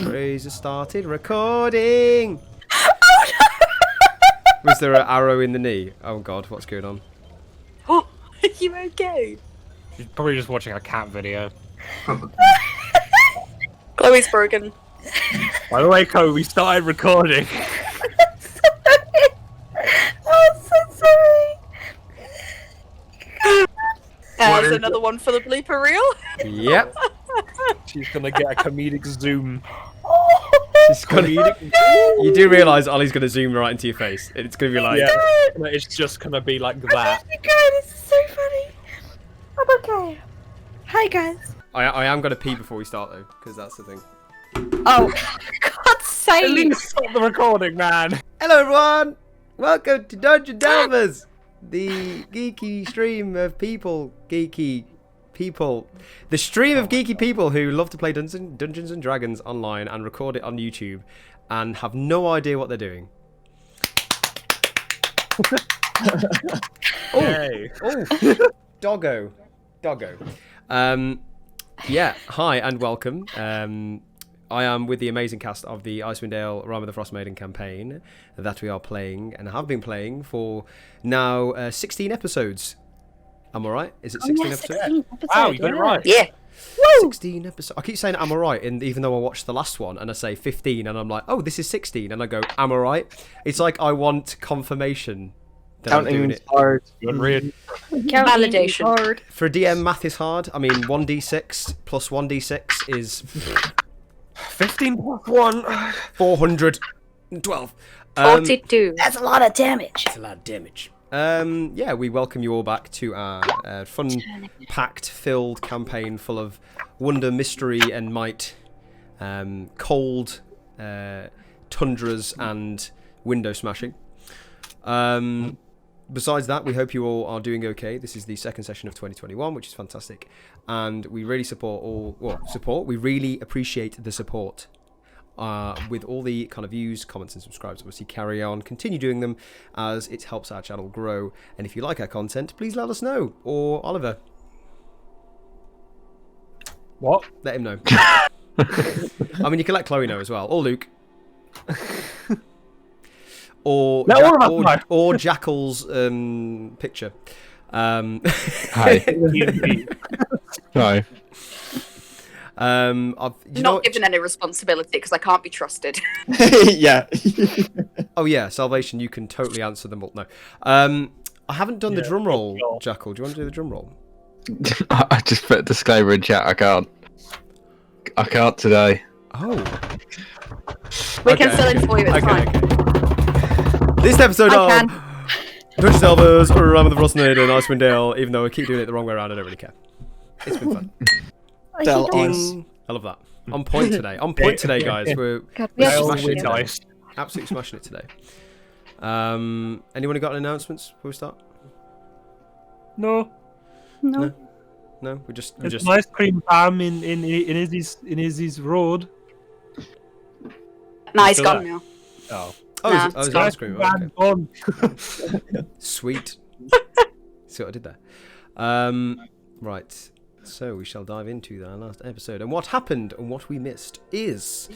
Fraser started recording. Oh no! Was there an arrow in the knee? Oh god, what's going on? Oh, are you okay? She's probably just watching a cat video. Chloe's broken. By the way, Chloe, we started recording. I'm so sorry. There's another one for the blooper reel. Yep. She's gonna get a comedic zoom. She's gonna, you do realise Ollie's going to zoom right into your face. It's going to be like... Yeah, it's just gonna be like that. Oh my god, this is so funny. I'm okay. Hi guys. I am going to pee before we start though, because that's the thing. Oh, God's At sake. least stop the recording, man. Hello everyone! Welcome to Dungeon Delvers! The geeky stream of people, the stream of geeky people who love to play Dungeons and Dragons online and record it on YouTube and have no idea what they're doing. Hey. Oh, doggo. Yeah, hi and welcome. I am with the amazing cast of the Icewind Rime of the Frost Maiden campaign that we are playing and have been playing for now 16 episodes. Am I right? Is it 16 episodes? 16 episodes? Wow, you got it right. Yeah. 16 episodes. I keep saying am I right, and even though I watched the last one and I say 15 and I'm like, oh, this is 16, and I go, am I right? It's like I want confirmation that I'm doing it. Hard. Unreal. Validation. Hard. For DM, math is hard. I mean, 1d6 plus 1d6 is 15 plus 1. 412. 42. That's a lot of damage. It's a lot of damage. Yeah, we welcome you all back to our fun-packed, filled campaign full of wonder, mystery, and might. Cold tundras and window smashing. Besides that, we hope you all are doing okay. This is the second session of 2021, which is fantastic, and we really we really appreciate the support. With all the kind of views, comments and subscribes, obviously carry on, continue doing them as it helps our channel grow. And if you like our content, please let us know. Or Oliver. What? Let him know. I mean, you can let Chloe know as well. Or Luke. Or Jackal's picture. Hi. Hi. You're not given any responsibility because I can't be trusted. Yeah. Oh yeah, Salvation, you can totally answer them all. No. I haven't done the drum roll, Jackal. Do you want to do the drum roll? I just put a disclaimer in chat. I can't today. Oh. We can fill in for you, it's fine. Okay. This episode of Dungeon Delvers, Rime of the Frost Maiden, Icewind Dale, even though I keep doing it the wrong way around, I don't really care. It's been fun. I love that. On point today. On point today, guys. We're smashing it today. Absolutely smashing it today. Anyone got any announcements before we start? No. No. We just. There's an ice cream farm in Izzy's road. Nah, he's gone now. Oh. Oh, it's ice cream. Okay. Gone. Sweet. See what I did there. Right. So we shall dive into the last episode. And what happened and what we missed is...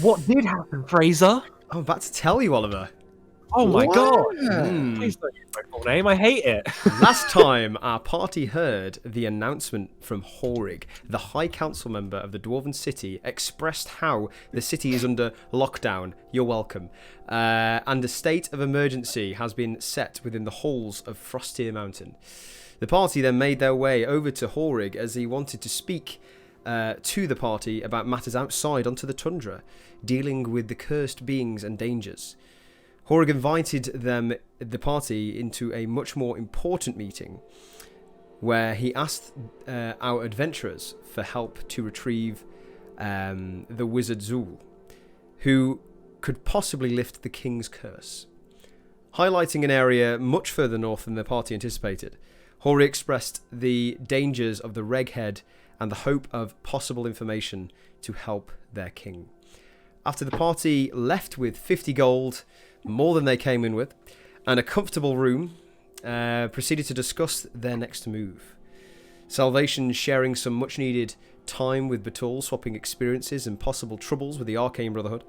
What did happen, Fraser? I'm about to tell you, Oliver. Oh my god. Please don't use my full name, I hate it. Last time, our party heard the announcement from Horig, the High Council member of the Dwarven City, expressed how the city is under lockdown. You're welcome. And a state of emergency has been set within the halls of Frostier Mountain. The party then made their way over to Horig as he wanted to speak to the party about matters outside onto the Tundra, dealing with the cursed beings and dangers. Horig invited the party into a much more important meeting where he asked our adventurers for help to retrieve the wizard Zul, who could possibly lift the king's curse. Highlighting an area much further north than the party anticipated, Horig expressed the dangers of the Reghead and the hope of possible information to help their king. After the party left with 50 gold, more than they came in with, and a comfortable room, proceeded to discuss their next move. Salvation sharing some much needed time with Batul, swapping experiences and possible troubles with the Arcane Brotherhood.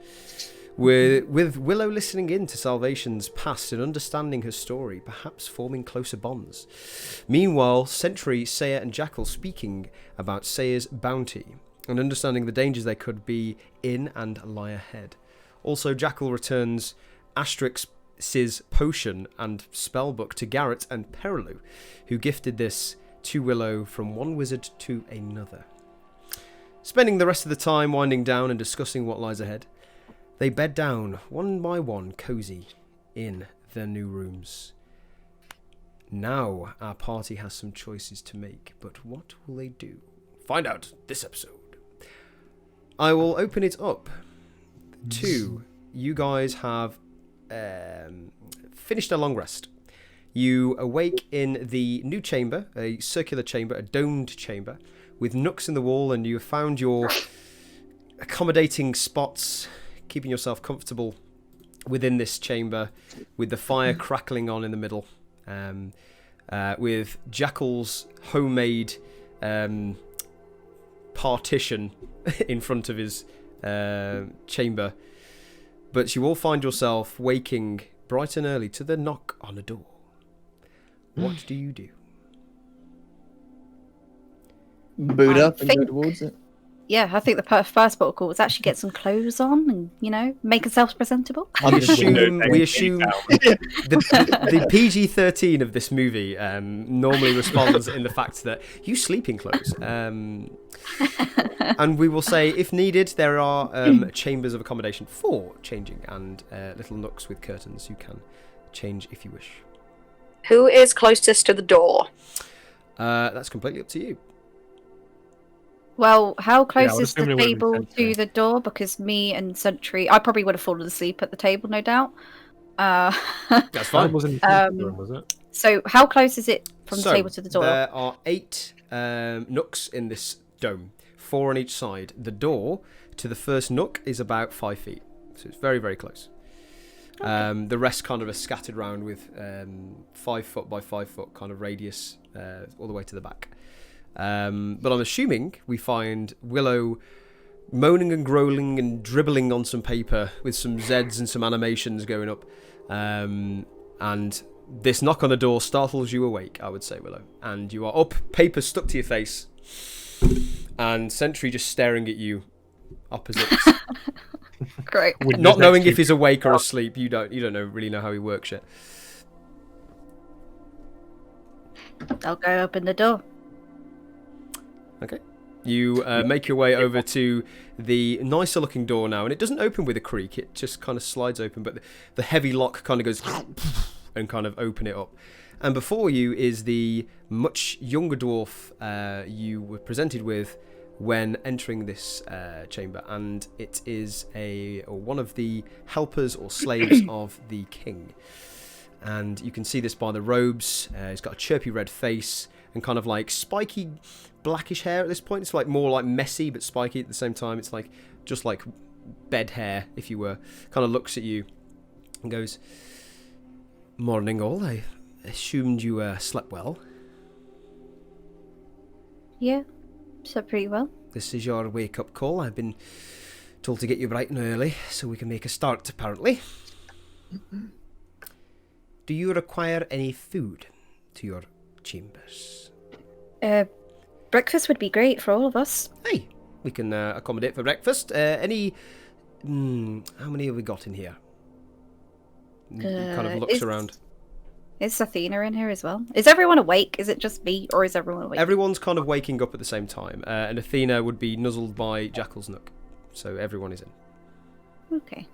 With Willow listening in to Salvation's past and understanding her story, perhaps forming closer bonds. Meanwhile, Sentry, Saya and Jackal speaking about Saya's bounty and understanding the dangers they could be in and lie ahead. Also, Jackal returns Asterix's potion and spellbook to Garrett and Perilu, who gifted this to Willow from one wizard to another. Spending the rest of the time winding down and discussing what lies ahead, they bed down, one by one, cozy, in their new rooms. Now, our party has some choices to make, but what will they do? Find out this episode. I will open it up to you guys have finished a long rest. You awake in the new chamber, a circular chamber, a domed chamber, with nooks in the wall, and you have found your accommodating spots, keeping yourself comfortable within this chamber, with the fire crackling on in the middle, with Jackal's homemade partition in front of his chamber. But you all find yourself waking bright and early to the knock on a door. What do you do? Boot I up and go think- towards it. Yeah, I think the first protocol was actually get some clothes on and, make ourselves presentable. I'm just We assume the PG-13 of this movie normally responds in the fact that you sleep in clothes. And we will say, if needed, there are chambers of accommodation for changing and little nooks with curtains. You can change if you wish. Who is closest to the door? That's completely up to you. Well, how close I would is the assume it wouldn't be table Sentry. to the door? Because me and Sentry, I probably would have fallen asleep at the table, no doubt. That's That fine. wasn't in the room, was it? So how close is it from the So, table to the door? There are 8 nooks in this dome, 4 on each side. The door to the first nook is about 5 feet, so it's very, very close. The rest kind of are scattered around with 5 foot by 5 foot kind of radius all the way to the back. But I'm assuming we find Willow moaning and growling and dribbling on some paper with some Zs and some animations going up. And this knock on the door startles you awake, I would say, Willow. And you are up, paper stuck to your face, and Sentry just staring at you opposite. Great. Not knowing if he's awake or asleep. You don't really know how he works yet. I'll go open the door. Okay. You make your way over to the nicer looking door now, and it doesn't open with a creak, it just kind of slides open, but the heavy lock kind of goes and kind of open it up. And before you is the much younger dwarf you were presented with when entering this chamber, and it is one of the helpers or slaves of the king. And you can see this by the robes. He's got a chirpy red face and kind of like spiky blackish hair at this point. It's like more like messy but spiky at the same time. It's like just like bed hair, if you were. Kind of looks at you and goes, "Morning all, I assumed you slept well. Yeah, slept pretty well. This is your wake-up call. I've been told to get you bright and early so we can make a start, apparently. Do you require any food to your chambers?" Breakfast would be great for all of us. Hey, we can accommodate for breakfast. How many have we got in here? He kind of looks around. Is Athena in here as well? Is everyone awake? Is it just me, or is everyone awake? Everyone's kind of waking up at the same time, and Athena would be nuzzled by Jackal's nook, so everyone is in. Okay.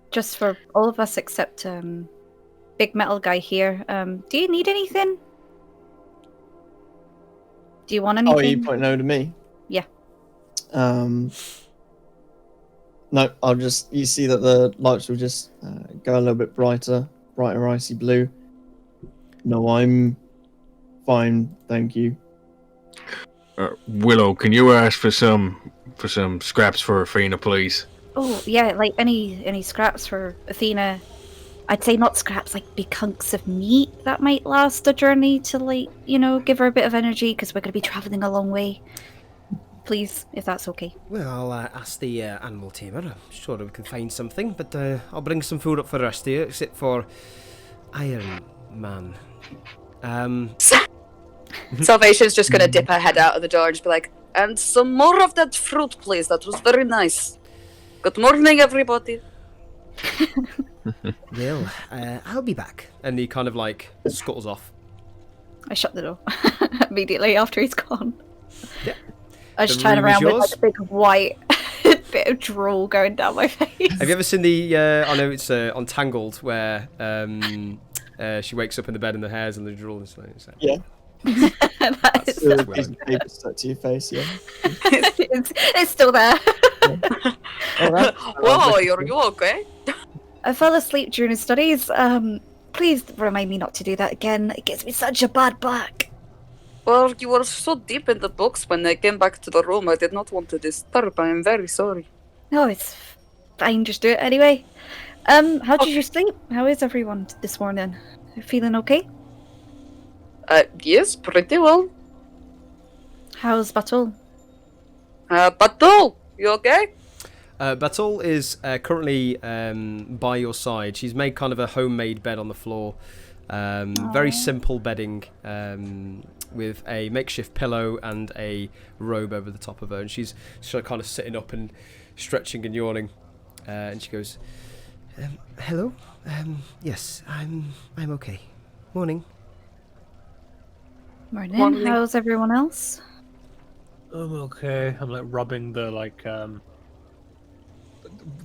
Just for all of us except Big Metal Guy here. Do you need anything? Do you want anything? Oh, are you pointing over to me? Yeah. No, you see that the lights will just go a little bit brighter icy blue. No, I'm fine, thank you. Willow, can you ask for some scraps for Athena, please? Oh yeah, like any scraps for Athena. I'd say not scraps, like big hunks of meat that might last a journey to, like, give her a bit of energy because we're going to be traveling a long way. Please, if that's okay. Well, I'll ask the animal tamer. I'm sure we can find something, but I'll bring some food up for the rest of you, except for Iron Man. Salvation's just gonna dip her head out of the door and just be like, and some more of that fruit, please. That was very nice. Good morning, everybody. Well, I'll be back. And he kind of like scuttles off. I shut the door immediately after he's gone. Yeah. I just The turn room is around with yours? like a big white bit of drool going down my face. Have you ever seen the? I know it's on Tangled where she wakes up in the bed and the hairs and the drool is like. Yeah. That is- The piece of paper stuck to your face, yeah. it's still there. Alright. Whoa, are you okay? I fell asleep during studies. Please remind me not to do that again. It gives me such a bad back. Well, you were so deep in the books when I came back to the room. I did not want to disturb. I am very sorry. No, it's fine. Just do it anyway. How did you sleep? How is everyone this morning? Feeling okay? Yes, pretty well. How's Batul? Batul, you okay? Batul is currently by your side. She's made kind of a homemade bed on the floor. Very simple bedding with a makeshift pillow and a robe over the top of her. And she's kind of sitting up and stretching and yawning. And she goes, hello? Yes, I'm okay. Morning. Morning. Morning. How's everyone else? I'm okay. I'm like rubbing the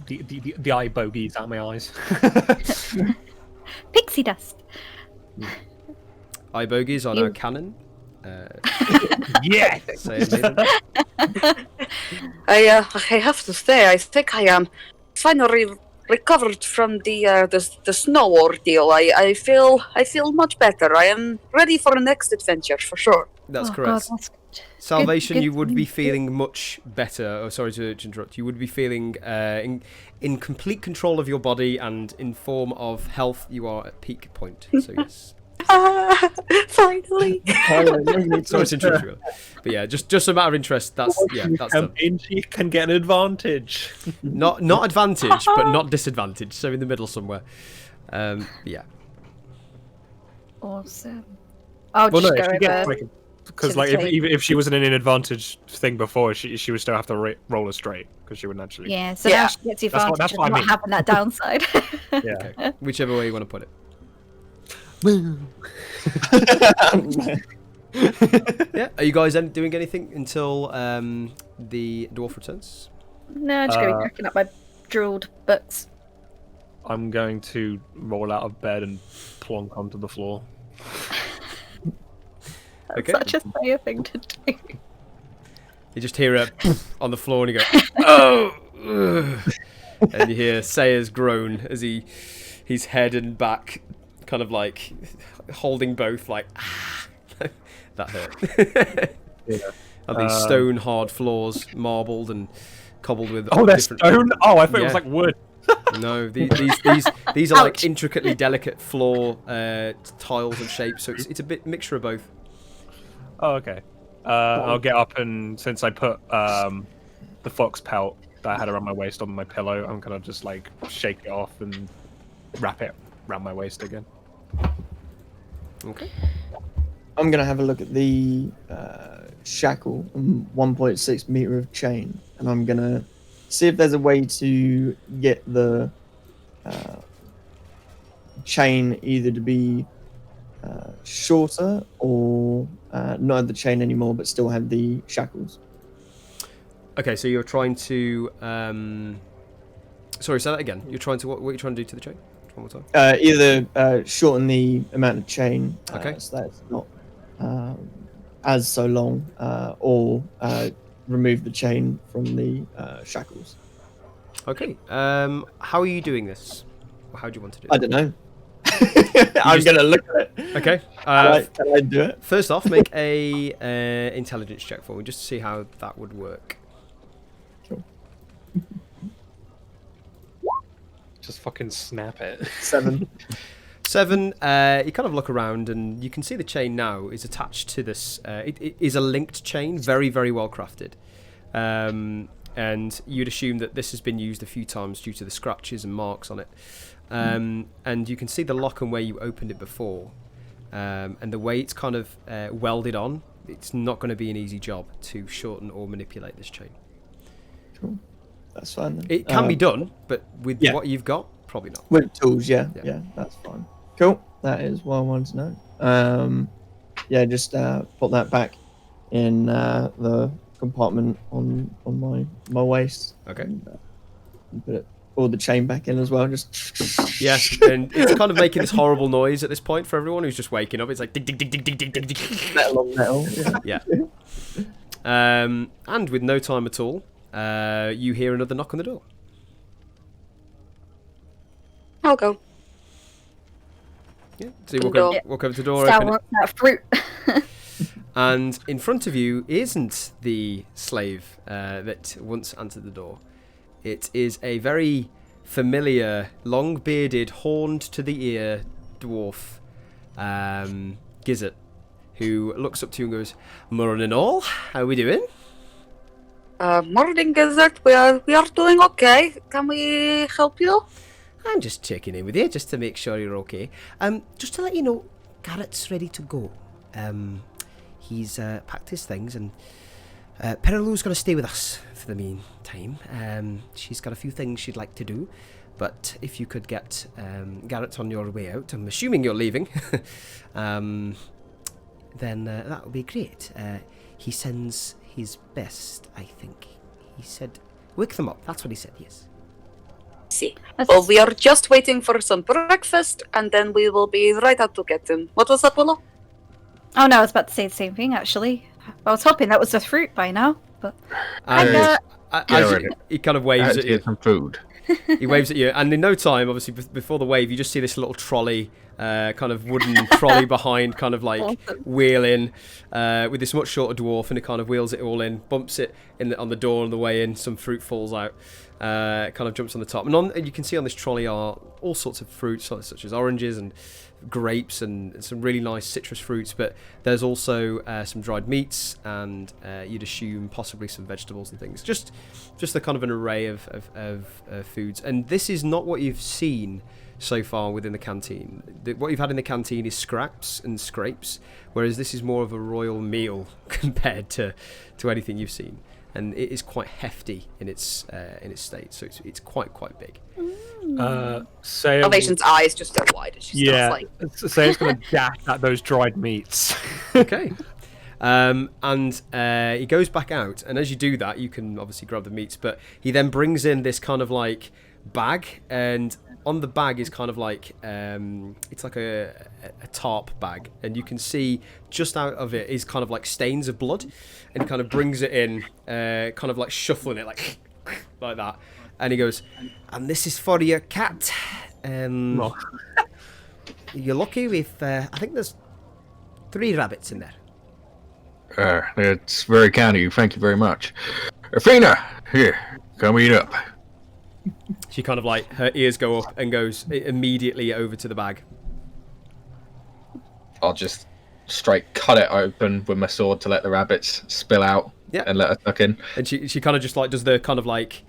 the eye bogies out of my eyes. Pixie dust. Eye bogies are now canon. Yeah. Say it, Nathan. I have to say, I think I am finally recovered from the snow ordeal. I feel much better. I am ready for the next adventure for sure. That's Oh, correct. God, that's good. Salvation, Good you would be to feeling much better. Oh, sorry to interrupt. You would be feeling in complete control of your body, and in form of health, you are at peak point. So yes. Finally. Sorry to interrupt you. But yeah, just a matter of interest. That's done. She can get an advantage. Not advantage, but not disadvantage. So in the middle somewhere. Yeah. Awesome. I'll Well, no, just if go she gets over. because to like the even if she was in an advantage thing before, she would still have to roll a straight because she wouldn't actually. Yeah, so Yeah. now she gets the That's advantage what of I not mean. having that downside. Yeah. Okay. Whichever way you want to put it. Yeah. Are you guys doing anything until the dwarf returns? No, I'm just going to be cracking up my drooled books. I'm going to roll out of bed and plonk onto the floor. That's Okay. such a Saya thing to do. You just hear a on the floor and you go, oh! Ugh." And you hear Sayer's groan as his head and back kind of like holding both like, ah. That hurt. Yeah. And these stone hard floors, marbled and cobbled with Oh, they're different... stone. Oh, I thought it was Yeah. like wood. No, these are like intricately delicate floor tiles and shapes, so it's a mixture of both. Oh, okay. I'll get up and since I put the fox pelt that I had around my waist on my pillow, I'm gonna just like shake it off and wrap it around my waist again. Okay. I'm going to have a look at the shackle and 1.6 meter of chain, and I'm going to see if there's a way to get the chain either to be shorter or not have the chain anymore but still have the shackles. Okay, so you're trying to sorry, say that again. You're trying to what are you trying to do to the chain? One more time. Either shorten the amount of chain Okay. so that it's not as so long, or remove the chain from the shackles. Okay. How are you doing this? Or how do you want to do it? I don't know. I'm gonna look at it. Okay. Can I do it? First off, make a intelligence check for me, just to see how that would work. Sure. Just fucking snap it. 7. 7, you kind of look around and you can see the chain now is attached to this. It is a linked chain, very, very well crafted. And you'd assume that this has been used a few times due to the scratches and marks on it. And you can see the lock and where you opened it before. And the way it's kind of welded on, it's not going to be an easy job to shorten or manipulate this chain. Cool. That's fine then. It can be done, but with what you've got, probably not. With tools, yeah, that's fine. Cool. That is what I wanted to know. Just put that back in the compartment on my waist. Okay. And put all the chain back in as well. Just yeah, and it's kind of making this horrible noise at this point for everyone who's just waking up. It's like dig dig dig dig dig dig dig dig. Metal on metal. Yeah. And with no time at all, you hear another knock on the door. I'll go. Yeah. So you walk over to the door. Star Open it. wants that fruit. And in front of you isn't the slave that once answered the door. It is a very familiar, long-bearded, horned-to-the-ear dwarf, Gizzard, who looks up to you and goes, "Morning all, how are we doing?" Morning, Gizzard. We are doing okay. Can we help you? I'm just checking in with you, just to make sure you're okay. Just to let you know, Garrett's ready to go. He's packed his things, and Perilou's going to stay with us for the meantime. She's got a few things she'd like to do, but if you could get Garrett on your way out, I'm assuming you're leaving, then that would be great. He sends his best, I think. He said, wake them up. That's what he said, yes. See. Well, we are just waiting for some breakfast, and then we will be right out to get them. What was that, Willow? Oh no, I was about to say the same thing actually. I was hoping that was the fruit by now, but he kind of waves at you. Get some food. He waves at you, and in no time, obviously, before the wave, you just see this little trolley, kind of wooden trolley behind, kind of like wheeling, with this much shorter dwarf, and it kind of wheels it all in, bumps it on the door on the way in. Some fruit falls out, kind of jumps on the top, and you can see on this trolley are all sorts of fruits, such as oranges and grapes and some really nice citrus fruits, but there's also some dried meats and you'd assume possibly some vegetables and things. Just a kind of an array of foods. And this is not what you've seen so far within the canteen. What you've had in the canteen is scraps and scrapes, whereas this is more of a royal meal compared to anything you've seen. And it is quite hefty in its state, so it's quite big. Salvation's eyes just so wide as she starts like. Say it's going to dash at those dried meats. Okay. And he goes back out, and as you do that, you can obviously grab the meats, but he then brings in this kind of like bag, and on the bag is kind of like it's like a tarp bag, and you can see just out of it is kind of like stains of blood, and he kind of brings it in, kind of like shuffling it like that, and he goes, "And this is for your cat. You're lucky with I think there's 3 rabbits in there." It's very kind of you. Thank you very much. Athena, here, come eat up. She kind of like, her ears go up and goes immediately over to the bag. I'll just straight cut it open with my sword to let the rabbits spill out and let her tuck in. And she kind of just like does the kind of like,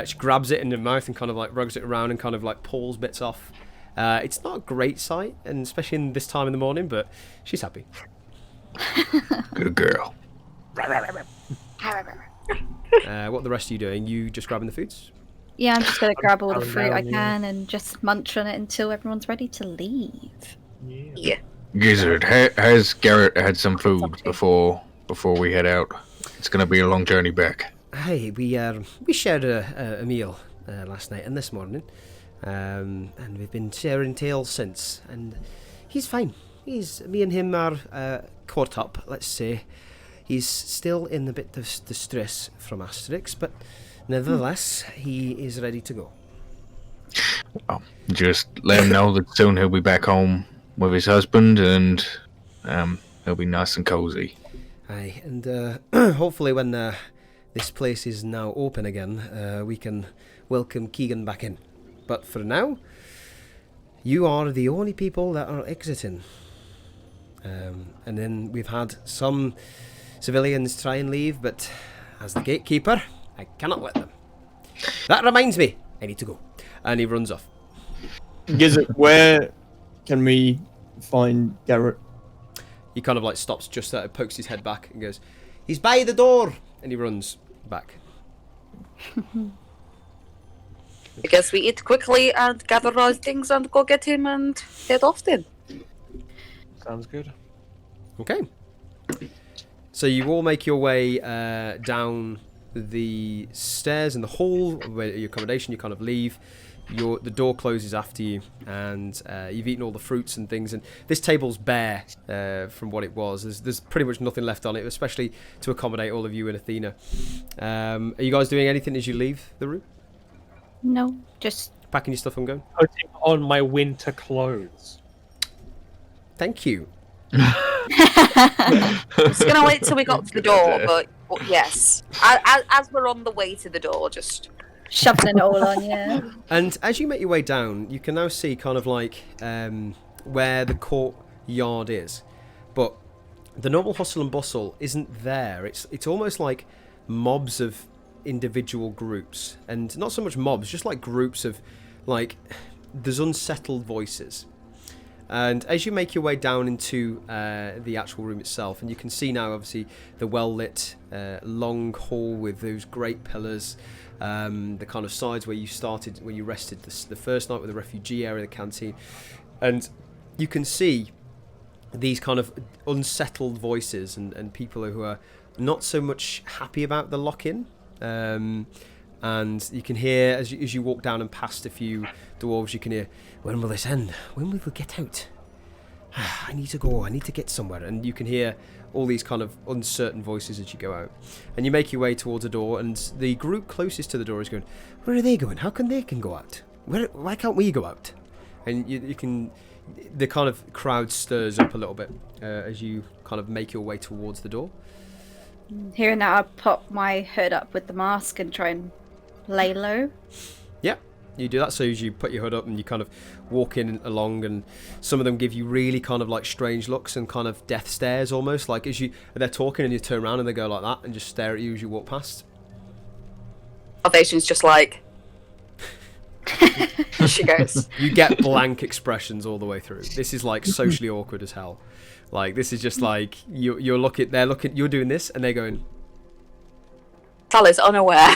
she grabs it in her mouth and kind of like rugs it around and kind of like pulls bits off. It's not a great sight, and especially in this time in the morning, but she's happy. Good girl. What are the rest of you doing? You just grabbing the foods? Yeah, I'm just gonna grab all the fruit I can and just munch on it until everyone's ready to leave. Yeah. Gizzard, has Garrett had some food before we head out? It's gonna be a long journey back. Hey, we shared a meal last night and this morning, and we've been sharing tales since. And he's fine. Me and him are caught up, let's say. He's still in a bit of distress from Asterix, but nevertheless, he is ready to go. Well, just let him know that soon he'll be back home with his husband, and he'll be nice and cozy. Aye, and hopefully when this place is now open again, we can welcome Keegan back in. But for now, you are the only people that are exiting. And then we've had some civilians try and leave, but as the gatekeeper, I cannot let them. That reminds me, I need to go. And he runs off. Gizzard, where can we find Garrett? He kind of like stops just there, pokes his head back and goes, "He's by the door!" And he runs back. I guess we eat quickly and gather our things and go get him and head off then. Sounds good. Okay. So you all make your way down the stairs in the hall where your accommodation. You kind of leave. The door closes after you, and you've eaten all the fruits and things. And this table's bare from what it was. There's pretty much nothing left on it, especially to accommodate all of you and Athena. Are you guys doing anything as you leave the room? No, just Packing your stuff and going? Putting on my winter clothes. Thank you. I was gonna wait till we got to the door, but yes. As we're on the way to the door, just... shoving it all on, yeah. And as you make your way down, you can now see kind of like where the courtyard is. But the normal hustle and bustle isn't there. It's almost like mobs of individual groups. And not so much mobs, just like groups of, like, there's unsettled voices. And as you make your way down into the actual room itself, and you can see now, obviously, the well-lit long hall with those great pillars, the kind of sides where you started, where you rested the first night with the refugee area, the canteen, and you can see these kind of unsettled voices and people who are not so much happy about the lock-in. And you can hear, as you walk down and past a few dwarves, you can hear, "When will this end? When will we get out? I need to go, I need to get somewhere." And you can hear all these kind of uncertain voices as you go out. And you make your way towards a door, and the group closest to the door is going, "Where are they going? How can they go out? Why can't we go out?" And you can, the kind of crowd stirs up a little bit as you kind of make your way towards the door. Hearing that, I pop my hood up with the mask and try and lay low. Yeah, you do that. So as you put your hood up and you kind of walk in along, and some of them give you really kind of like strange looks and kind of death stares almost, like as they're talking and you turn around and they go like that and just stare at you as you walk past. Salvation's just like... she goes. You get blank expressions all the way through. This is like socially awkward as hell. Like, this is just like you're looking, you're doing this and they're going... Sal is unaware.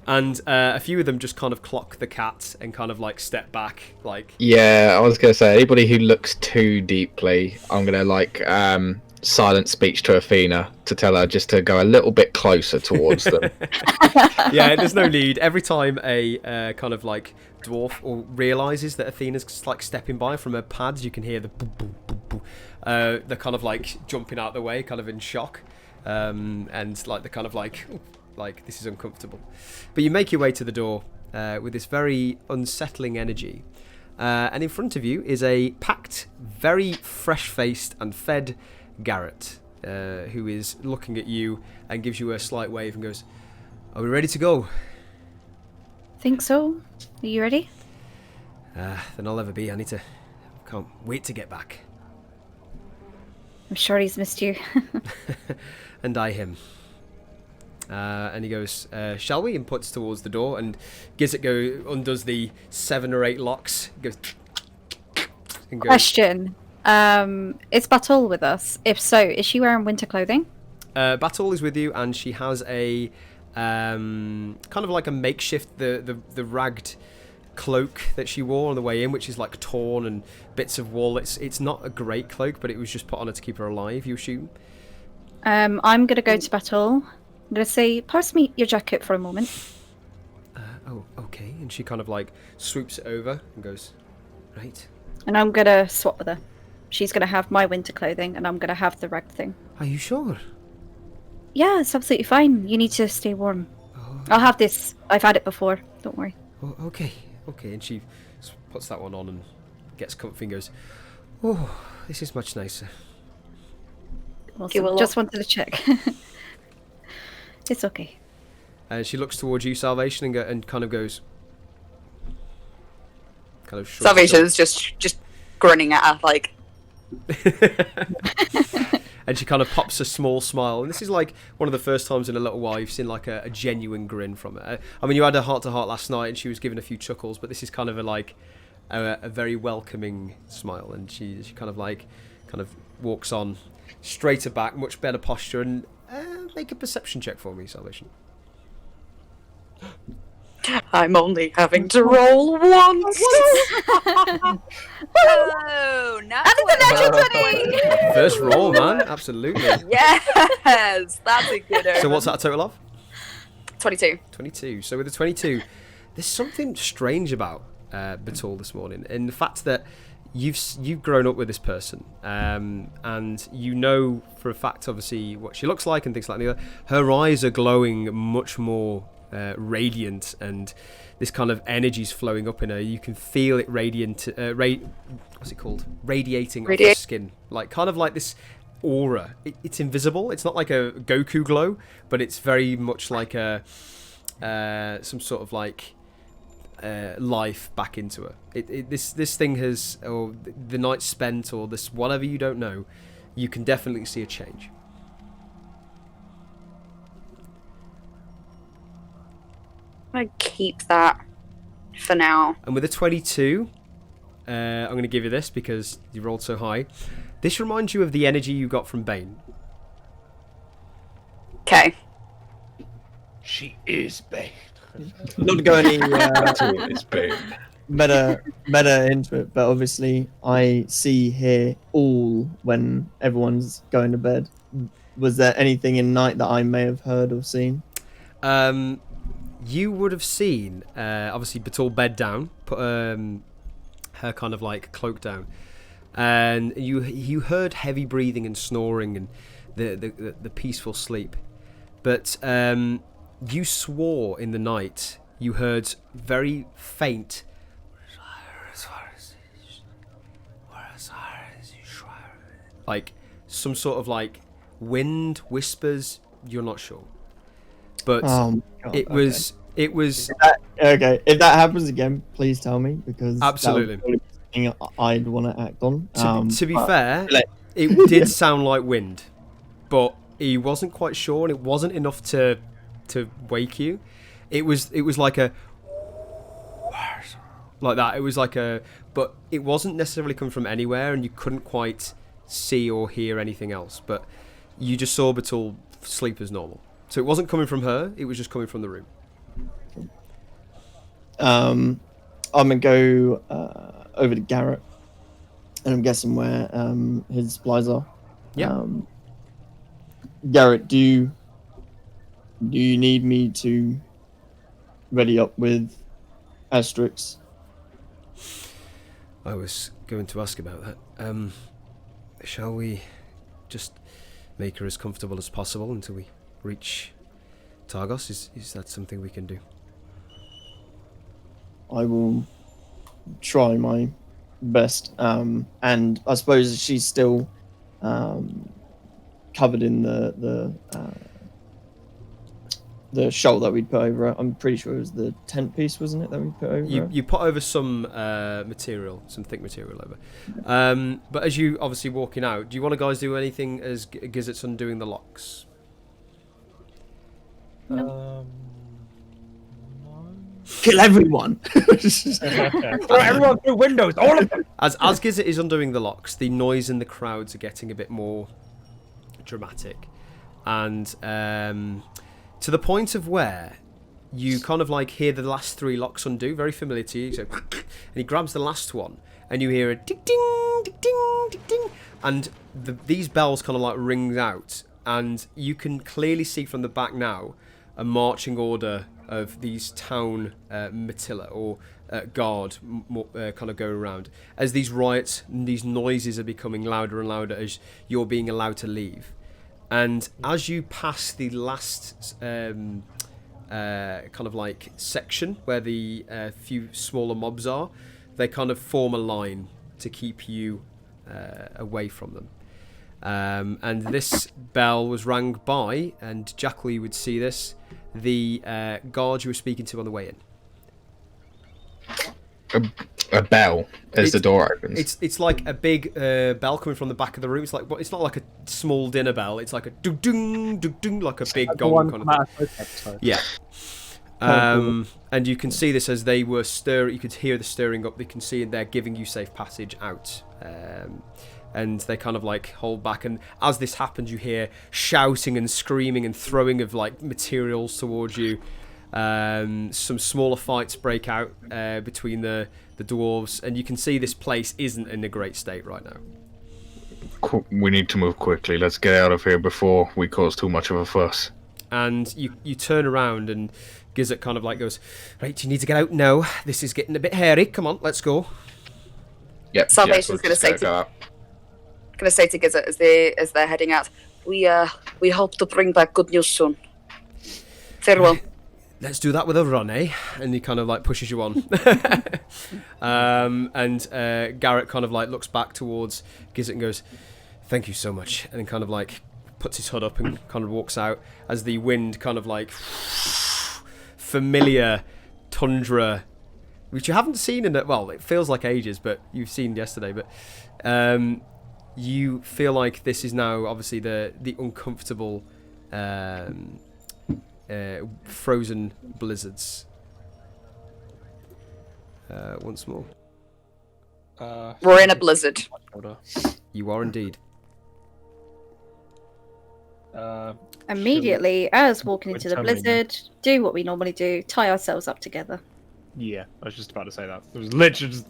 And a few of them just kind of clock the cat and kind of like step back, like... Yeah, I was going to say, anybody who looks too deeply, I'm going to like silent speech to Athena to tell her just to go a little bit closer towards them. Yeah, there's no need. Every time a kind of like dwarf or realizes that Athena's like stepping by from her pads, you can hear the boom, boom, boom, boom. They're kind of like jumping out the way, kind of in shock, and like they're kind of like this is uncomfortable. But you make your way to the door with this very unsettling energy, and in front of you is a packed, very fresh-faced and fed Garrett, who is looking at you and gives you a slight wave and goes, "Are we ready to go?" Think so. Are you ready? Then I'll ever be. Can't wait to get back. I'm sure he's missed you. And I him. And he goes, "Shall we?" and puts towards the door, and Gizzard undoes the 7 or 8 locks. Goes, and goes, Question. Is Battle with us? If so, is she wearing winter clothing? Battle is with you, and she has a kind of like a makeshift the ragged cloak that she wore on the way in, which is like torn and bits of wool. It's not a great cloak, but it was just put on her to keep her alive, you assume. I'm gonna go to Battle. I'm gonna say, pass me your jacket for a moment. Oh, okay. And she kind of like swoops it over and goes, "Right. And I'm gonna swap with her. She's gonna have my winter clothing, and I'm gonna have the ragged thing. Are you sure?" Yeah, it's absolutely fine. You need to stay warm. Oh, I'll have this. I've had it before. Don't worry. oh, okay. And she puts that one on and gets comfy and goes, "Oh, this is much nicer." Awesome. Just wanted to check. It's okay. She looks towards you, Salvation, and kind of goes, kind of shrugs Salvation's just grinning at her like. and she kind of pops a small smile, and this is like one of the first times in a little while you've seen like a genuine grin from her. I mean, you had a heart-to-heart last night and she was giving a few chuckles, but this is kind of a very welcoming smile, and she kind of walks on straighter back, much better posture, and make a perception check for me, Salvation. I'm only having to roll once. Oh, not First roll, man, absolutely. Yes, that's a good omen. So what's that a total of? 22. 22. So with the 22, there's something strange about Batul this morning, in the fact that you've grown up with this person, and you know for a fact, obviously, what she looks like and things like that. Her eyes are glowing much more radiant, and this kind of energy's flowing up in her. You can feel it what's it called? Radiating off her skin, like kind of like this aura. It's invisible. It's not like a Goku glow, but it's very much like a some sort of like life back into her. This thing has, or the night spent, or this whatever, you don't know, you can definitely see a change. I keep that for now. And with a 22, I'm going to give you this because you rolled so high. This reminds you of the energy you got from Bane. Okay. She is Bane. Not to go any It's Bane. meta into it, but obviously I see, hear all when everyone's going to bed. Was there anything in night that I may have heard or seen? You would have seen, obviously, Batul bed down, put her kind of like cloak down, and you heard heavy breathing and snoring and the peaceful sleep. But you swore in the night you heard very faint, like some sort of like wind whispers. You're not sure, but God, it was. Okay, if that happens again, please tell me, because Absolutely. that would be something I'd want to act on. To be but- fair, it did sound like wind, but he wasn't quite sure, and it wasn't enough to wake you. It was like a like that. It was like a, but it wasn't necessarily coming from anywhere, and you couldn't quite see or hear anything else. But you just saw Batul sleep as normal, so it wasn't coming from her. It was just coming from the room. I'm gonna go over to Garrett, and I'm guessing where his supplies are. Yeah. Garrett, do you need me to ready up with asterisks? I was going to ask about that. Shall we just make her as comfortable as possible until we reach Targos? Is that something we can do? I will try my best. And I suppose she's still covered in the shawl that we'd put over her. I'm pretty sure it was the tent piece, wasn't it, that we put over her? You put over some material, some thick material over. But as you obviously walking out, do you want to guys do anything as Gizzard's undoing the locks? Kill everyone! Throw everyone through windows, all of them. As Gizzard is undoing the locks, the noise in the crowds are getting a bit more dramatic, and to the point of where you kind of like hear the last three locks undo, very familiar to you. So, and he grabs the last one, and you hear a ding ding ding ding ding ding, and these bells kind of like ring out, and you can clearly see from the back now a marching order of these town Matilla or guard kind of go around as these riots and these noises are becoming louder and louder as you're being allowed to leave. And as you pass the last kind of like section where the few smaller mobs are, they kind of form a line to keep you away from them. And this bell was rang by, and Jackal, you would see this, the guard you were speaking to on the way in. a bell as the door opens. It's like a big bell coming from the back of the room. It's not like a small dinner bell. It's like a dung dung dung dung, like a big gong kind of thing. Yeah. And you can see this as they were stirring. You could hear the stirring up. They can see they're giving you safe passage out. And they kind of like hold back. And as this happens, you hear shouting and screaming and throwing of like materials towards you. Some smaller fights break out between the dwarves, and you can see this place isn't in a great state right now. We need to move quickly. Let's get out of here before we cause too much of a fuss. And you turn around, and Gizzard kind of like goes, right, you need to get out now. This is getting a bit hairy. Come on, let's go. Yep. Salvation's going to say to Gizzard as they're heading out. We hope to bring back good news soon. Farewell. Let's do that with a run, eh? And he kind of like pushes you on. And Garrett kind of like looks back towards Gizzard and goes, thank you so much. And then kind of like puts his hood up and kind of walks out as the wind kind of like familiar Tundra, which you haven't seen in it. Well, it feels like ages, but you've seen yesterday. But you feel like this is now obviously the uncomfortable frozen blizzards. Once more. We're in a blizzard. You are indeed. Immediately, as walking into the Tourmaline. blizzard, do what we normally do, tie ourselves up together. Yeah, I was just about to say that. It was literally just...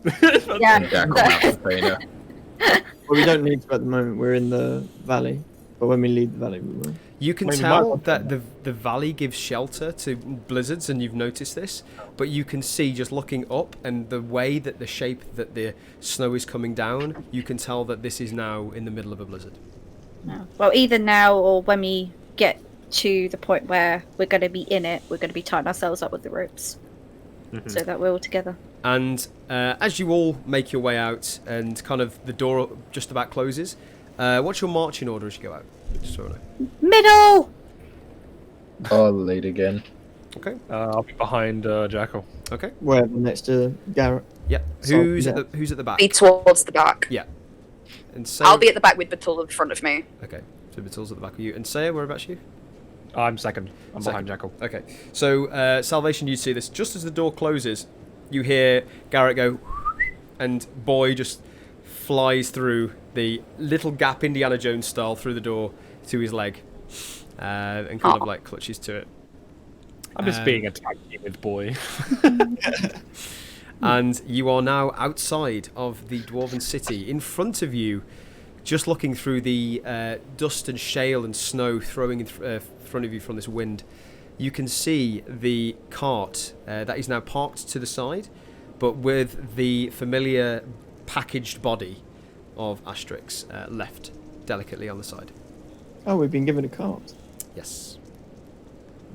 Yeah. Jack on out, Athena. Well, we don't need to at the moment. We're in the valley, but when we leave the valley, we will. You can Maybe tell not. that the valley gives shelter to blizzards, and you've noticed this, but you can see just looking up and the way that the shape that the snow is coming down, you can tell that this is now in the middle of a blizzard. No. Well, either now or when we get to the point where we're going to be in it, we're going to be tying ourselves up with the ropes so that we're all together. And as you all make your way out and kind of the door just about closes, what's your marching order as you go out? Just so I know. Middle! I'll lead again. Okay. I'll be behind Jackal. Okay. We're next to Garrett. Yeah. So, Who's yeah. at the back? Be towards the back. Yeah. And say, I'll be at the back with Batul in front of me. Okay. So Batul's at the back of you. And Saya, whereabouts you? I'm second. I'm Second. behind Jackal. Okay. So Salvation, you see this just as the door closes. You hear Garrett go, and Boy just flies through the little gap, Indiana Jones style, through the door to his leg, and kind of like clutches to it. I'm just being a tag team with Boy. And you are now outside of the Dwarven City. In front of you, just looking through the dust and shale and snow throwing in front of you from this wind, you can see the cart that is now parked to the side, but with the familiar packaged body of Asterix left delicately on the side. Oh, we've been given a cart. Yes.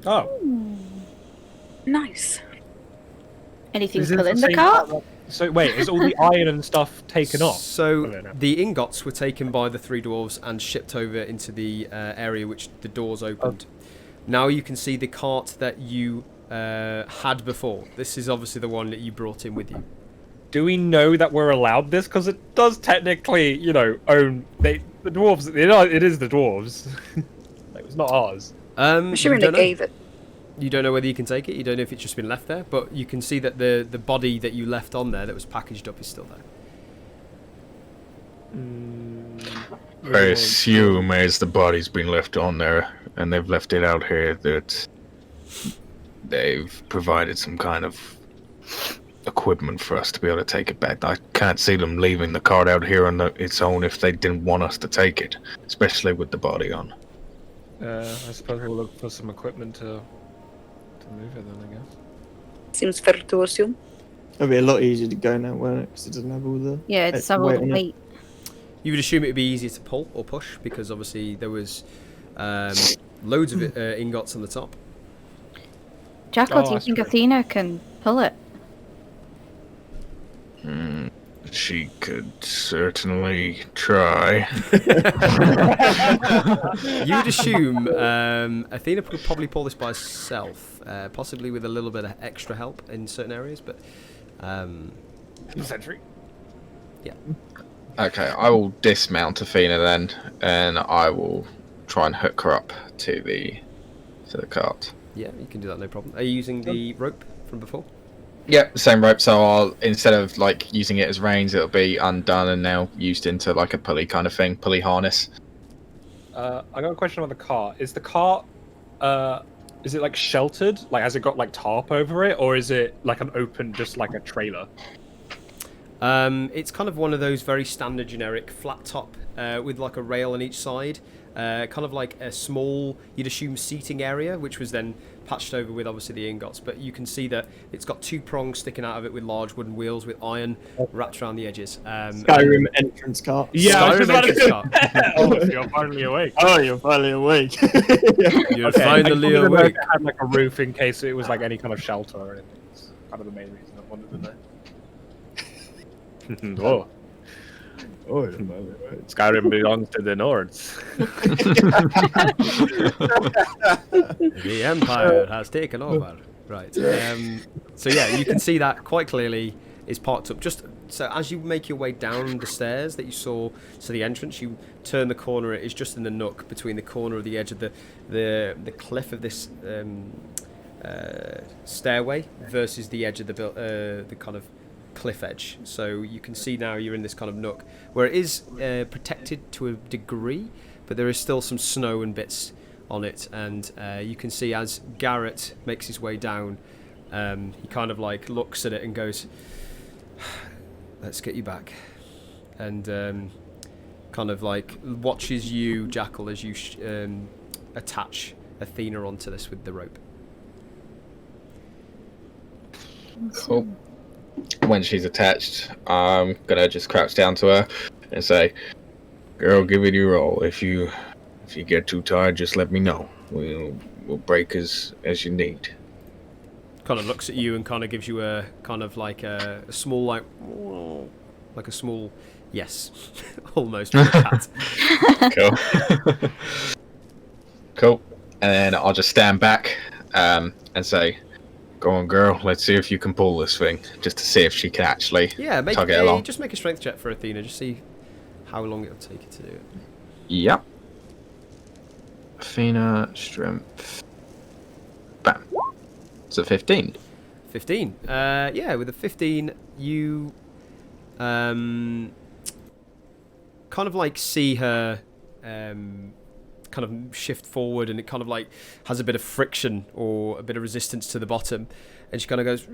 Oh. Nice. Anything Is it still in the same cart? So wait, is all the iron and stuff taken off? So Okay, no. the ingots were taken by the three dwarves and shipped over into the area which the doors opened. Now you can see the cart that you had before. This is obviously the one that you brought in with you. Do we know that we're allowed this? Because it does technically, own the dwarves. It is the dwarves. Like, it's not ours. I'm You assuming they don't know. gave it. You don't know whether you can take it. You don't know if it's just been left there, but you can see that the body that you left on there that was packaged up is still there. I assume as the body's been left on there and they've left it out here that they've provided some kind of equipment for us to be able to take it back. I can't see them leaving the cart out here on its own if they didn't want us to take it, especially with the body on. I suppose we'll look for some equipment to move it then, I guess. Seems fair to assume. It'll be a lot easier to go now, won't it? Because it doesn't have all the... Yeah, it's all weight the on it. weight. You would assume it would be easier to pull or push because obviously there was loads of ingots on the top. Jackal, Oh, do you that's think great. Athena can pull it? She could certainly try. You would assume Athena could probably pull this by herself, possibly with a little bit of extra help in certain areas, but Sentry. Okay, I will dismount Athena then, and I will try and hook her up to the cart. Yeah, you can do that, no problem. Are you using the rope from before? Yep, same rope. So I'll, instead of like using it as reins, it'll be undone and now used into like a pulley kind of thing, pulley harness. I got a question on the cart. Is the cart, is it like sheltered? Like, has it got like tarp over it, or is it like an open, just like a trailer? It's kind of one of those very standard generic flat top with like a rail on each side. Kind of like a small, you'd assume, seating area, which was then patched over with obviously the ingots. But you can see that it's got 2 prongs sticking out of it with large wooden wheels with iron wrapped around the edges. Skyrim entrance cart. Yeah, I was just about to Skyrim entrance say. Oh, you're finally awake. Oh, you're finally awake. You're Okay, finally I just wanted to know awake. if it had like a roof in case it was like any kind of shelter or anything. It's kind of the main reason I wanted to know. Whoa. Oh, you're finally awake. Skyrim belongs to the Nords. The Empire has taken over. Right. So yeah, you can see that quite clearly is parked up. Just so as you make your way down the stairs that you saw to the entrance, you turn the corner. It is just in the nook between the corner of the edge of the cliff of this stairway versus the edge of the kind of cliff edge. So you can see now you're in this kind of nook where it is protected to a degree, but there is still some snow and bits on it, and you can see as Garrett makes his way down, he kind of like looks at it and goes, let's get you back, and kind of like watches you, Jackal, as you attach Athena onto this with the rope. Cool. When she's attached, I'm gonna just crouch down to her and say, "Girl, give it your all. If you get too tired, just let me know. We'll break as you need." Kind of looks at you and kind of gives you a kind of like a small like a small yes, almost from a cat. Cool. Cool. And then I'll just stand back and say, "Go on, girl. Let's see if you can pull this thing, just to see if she can actually tug it along." Just make a strength check for Athena. Just see how long it'll take you to do it. Yep. Athena, strength. Bam. It's a 15. 15. Yeah, with a 15, you kind of like see her kind of shift forward, and it kind of like has a bit of friction or a bit of resistance to the bottom, and she kind of goes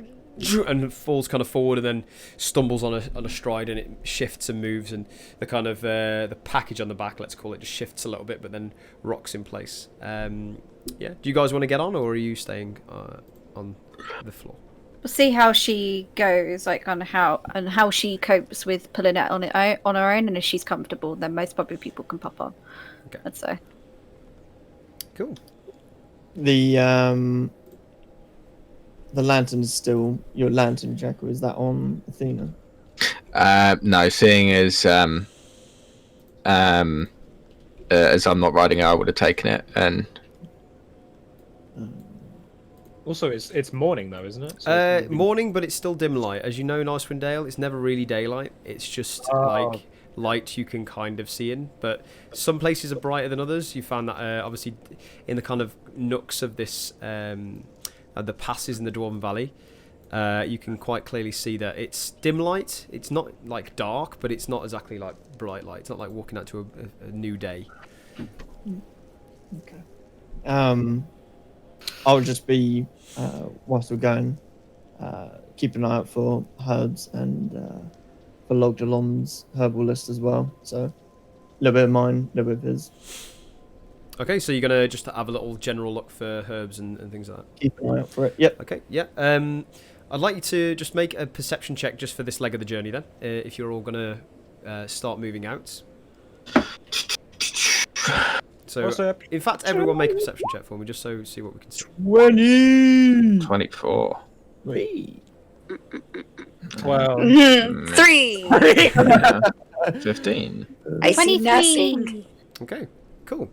and falls kind of forward and then stumbles on a stride, and it shifts and moves, and the kind of the package on the back, let's call it, just shifts a little bit but then rocks in place. Yeah, do you guys want to get on, or are you staying on the floor? We'll see how she goes, like on how she copes with pulling it on her own, and if she's comfortable, then most probably people can pop on. Okay. I'd say. Cool. The lantern is still your lantern, Jack, or is that on Athena? No, seeing as I'm not riding it, I would have taken it. And Also, it's morning though, isn't it? So Morning, but it's still dim light. As you know, in Icewind Dale, it's never really daylight. It's just like light you can kind of see in. But some places are brighter than others. You found that obviously in the kind of nooks of this, the passes in the Dwarven Valley, you can quite clearly see that it's dim light. It's not like dark, but it's not exactly like bright light. It's not like walking out to a new day. Okay. I'll just be whilst we're going, keep an eye out for herbs and for Logdalon's herbal list as well. So a little bit of mine, a little bit of his. Okay, so you're gonna just have a little general look for herbs and things like that. Keep an eye out for it. Yep. Okay, yeah. I'd like you to just make a perception check just for this leg of the journey then, if you're all gonna start moving out. So, in fact, everyone make a perception check for me, just so see what we can see. 24. 12. 3. 15. I see 23. nothing. Okay, cool.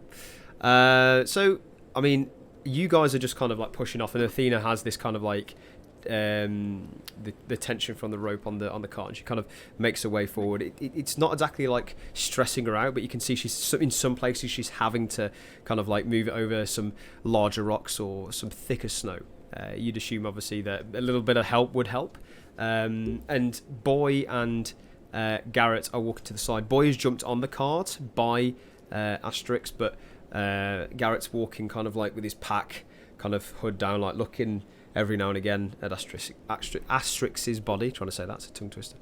So, I mean, you guys are just kind of like pushing off, and Athena has this kind of like the tension from the rope on the cart, and she kind of makes her way forward. It's not exactly like stressing her out, but you can see she's in some places she's having to kind of like move it over some larger rocks or some thicker snow. You'd assume obviously that a little bit of help would help. And Boy and Garrett are walking to the side. Boy has jumped on the cart by Asterix, but Garrett's walking kind of like with his pack kind of hood down, like looking every now and again at Asterix's body. Trying to say that's a tongue twister.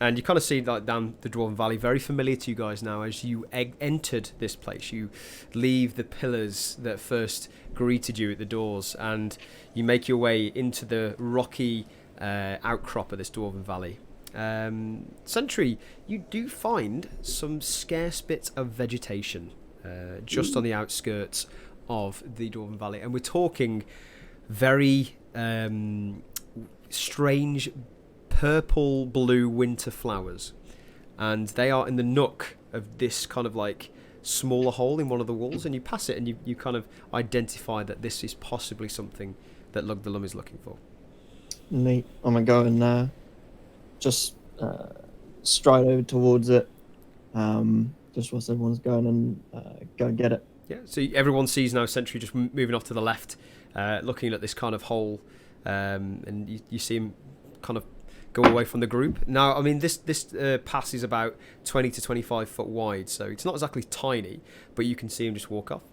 And you kind of see like down the Dwarven Valley, very familiar to you guys now as you entered this place. You leave the pillars that first greeted you at the doors, and you make your way into the rocky outcrop of this Dwarven Valley. Sentry, you do find some scarce bits of vegetation just on the outskirts of the Dwarven Valley, and we're talking very strange purple blue winter flowers, and they are in the nook of this kind of like smaller hole in one of the walls, and you pass it and you kind of identify that this is possibly something that Lugdalum is looking for. Neat. I'm gonna go and just stride over towards it, just whilst everyone's going, and go and get it. Yeah, so everyone sees now Sentry just moving off to the left, looking at this kind of hole, and you see him kind of go away from the group. Now, I mean, this pass is about 20 to 25 foot wide, so it's not exactly tiny, but you can see him just walk off.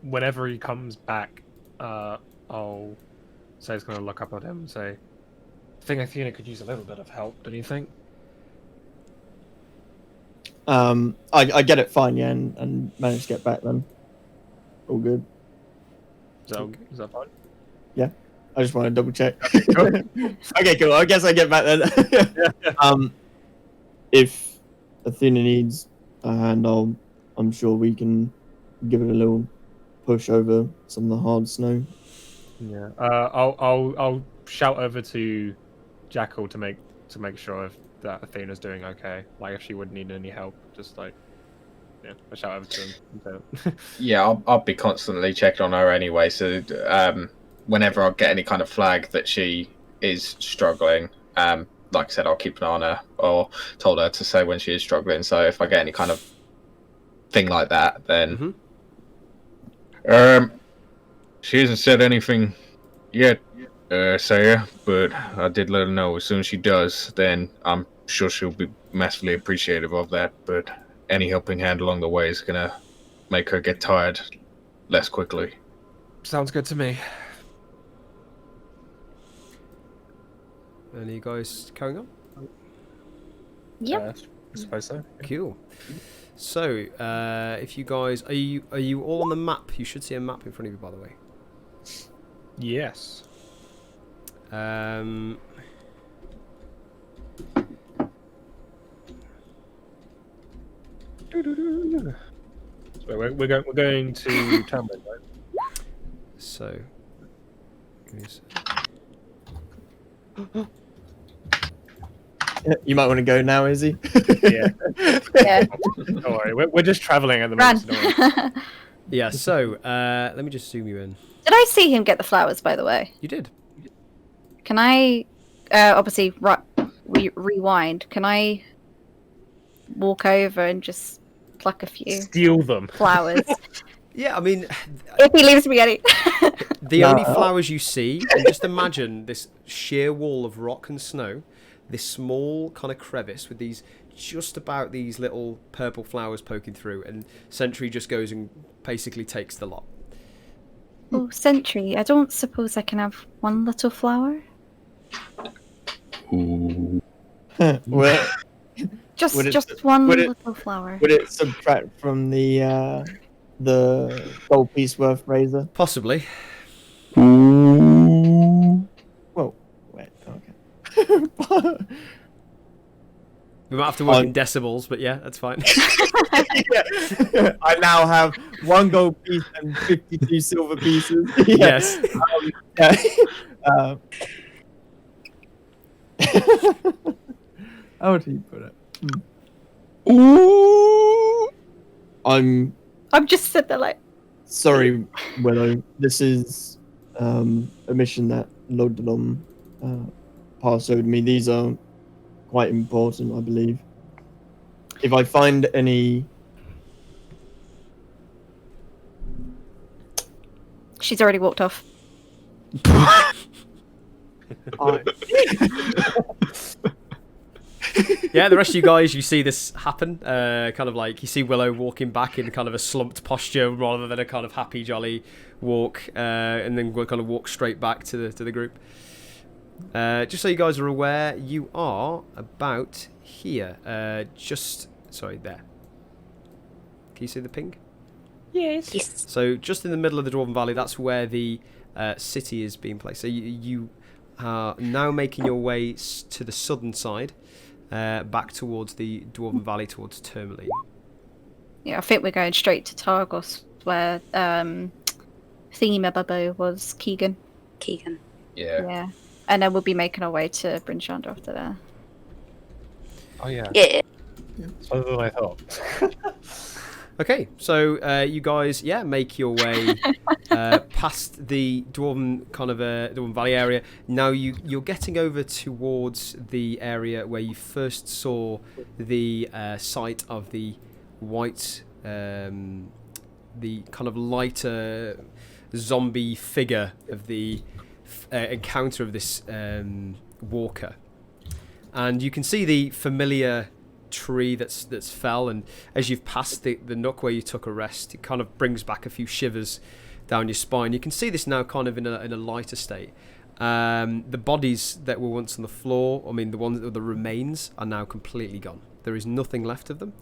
Whenever he comes back, I'll say he's going to look up at him and say, I think Athena could use a little bit of help, don't you think? I get it fine, yeah, and manage to get back then. All good. Is that fine? Yeah. I just want to double check. Okay, cool. I guess I get back then. If Athena needs a hand, I'm sure we can give it a little push over some of the hard snow. Yeah. I'll shout over to Jackal to make sure that Athena's doing okay. Like if she would need any help, just like I'll shout over to him. Yeah, I'll be constantly checking on her anyway. So whenever I get any kind of flag that she is struggling, like I said, I'll keep an eye on her, or told her to say when she is struggling. So if I get any kind of thing like that, then she hasn't said anything yet, Saya, but I did let her know as soon as she does, then I'm sure she'll be massively appreciative of that. But any helping hand along the way is gonna make her get tired less quickly. Sounds good to me. And are you guys carrying on? Yep. I suppose so. Cool. So, if you guys are you all on the map? You should see a map in front of you, by the way. Yes. So we're going to Tourmaline, right? So, You might want to go now, Izzy. Yeah. Yeah. Don't worry, we're just traveling at the moment. Run. So don't worry. yeah. So, let me just zoom you in. Did I see him get the flowers, by the way? You did. Can I, obviously, rewind. Can I walk over and just pluck a few Steal them. flowers? Yeah, I mean, If he leaves me any. the only flowers you see, and just imagine this sheer wall of rock and snow, this small kind of crevice with just about these little purple flowers poking through, and Sentry just goes and basically takes the lot. Oh, Sentry, I don't suppose I can have one little flower? Ooh. Well, Just Would it- just one would it- little flower. would it subtract from the gold piece worth razor? Possibly. Ooh. Whoa, wait, okay. We might have to work in decibels, but yeah, that's fine. Yeah. I now have one gold piece and 52 silver pieces. Yeah. Yes. Yeah. How would you put it? Ooh. I'm I'm just sitting there like, Sorry, Willow. This is a mission that Lodalom passed over to me. These are quite important, I believe. If I find any... She's already walked off. Yeah, the rest of you guys, you see this happen. Kind of like you see Willow walking back in kind of a slumped posture rather than a kind of happy, jolly walk, and then we'll kind of walk straight back to the group. Just so you guys are aware, you are about here. Sorry, there. Can you see the ping? Yes. So just in the middle of the Dwarven Valley, that's where the city is being placed. So you are now making your way to the southern side, back towards the Dwarven Valley, towards Tourmaline. Yeah, I think we're going straight to Targos, where Thingy Mababo was Keegan. Keegan. Yeah. Yeah. And then we'll be making our way to Bryn Shander after there. Oh yeah. Yeah. Other than I thought. Okay, so you guys, make your way past the Dwarven Dwarven Valley area. Now you're getting over towards the area where you first saw the site of the white, the kind of lighter zombie figure of the encounter of this walker, and you can see the familiar tree that's fell, and as you've passed the nook where you took a rest, it kind of brings back a few shivers down your spine. You can see this now kind of in a lighter state. The bodies that were once on the floor, I mean the ones that were the remains, are now completely gone. There is nothing left of them,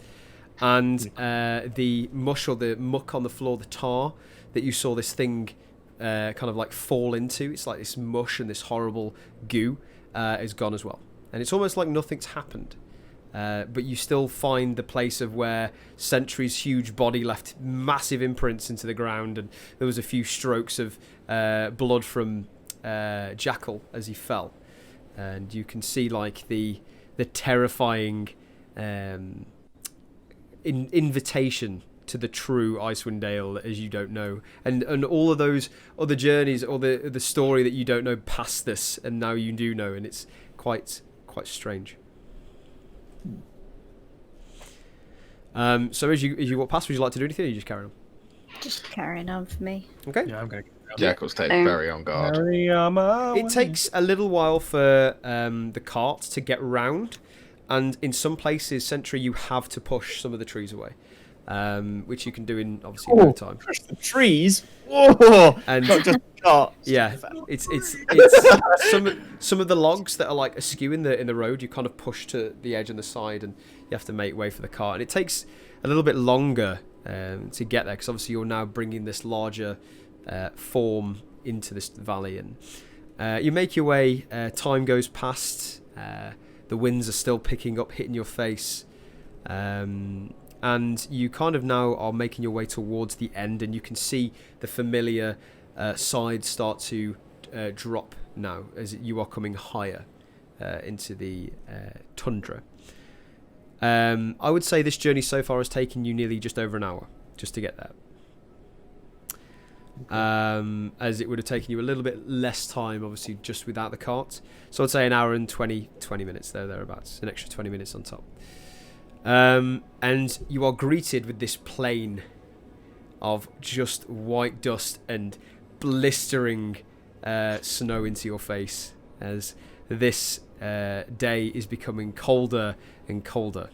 and the mush or the muck on the floor, the tar that you saw this thing kind of like fall into, it's like this mush and this horrible goo, is gone as well, and it's almost like nothing's happened. But you still find the place of where Sentry's huge body left massive imprints into the ground, and there was a few strokes of blood from Jackal as he fell, and you can see like the terrifying invitation to the true Icewind Dale as you don't know, and all of those other journeys, or the story that you don't know past this, and now you do know, and it's quite strange. So as you walk past, would you like to do anything, or you just carry on? Just carrying on for me. Okay. Yeah, I'm gonna. Jackal's taken very on guard. It takes a little while for the cart to get round, and in some places, Sentry, you have to push some of the trees away, which you can do in obviously no time. Push the trees. Whoa! And Not just carts. yeah, it's some of the logs that are like askew in the road, you kind of push to the edge on the side, and you have to make way for the cart, and it takes a little bit longer to get there, because obviously you're now bringing this larger form into this valley, and you make your way. Time goes past, the winds are still picking up, hitting your face, and you kind of now are making your way towards the end, and you can see the familiar sides start to drop now as you are coming higher into the tundra. I would say this journey so far has taken you nearly just over an hour just to get there. As it would have taken you a little bit less time, obviously, just without the cart. So I'd say an hour and 20 minutes thereabouts, an extra 20 minutes on top. And you are greeted with this plain of just white dust and blistering snow into your face, as this day is becoming colder and colder,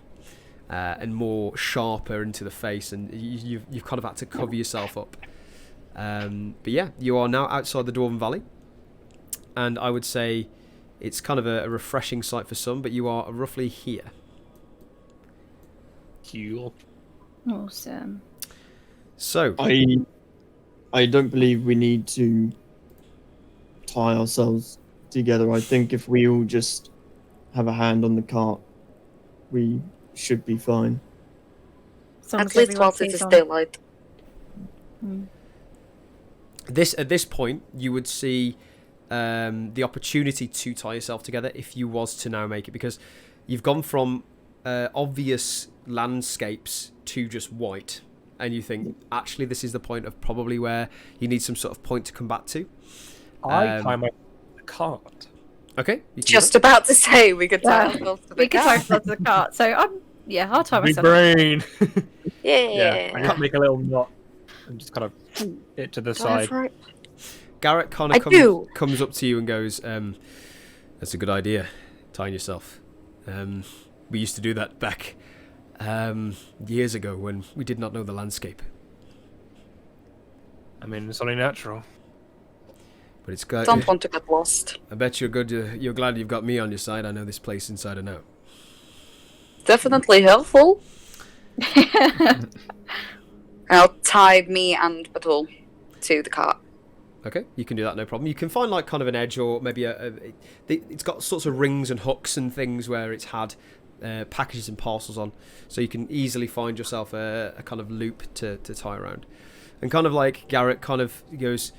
and more sharper into the face, and you've kind of had to cover yourself up. But yeah, you are now outside the Dwarven Valley, and I would say it's kind of a refreshing sight for some, but you are roughly here. Cool. Awesome. So I don't believe we need to tie ourselves together. I think if we all just have a hand on the cart, we should be fine. As long At as least everyone whilst it stays is on. daylight. at this point, you would see the opportunity to tie yourself together if you was to now make it, because you've gone from obvious landscapes to just white, and you think actually this is the point of probably where you need some sort of point to come back to. I climb up the cart. Okay. You can do Just that. about to say we could tie Yeah. ourselves to the We can tie car. ourselves to the cart. So I'll tie Big myself. brain. Yeah. I can make a little knot and just kind of it to the Do I have side. right? Garrett kind I of do. comes up to you and goes, "That's a good idea, tying yourself. We used to do that back years ago when we did not know the landscape. I mean, it's only natural. But it's good. Don't want to get lost. I bet you're good. You're glad you've got me on your side. I know this place inside and out. Definitely helpful. I'll tie me and Batul to the cart. Okay, you can do that, no problem. You can find like kind of an edge or maybe it's got sorts of rings and hooks and things where it's had packages and parcels on, so you can easily find yourself a kind of loop to tie around. And kind of like Garrett kind of goes,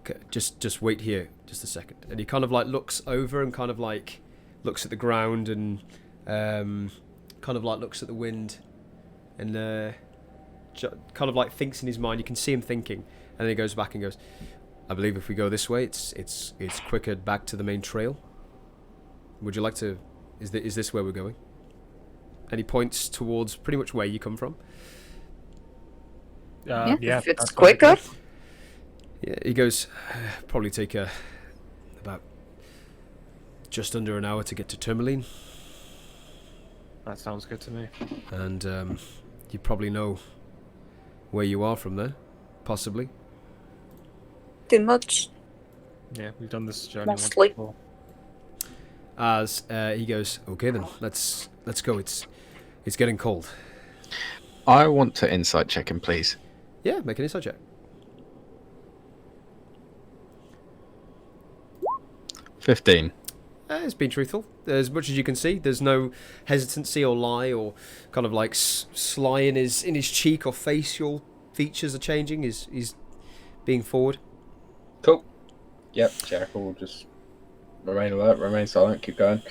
"Okay, just wait here just a second," and he kind of like looks over and kind of like looks at the ground and kind of like looks at the wind and kind of like thinks in his mind. You can see him thinking, and then he goes back and goes, "I believe if we go this way, it's quicker back to the main trail. Would you like to? Is this where we're going?" And he points towards pretty much where you come from. Yeah, If it's that's what I quicker. did. Yeah, he goes, "Probably take about just under an hour to get to Tourmaline, That sounds good to me. and you probably know where you are from there, possibly." Too much. Yeah, we've done this journey once Mostly. before. As he goes, "Okay then, let's go. It's getting cold." I want to insight check him, please. Yeah, make an insight check. 15. It's been truthful. As much as you can see, there's no hesitancy or lie or kind of like sly in his cheek or facial features are changing. He's being forward. Cool. Yep, Jack will just remain alert, remain silent, keep going.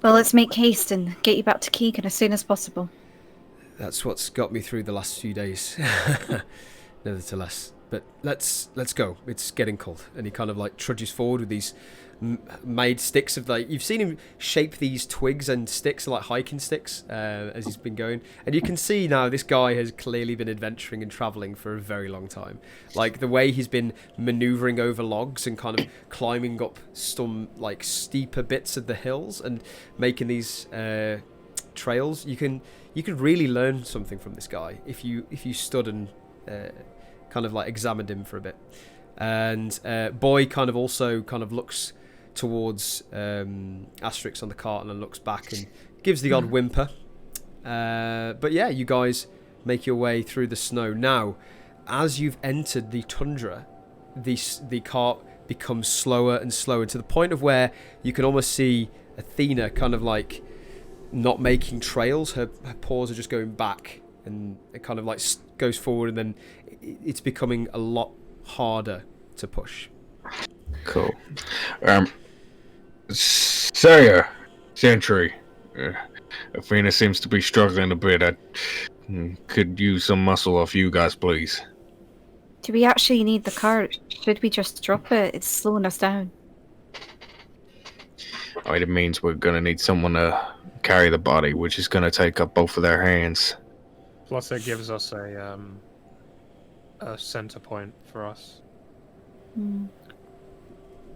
Well, let's make haste and get you back to Keegan as soon as possible. That's what's got me through the last few days. Nevertheless, but let's go. It's getting cold, and he kind of like trudges forward with these made sticks of like you've seen him shape these twigs and sticks like hiking sticks as he's been going, and you can see now this guy has clearly been adventuring and traveling for a very long time. Like the way he's been maneuvering over logs and kind of climbing up some like steeper bits of the hills and making these trails. You could really learn something from this guy if you stood and kind of like examined him for a bit. And Boy kind of also kind of looks towards Asterix on the cart and then looks back and gives the odd whimper. But yeah, you guys make your way through the snow. Now, as you've entered the tundra, the cart becomes slower and slower to the point of where you can almost see Athena kind of like not making trails. Her paws are just going back, and it kind of like goes forward, and then it's becoming a lot harder to push. Cool. Sire, Sentry. Athena seems to be struggling a bit. I could use some muscle off you guys, please. Do we actually need the cart? Should we just drop it? It's slowing us down. It means we're going to need someone to carry the body, which is going to take up both of their hands. Plus, it gives us a center point for us.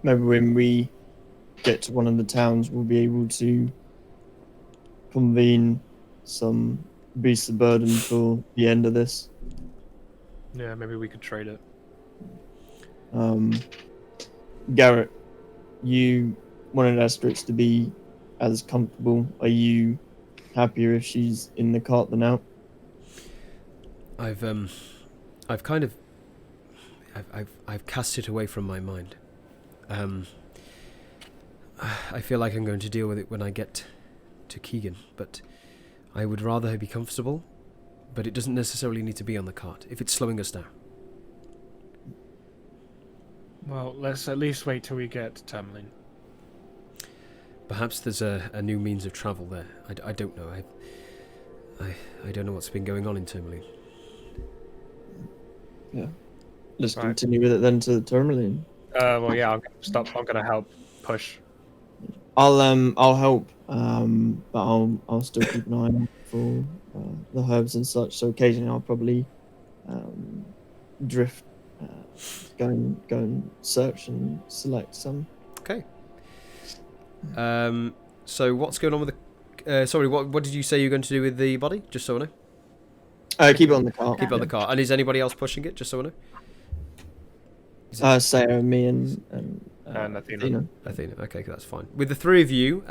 Maybe when we get to one of the towns, we'll be able to convene some beasts of burden for the end of this. Yeah, maybe we could trade it. Garrett, you wanted Asterix to be as comfortable. Are you happier if she's in the cart than out? I've cast it away from my mind. I feel like I'm going to deal with it when I get to Keegan, but I would rather her be comfortable, but it doesn't necessarily need to be on the cart if it's slowing us down. Well, let's at least wait till we get to Tourmaline. Perhaps there's a new means of travel there. I don't know. I don't know what's been going on in Tourmaline. Let's Right. continue with it then to the Tourmaline. Well, yeah, I'm gonna stop. I'm gonna help push. I'll help, but I'll still keep an eye out for the herbs and such. So occasionally I'll probably drift, go and search and select some. Okay. So what's going on with the? Sorry, what did you say you're going to do with the body? Just so I know. Keep it on the cart. Keep it on the cart. And is anybody else pushing it? Just so I know. Sarah, me, and Athena. Athena. Okay, that's fine. With the three of you,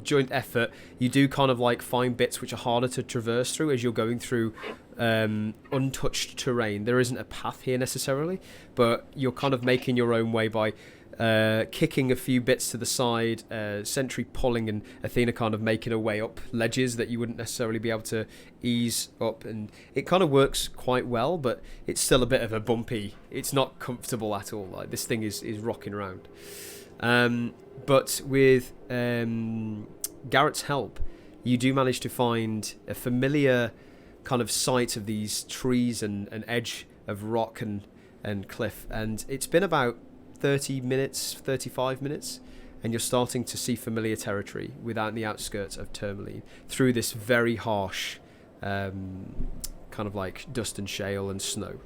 joint effort, you do kind of like find bits which are harder to traverse through as you're going through untouched terrain. There isn't a path here necessarily, but you're kind of making your own way by kicking a few bits to the side, Sentry pulling, and Athena kind of making her way up ledges that you wouldn't necessarily be able to ease up, and it kind of works quite well, but it's still a bit of a bumpy. It's not comfortable at all. Like this thing is rocking around. But with Garrett's help, you do manage to find a familiar kind of sight of these trees and an edge of rock and cliff, and it's been about 30 minutes, 35 minutes, and you're starting to see familiar territory without the outskirts of Tourmaline through this very harsh kind of like dust and shale and snow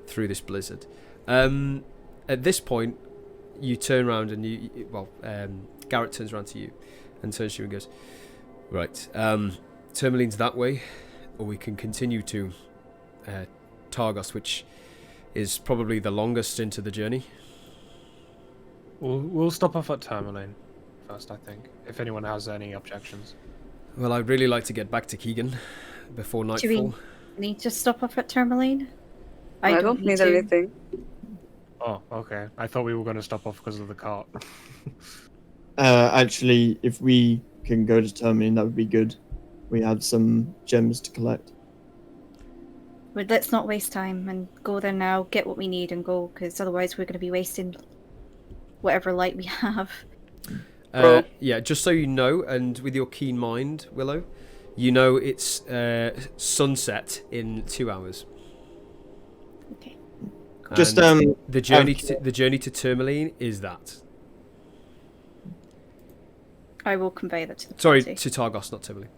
through this blizzard. At this point, you turn around and Garrett turns around to you and turns to you and goes, right, Tourmaline's that way, or we can continue to Targos, which is probably the longest into the journey. We'll stop off at Tourmaline first, I think. If anyone has any objections. Well, I'd really like to get back to Keegan before nightfall. Do we need to stop off at Tourmaline? I don't need to. anything. Oh, okay. I thought we were going to stop off because of the cart. Actually, if we can go to Tourmaline, that would be good. We have some gems to collect. But let's not waste time and go there now, get what we need and go, because otherwise we're going to be wasting whatever light we have. Yeah, just so you know, and with your keen mind, Willow, you know it's sunset in 2 hours. Okay. Just the journey to Tourmaline is that. I will convey that to the Sorry, party. to Targos, not Tourmaline.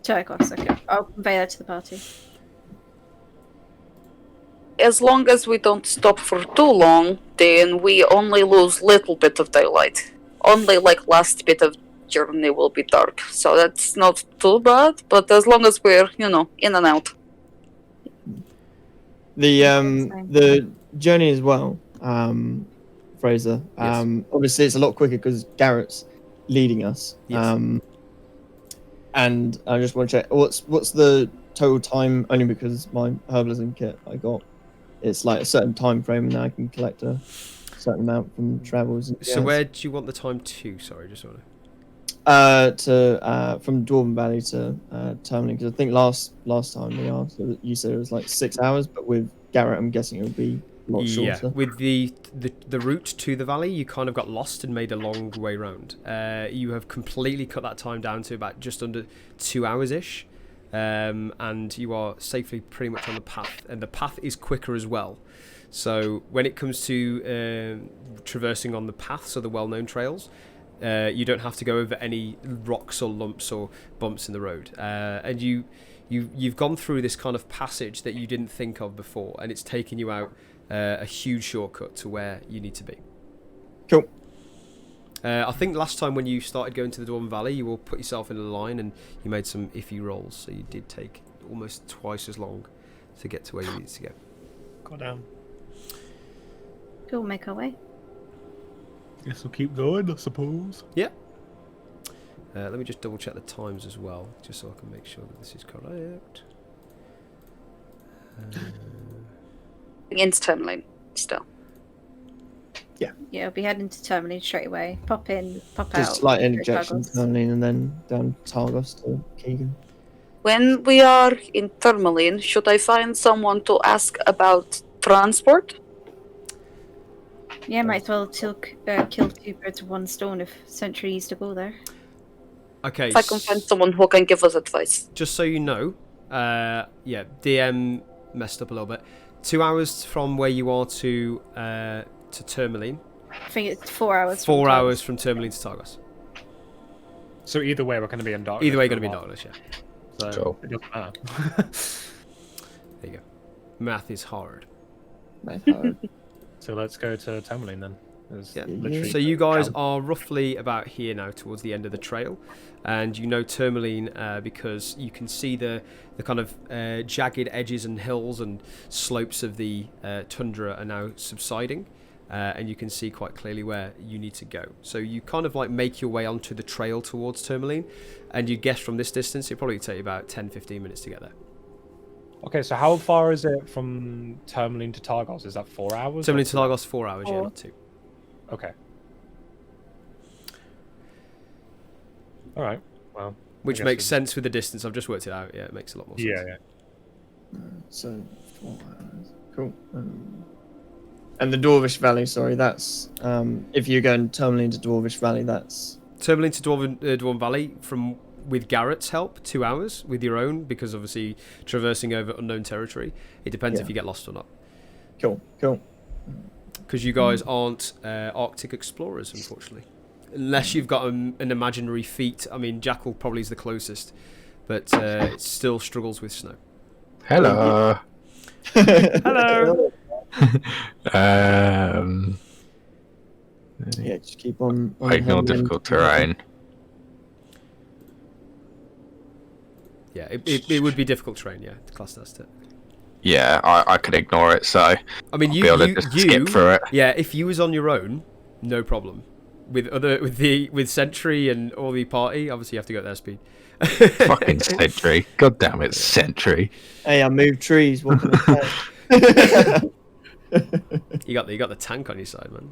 Targos, okay. I'll convey that to the party. As long as we don't stop for too long, then we only lose little bit of daylight. Only like last bit of journey will be dark, so that's not too bad. But as long as we're, in and out. The journey as well, Fraser. Yes. Obviously, it's a lot quicker because Garrett's leading us. Yes. And I just want to check what's the total time? Only because my herbalism kit I got, it's like a certain time frame, and then I can collect a certain amount from travels. And So where do you want the time to? Sorry, just sort of. From Dwarven Valley to Tourmaline, because I think last time we asked, you said it was like 6 hours, but with Garrett, I'm guessing it would be a lot shorter. Yeah, with the route to the valley, you kind of got lost and made a long way round. You have completely cut that time down to about just under 2 hours ish, and you are safely pretty much on the path, and the path is quicker as well. So when it comes to traversing on the paths or the well-known trails, you don't have to go over any rocks or lumps or bumps in the road, and you've gone through this kind of passage that you didn't think of before, and it's taken you out a huge shortcut to where you need to be. Cool. I think last time when you started going to the Dwarven Valley, you all put yourself in a line and you made some iffy rolls, so you did take almost twice as long to get to where you needed to go. Go down. We'll make our way. Guess we'll keep going, I suppose. Yeah. Let me just double check the times as well, just so I can make sure that this is correct. Against Tourmaline, still. Yeah, I'll be heading to Tourmaline straight away. Pop in, pop out. Just like go to interjection, Targos. Tourmaline, and then down Targos to Keegan. When we are in Tourmaline, should I find someone to ask about transport? Yeah, might as well kill two birds with one stone if Sentry needs to go there. Okay. If I can find someone who can give us advice. Just so you know, DM messed up a little bit. 2 hours from where you are to Tourmaline. I think it's 4 hours. 4 hours from Tourmaline to Targos. So either way, we're going to be in darkness. Either way, for going a to be in while. darkness, yeah. So Cool. it doesn't matter. There you go. Math is hard. So let's go to Tourmaline then. There's Yeah. literally So you guys down. are roughly about here now, towards the end of the trail, and you know Tourmaline because you can see the kind of jagged edges and hills and slopes of the tundra are now subsiding, and you can see quite clearly where you need to go. So you kind of like make your way onto the trail towards Tourmaline, and you guess from this distance it probably take you about 10-15 minutes to get there. Okay, so how far is it from Tourmaline to Targos? Is that 4 hours? Tourmaline to Targos 4 hours, yeah, not 2. Okay. All right. Well. Which I guess makes we- sense with the distance. I've just worked it out. Yeah, it makes a lot more sense. Yeah. So 4 hours. Cool. And the Dwarvish Valley, sorry, that's if you're going Tourmaline to Dwarvish Valley, that's Tourmaline to Dwarven Valley with Garrett's help, 2 hours. With your own, because obviously traversing over unknown territory, it depends if you get lost or not. cool. Because you guys aren't Arctic explorers, unfortunately. Unless you've got an imaginary feat. I mean, Jackal probably is the closest, but it still struggles with snow. Hello. Hello. Yeah, just keep on I ignore heading in. difficult terrain. Yeah, it would be difficult terrain, yeah, to class that. Yeah, I could ignore it, so I mean, I'll be able to just skip through it. Yeah, if you was on your own, no problem. With Sentry and all the party, obviously you have to go at their speed. Fucking Sentry. God damn it, Sentry. Hey, I moved trees. What can I say? You got the tank on your side, man.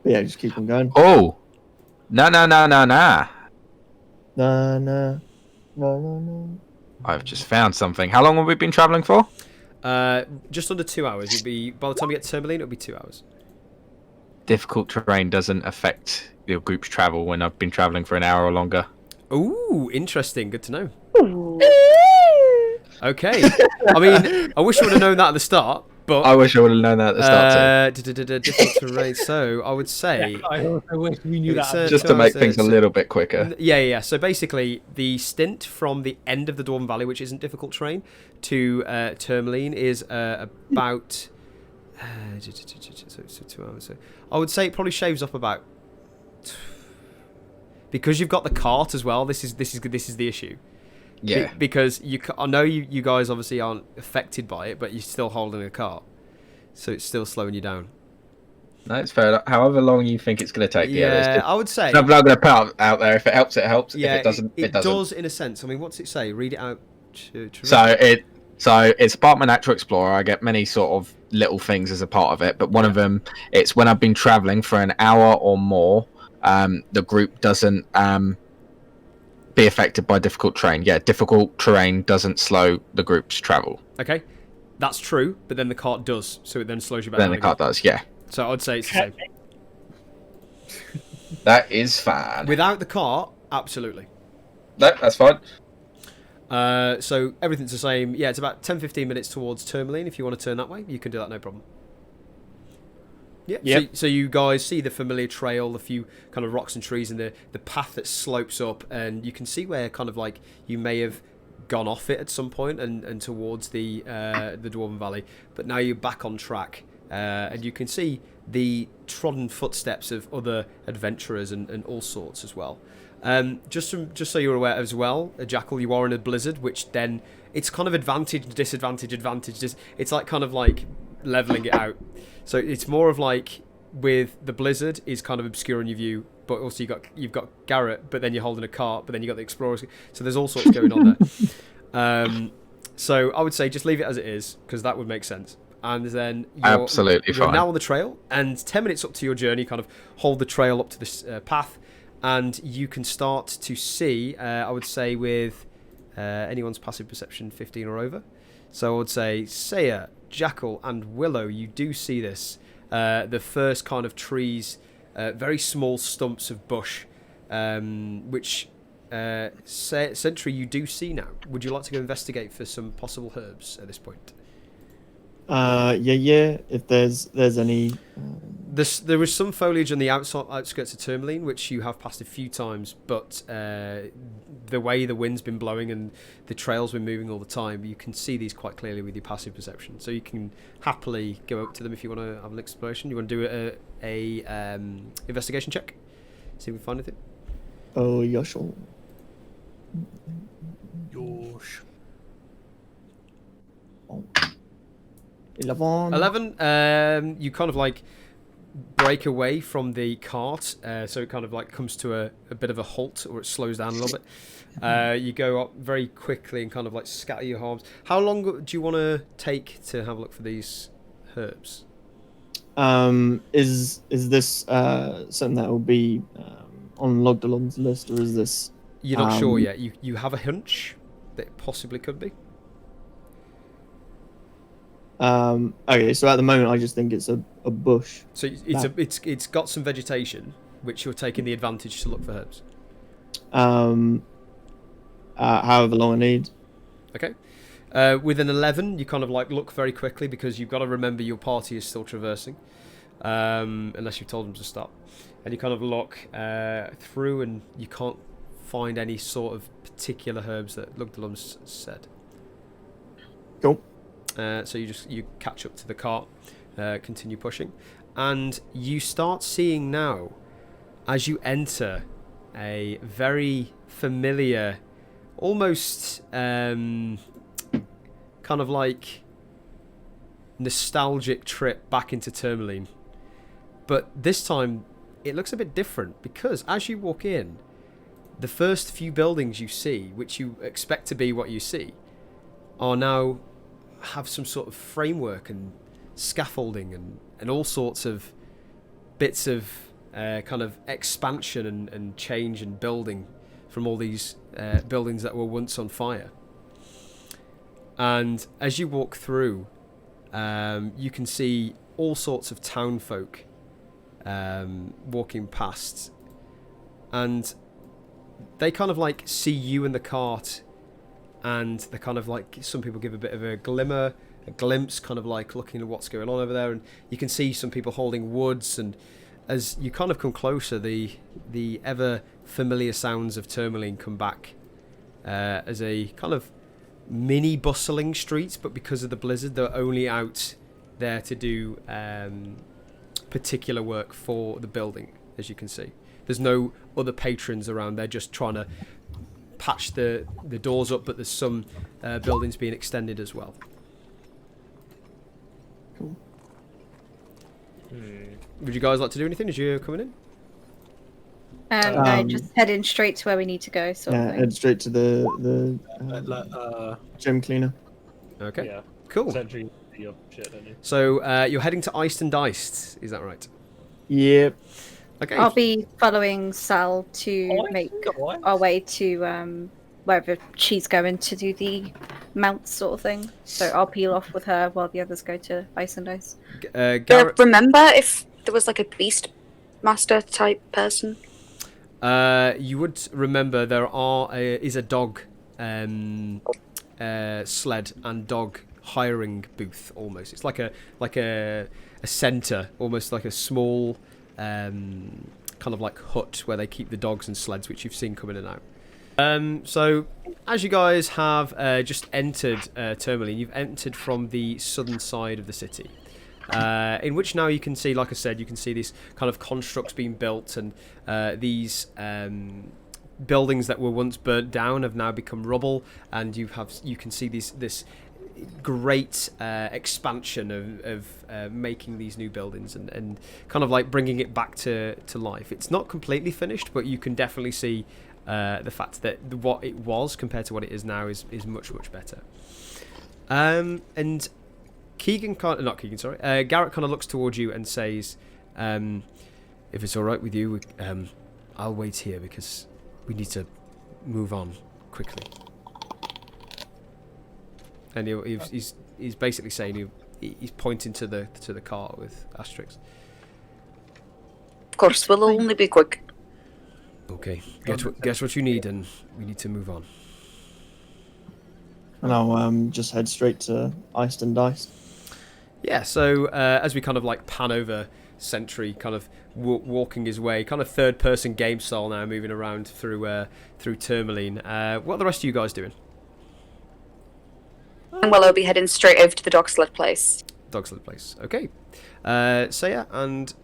But yeah, just keep on going. Oh! No. No. I've just found something. How long have we been travelling for? Just under 2 hours. You'll be by the time you get to Tourmaline, it'll be 2 hours. Difficult terrain doesn't affect your group's travel when I've been travelling for an hour or longer. Ooh, interesting. Good to know. Okay. I mean, I wish I would have known that at the start, but I wish I would have known that at the start too. Difficult terrain. So I would say I wish we knew It's, that. Just to make things a little bit quicker. Yeah. So basically, the stint from the end of the Dwarven Valley, which isn't difficult terrain, to Tourmaline is about. So 2 hours. So I would say it probably shaves up about. Because you've got the cart as well. This is the issue. Yeah. Because I know you guys obviously aren't affected by it, but you're still holding a cart, so it's still slowing you down. No, it's fair enough. However long you think it's going to take. Yeah, I would say. I'm not going to put out there. If it helps, it helps. Yeah, if it doesn't, it doesn't. does in a sense. I mean, what's it say? Read it out. So it's part of my Natural Explorer. I get many sort of little things as a part of it, but one of them, it's when I've been traveling for an hour or more, the group doesn't be affected by difficult terrain. Yeah, difficult terrain doesn't slow the group's travel. Okay, that's true, but then the cart does, so it then slows you back Then down the cart again. does, yeah. So I'd say it's the same. That is fine. Without the cart, absolutely. No, that's fine. So everything's the same. Yeah, it's about 10-15 minutes towards Tourmaline. If you want to turn that way, you can do that, no problem. Yeah. Yep. So you guys see the familiar trail, the few kind of rocks and trees, and the path that slopes up, and you can see where kind of like you may have gone off it at some point and towards the Dwarven Valley, but now you're back on track, and you can see the trodden footsteps of other adventurers and all sorts as well. Just so you're aware as well, Jackal, you are in a blizzard, which then it's kind of advantage, disadvantage. It's like kind of like leveling it out. So it's more of like with the blizzard is kind of obscuring your view, but also you've got Garrett, but then you're holding a cart, but then you've got the explorers. So there's all sorts going on there. So I would say just leave it as it is, because that would make sense. And then Absolutely you're fine. now on the trail, and 10 minutes up to your journey, kind of hold the trail up to this path, and you can start to see, I would say with anyone's passive perception 15 or over. So I would say Saya, Jackal and Willow, you do see this. The first kind of trees, very small stumps of bush, which Sentry you do see now. Would you like to go investigate for some possible herbs at this point? Yeah. If there's any. There is some foliage on the outskirts of Tourmaline, which you have passed a few times, but the way the wind's been blowing and the trail's been moving all the time, you can see these quite clearly with your passive perception. So you can happily go up to them if you want to have an exploration. You want to do a investigation check? See if we can find anything? Oh, Yoshel. Yosh. 11. 11. You kind of like break away from the cart, so it kind of like comes to a bit of a halt, or it slows down a little bit. You go up very quickly and kind of like scatter your arms. How long do you want to take to have a look for these herbs? Is this something that will be on Logdalon's list, or is this? You're not sure yet. You have a hunch that it possibly could be. Okay, so at the moment I just think it's a bush. So it's got some vegetation, which you're taking the advantage to look for herbs. However long I need. Okay. With an 11, you kind of like look very quickly, because you've got to remember your party is still traversing, unless you've told them to stop. And you kind of look through, and you can't find any sort of particular herbs that Lugdalum's said. Cool. So you catch up to the cart, continue pushing, and you start seeing now, as you enter, a very familiar, almost kind of like nostalgic trip back into Tourmaline. But this time it looks a bit different, because as you walk in, the first few buildings you see, which you expect to be what you see, are now have some sort of framework and scaffolding and all sorts of bits of kind of expansion and change and building from all these buildings that were once on fire. And as you walk through, you can see all sorts of town folk walking past, and they kind of like see you in the cart, and they kind of like, some people give a bit of a glimpse, kind of like looking at what's going on over there, and you can see some people holding woods, and as you kind of come closer, the ever familiar sounds of Tourmaline come back as a kind of mini bustling street, but because of the blizzard, they're only out there to do particular work for the building. As you can see, there's no other patrons around. They're just trying to patch the doors up, but there's some buildings being extended as well. Cool. Would you guys like to do anything as you're coming in? No, just heading straight to where we need to go. Sort of thing. Head straight to the gym cleaner. Okay. Yeah. Cool. Sentry your shit, don't you? So you're heading to Iced and Diced, is that right? Yep. Okay. I'll be following Sal to make our way to wherever she's going to do the mount sort of thing. So I'll peel off with her while the others go to Ice and Ice. Garrett, Remember if there was like a beast master type person? you would remember there is a dog sled and dog hiring booth almost. It's like a centre, almost like a small kind of like hut where they keep the dogs and sleds, which you've seen come in and out. So as you guys have just entered Tourmaline, you've entered from the southern side of the city, in which now you can see, like I said, you can see these kind of constructs being built, and these buildings that were once burnt down have now become rubble, and you can see this great expansion of making these new buildings and kind of like bringing it back to life. It's not completely finished, but you can definitely see the fact that what it was compared to what it is now is much better. And Garrett kind of looks towards you and says, if it's all right with you, I'll wait here because we need to move on quickly. And he's basically saying he's pointing to the cart with asterisks. Of course, we'll only be quick. Okay, guess what you need, and we need to move on. And I'll just head straight to Iced and Diced. Yeah, so as we kind of like pan over Sentry, kind of walking his way, kind of third-person game style now, moving around through Tourmaline. What are the rest of you guys doing? Well, I'll be heading straight over to the dog sled place. Dog sled place. Okay. Saya and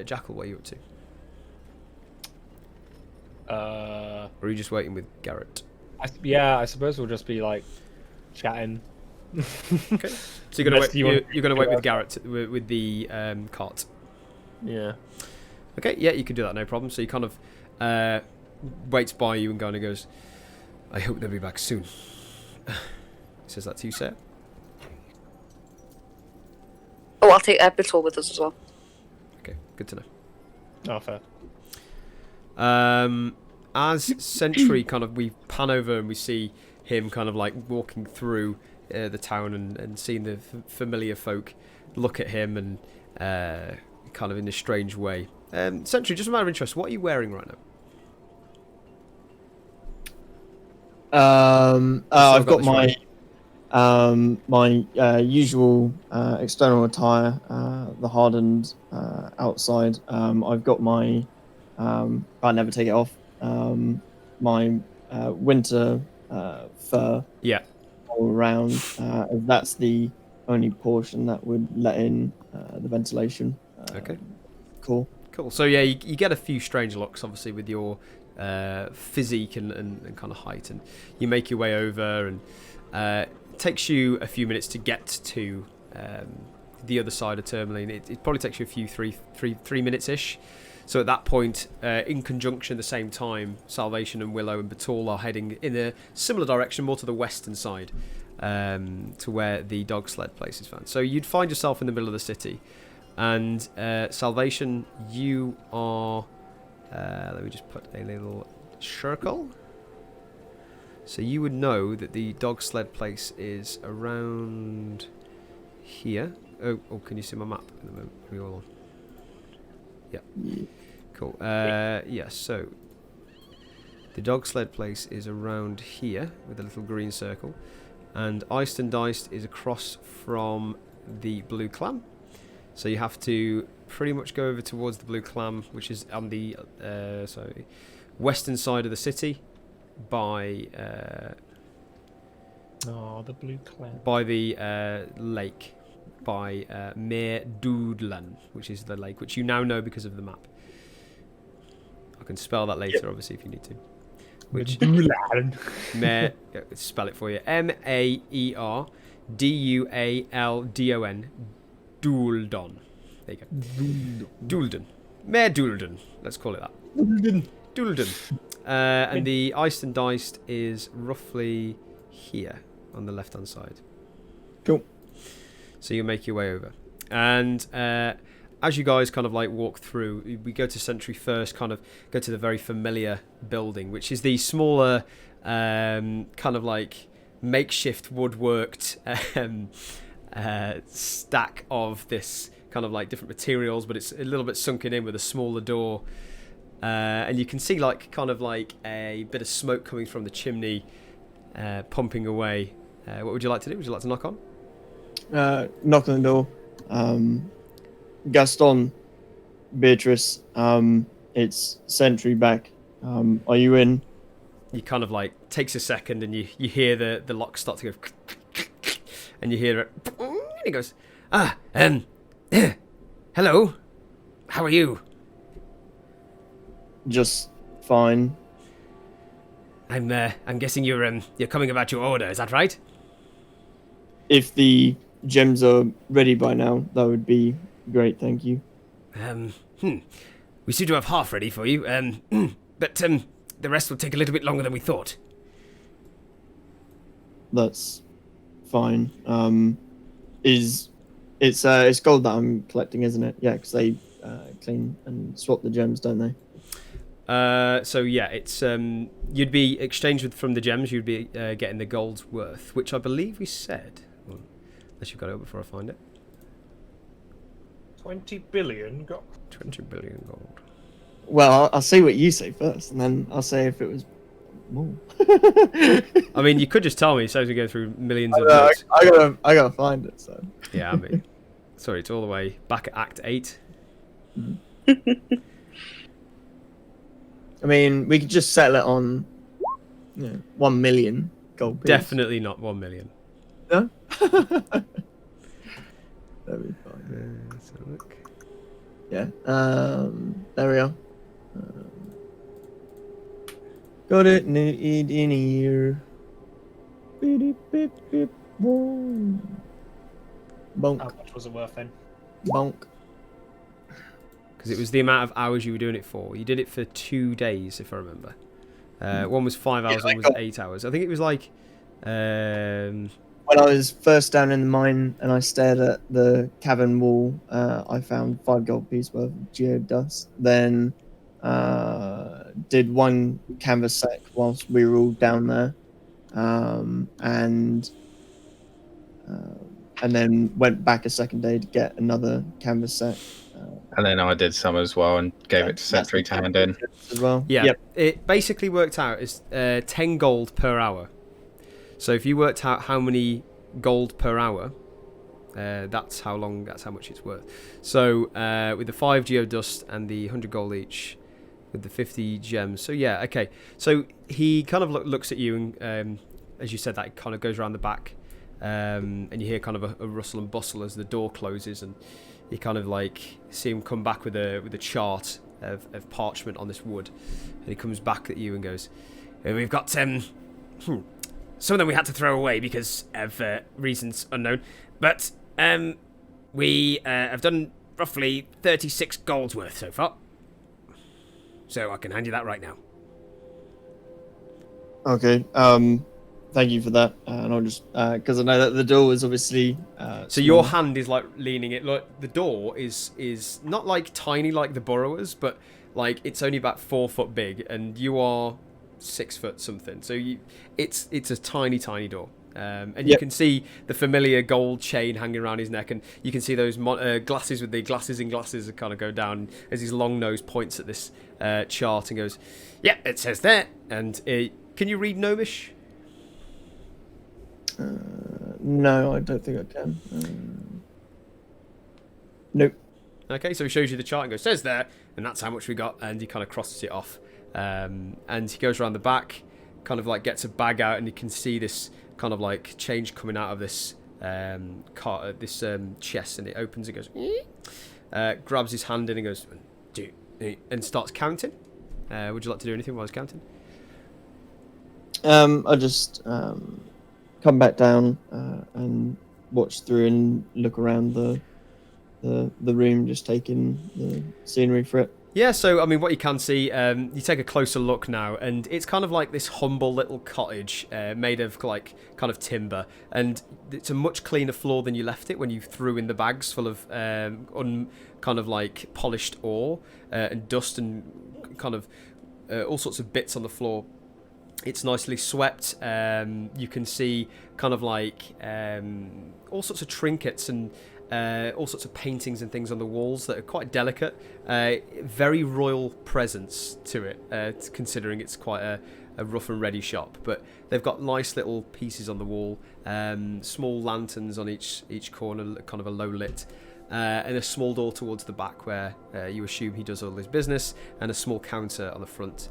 Jackal, what are you up to? Or are you just waiting with Garrett? I suppose we'll just be like chatting. Okay. So you're gonna wait with Garrett with the cart. Yeah. Okay. Yeah, you can do that. No problem. So he kind of waits by you and kind of goes, "I hope they'll be back soon." He says that to you, Sarah. Oh, I'll take Betul with us as well. Okay. Good to know. Oh, fair. As Sentry kind of we pan over and we see him kind of like walking through the town and seeing the familiar folk look at him and kind of in a strange way. Sentry, just a matter of interest, what are you wearing right now? I've got my usual external attire, the hardened outside. I've got my I never take it off. My winter fur. Yeah. All around. That's the only portion that would let in the ventilation. Okay. Cool. Cool. So yeah, you get a few strange looks, obviously, with your physique and kind of height, and you make your way over, and it takes you a few minutes to get to the other side of Tourmaline. It probably takes you a few three minutes ish. So at that point, in conjunction at the same time, Salvation and Willow and Betul are heading in a similar direction, more to the western side, to where the dog sled place is found. So you'd find yourself in the middle of the city, and Salvation, you are. Let me just put a little circle. So you would know that the dog sled place is around here. Oh, can you see my map at the moment? Are we all on? Yeah. Cool. Yeah, so the dog sled place is around here with a little green circle, and Iced and Diced is across from the Blue Clam. So you have to pretty much go over towards the Blue Clam, which is on the western side of the city, by the Blue Clam. By the lake. By Mere Doodlan, which is the lake, which you now know because of the map. I can spell that later, obviously, if you need to. Which Mere, spell it for you. Maerdundon. Dooldon. There you go. Dooldon. Mere Dooldon. Let's call it that. Dooldon. And the Iced and Diced is roughly here on the left-hand side. Cool. So you make your way over, and as you guys kind of like walk through, we go to Sentry first, kind of go to the very familiar building, which is the smaller kind of like makeshift woodworked stack of this kind of like different materials, but it's a little bit sunken in with a smaller door, and you can see like kind of like a bit of smoke coming from the chimney, pumping away. What would you like to do? Would you like to knock on? Knock on the door. Gaston, Beatrice, it's Sentry back. Are you in? You kind of like takes a second, and you hear the lock start to go, and you hear it, and he goes, hello, how are you? Just fine. I'm guessing you're coming about your order. Is that right? If the gems are ready by now, that would be great, thank you. We seem to have half ready for you, but the rest will take a little bit longer than we thought. That's fine. It's gold that I'm collecting, isn't it? Yeah, because they clean and swap the gems, don't they? So yeah, it's you'd be exchanged from the gems. You'd be getting the gold's worth, which I believe we said. Well, unless you've got it up before I find it. 20 billion gold. 20 billion gold. Well, I'll see what you say first, and then I'll say if it was more. I mean, you could just tell me, so as we go through millions of I notes. gotta find it. So Yeah, I mean, sorry, it's all the way back at Act 8. I mean, we could just settle it on 1 million gold piece. Definitely not 1 million. No? That'd be fine. Let's have a look. Yeah. There we are. Got it in here. Beep, beep, beep, boom. Bonk. How much was it worth then? Bonk. Because it was the amount of hours you were doing it for. You did it for 2 days, if I remember. One was 5 hours, one was 8 hours. I think it was like... When I was first down in the mine and I stared at the cavern wall, I found 5 gold pieces worth of geodust. Then did 1 canvas sack whilst we were all down there, and then went back a second day to get another canvas sack. And then I did some as well and gave it to Sentry to hand in. As well. Yeah, Yep. it basically worked out as 10 gold per hour. So if you worked out how many gold per hour, that's how much it's worth. So with the 5 geodust and the 100 gold each, with the 50 gems. So yeah, okay. So he kind of looks at you, and as you said, that kind of goes around the back, and you hear kind of a rustle and bustle as the door closes, and you kind of like see him come back with a chart of parchment on this wood, and he comes back at you and goes, "We've got some of them we had to throw away because of reasons unknown, but we have done roughly 36 gold's worth so far. So I can hand you that right now." Okay. Thank you for that. And I'll just because I know that the door is obviously. So your hand is like leaning it. Like the door is not like tiny like the burrowers, but like it's only about 4 foot big, and you are 6 foot something. So it's a tiny door. And you can see the familiar gold chain hanging around his neck, and you can see those glasses with the glasses in glasses that kind of go down as his long nose points at this chart and goes, "Yeah, it says there." And can you read Gnomish? No, I don't think I can. Nope. Okay, so he shows you the chart and goes, "Says there," and that's how much we got, and he kind of crosses it off. And he goes around the back, kind of like gets a bag out, and you can see this kind of like change coming out of this chest, and it opens and goes, grabs his hand in and goes, and starts counting. Would you like to do anything while he's counting? I just come back down and watch through and look around the room, just taking the scenery for it. Yeah, so, I mean, what you can see, you take a closer look now, and it's kind of like this humble little cottage made of, like, kind of timber, and it's a much cleaner floor than you left it when you threw in the bags full of kind of, like, polished ore and dust and kind of all sorts of bits on the floor. It's nicely swept. You can see kind of, like, all sorts of trinkets and all sorts of paintings and things on the walls that are quite delicate. Very royal presence to it, considering it's quite a rough and ready shop. But they've got nice little pieces on the wall, small lanterns on each corner, kind of a low lit, and a small door towards the back where you assume he does all his business, and a small counter on the front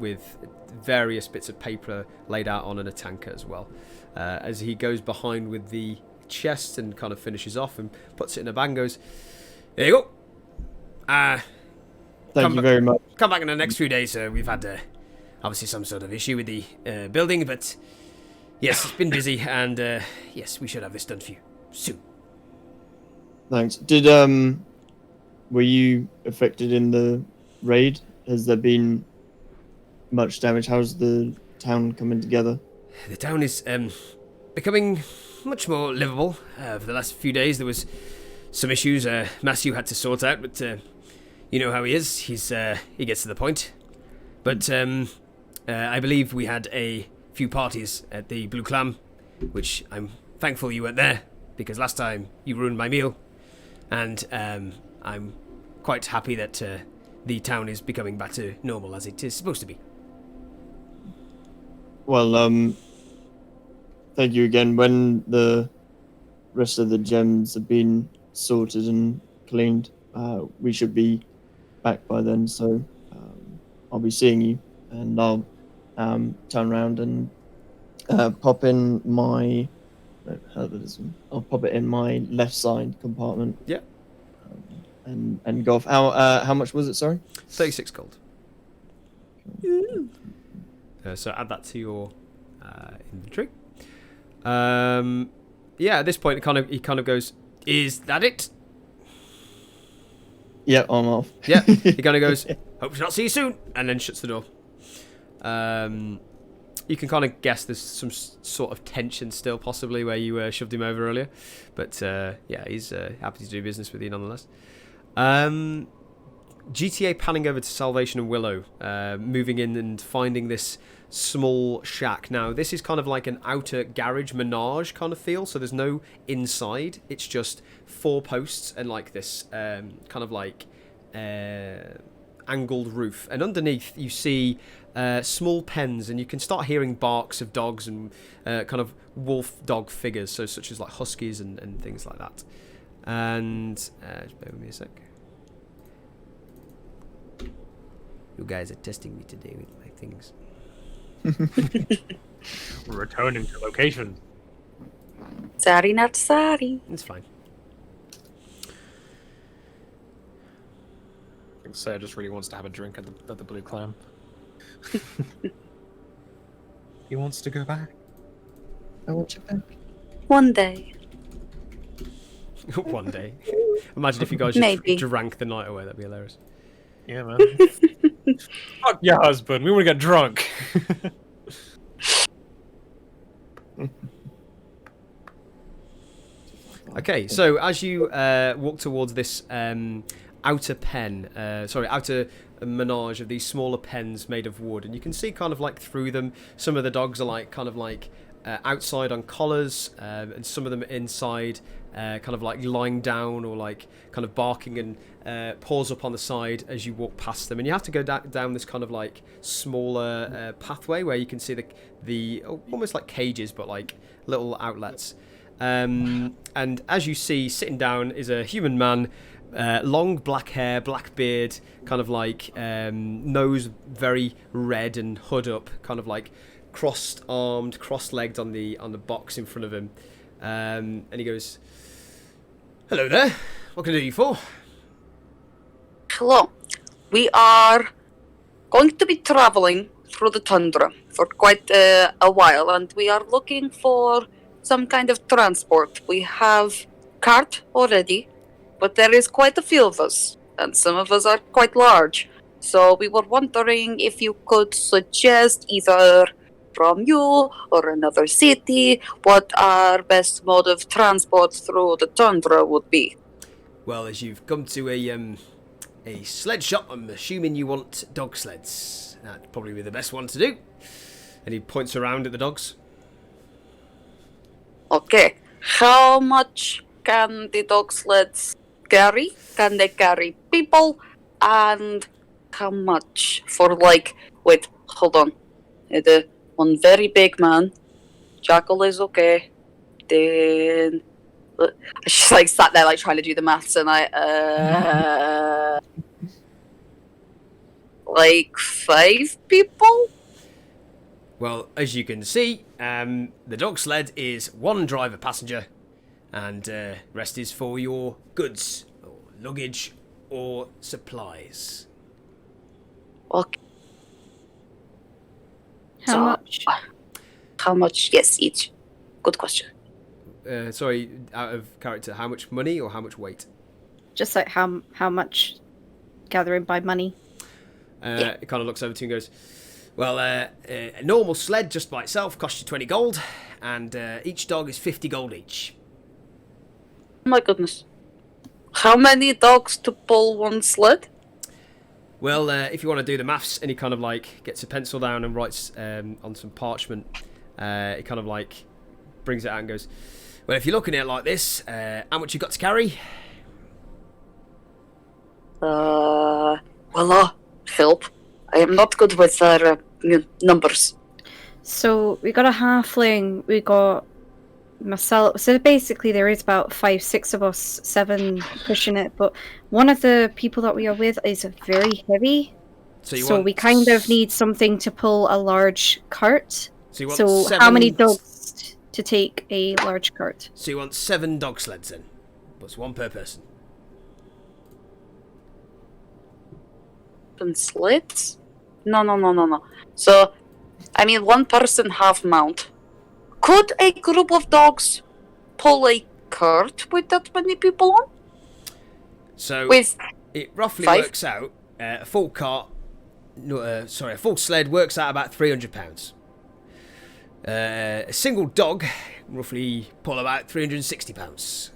with various bits of paper laid out on, and a tanker as well. As he goes behind with the chest and kind of finishes off and puts it in a bag and goes, "There you go. Thank you very much. Come back in the next few days. We've had obviously some sort of issue with the building, but yes, it's been busy, and yes, we should have this done for you soon." Thanks. Did were you affected in the raid? Has there been much damage? How's the town coming together? The town is becoming much more livable. For the last few days, there was some issues Matthew had to sort out, but you know how he is. He gets to the point. But I believe we had a few parties at the Blue Clam, which I'm thankful you weren't there, because last time you ruined my meal, and I'm quite happy that the town is becoming back to normal as it is supposed to be. Well, thank you again. When the rest of the gems have been sorted and cleaned, we should be back by then. So I'll be seeing you, and I'll turn around and pop in my. I'll pop it in my left side compartment. Yeah. And go off. How much was it? Sorry. 36 gold. So add that to your inventory. Yeah, at this point, he kind of goes, "Is that it?" Yeah, I'm off. Yeah, he kind of goes, "Hope to not see you soon," and then shuts the door. You can kind of guess there's some sort of tension still, possibly, where you shoved him over earlier. But yeah, he's happy to do business with you nonetheless. GTA panning over to Salvation and Willow, moving in and finding this small shack. Now, this is kind of like an outer garage menage kind of feel, so there's no inside. It's just 4 posts and like this kind of like angled roof. And underneath you see small pens, and you can start hearing barks of dogs and kind of wolf dog figures, so such as like huskies and things like that. And just bear with me a sec. You guys are testing me today with my things. We're returning to location. Sorry, not sorry. It's fine. I think Sarah just really wants to have a drink at the Blue Clam. He wants to go back. I want you back. One day. One day. Imagine if you guys just drank the night away. That'd be hilarious. Yeah, man. Fuck your husband. We want to get drunk. Okay, so as you walk towards this outer menage of these smaller pens made of wood, and you can see kind of like through them, some of the dogs are like kind of like outside on collars, and some of them inside kind of like lying down or like kind of barking, and paws up on the side as you walk past them. And you have to go down this kind of like smaller pathway where you can see the almost like cages, but like little outlets. And as you see, sitting down is a human man, long black hair, black beard, kind of like nose very red and hood up, kind of like crossed-armed, cross-legged on the box in front of him. And he goes, "Hello there. What can I do you for?" Hello. We are going to be traveling through the Tundra for quite a while, and we are looking for some kind of transport. We have cart already, but there is quite a few of us, and some of us are quite large. So we were wondering if you could suggest either from you or another city what our best mode of transport through the Tundra would be. Well, as you've come to a sled shop, I'm assuming you want dog sleds. That'd probably be the best one to do. And he points around at the dogs. Okay, how much can the dog sleds carry? Can they carry people? And how much for wait, hold on. The one very big man. Jackal is okay. Then I just sat there trying to do the maths, and I 5 people? Well, as you can see, the dog sled is 1 driver passenger, and rest is for your goods, or luggage, or supplies. Okay. How much? How much? Yes, each. Good question. Sorry, out of character, how much money or how much weight? Just like how much gathering by money. It kind of looks over to you and goes, well, a normal sled just by itself costs you 20 gold, and each dog is 50 gold each. Oh my goodness. How many dogs to pull one sled? Well, if you want to do the maths, and he kind of gets a pencil down and writes on some parchment, he kind of brings it out and goes, well, if you're looking at it like this, how much you got to carry? Well, help. I am not good with numbers. So we got a halfling, we got myself. So basically, there is about 5, 6 of us, 7 pushing it. But one of the people that we are with is very heavy, so we kind of need something to pull a large cart. So how many dogs to take a large cart? So you want 7 dog sleds then? Plus 1 per person. And sleds? No. So, I mean, 1 person half mount. Could a group of dogs pull a cart with that many people on? So with it roughly 5? works out. A full cart, a full sled works out about £300. A single dog roughly pull about £360.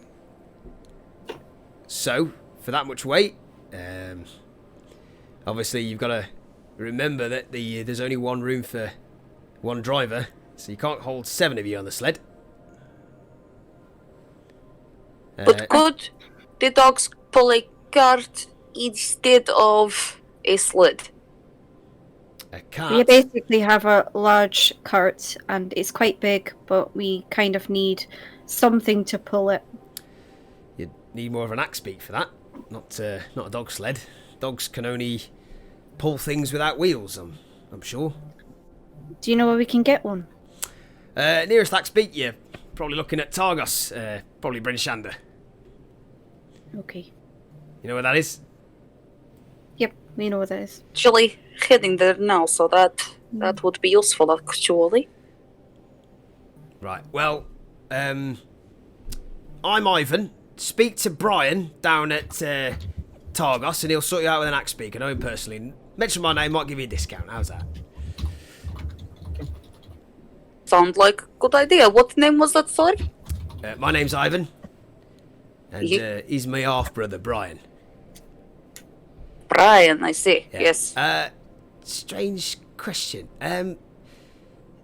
So for that much weight, obviously you've got to remember that there's only one room for 1 driver, so you can't hold 7 of you on the sled. But could the dogs pull a cart instead of a sled? A cart? We basically have a large cart, and it's quite big, but we kind of need something to pull it. You need more of an axe beak for that, not a dog sled. Dogs can only pull things without wheels, I'm sure. Do you know where we can get one? Nearest axe beak, you're probably looking at Targos, probably Bryn Shander. Okay. You know where that is? Yep, we know where that is. Actually, heading there now, so that would be useful, actually. Right, well, I'm Ivan. Speak to Brian down at Targos, and he'll sort you out with an axe beak. I know him personally. Mention my name, might give you a discount. How's that? Sound like a good idea. What name was that, sorry? My name's Ivan. And he's my half-brother, Brian. Brian, I see. Yeah. Yes. Strange question. There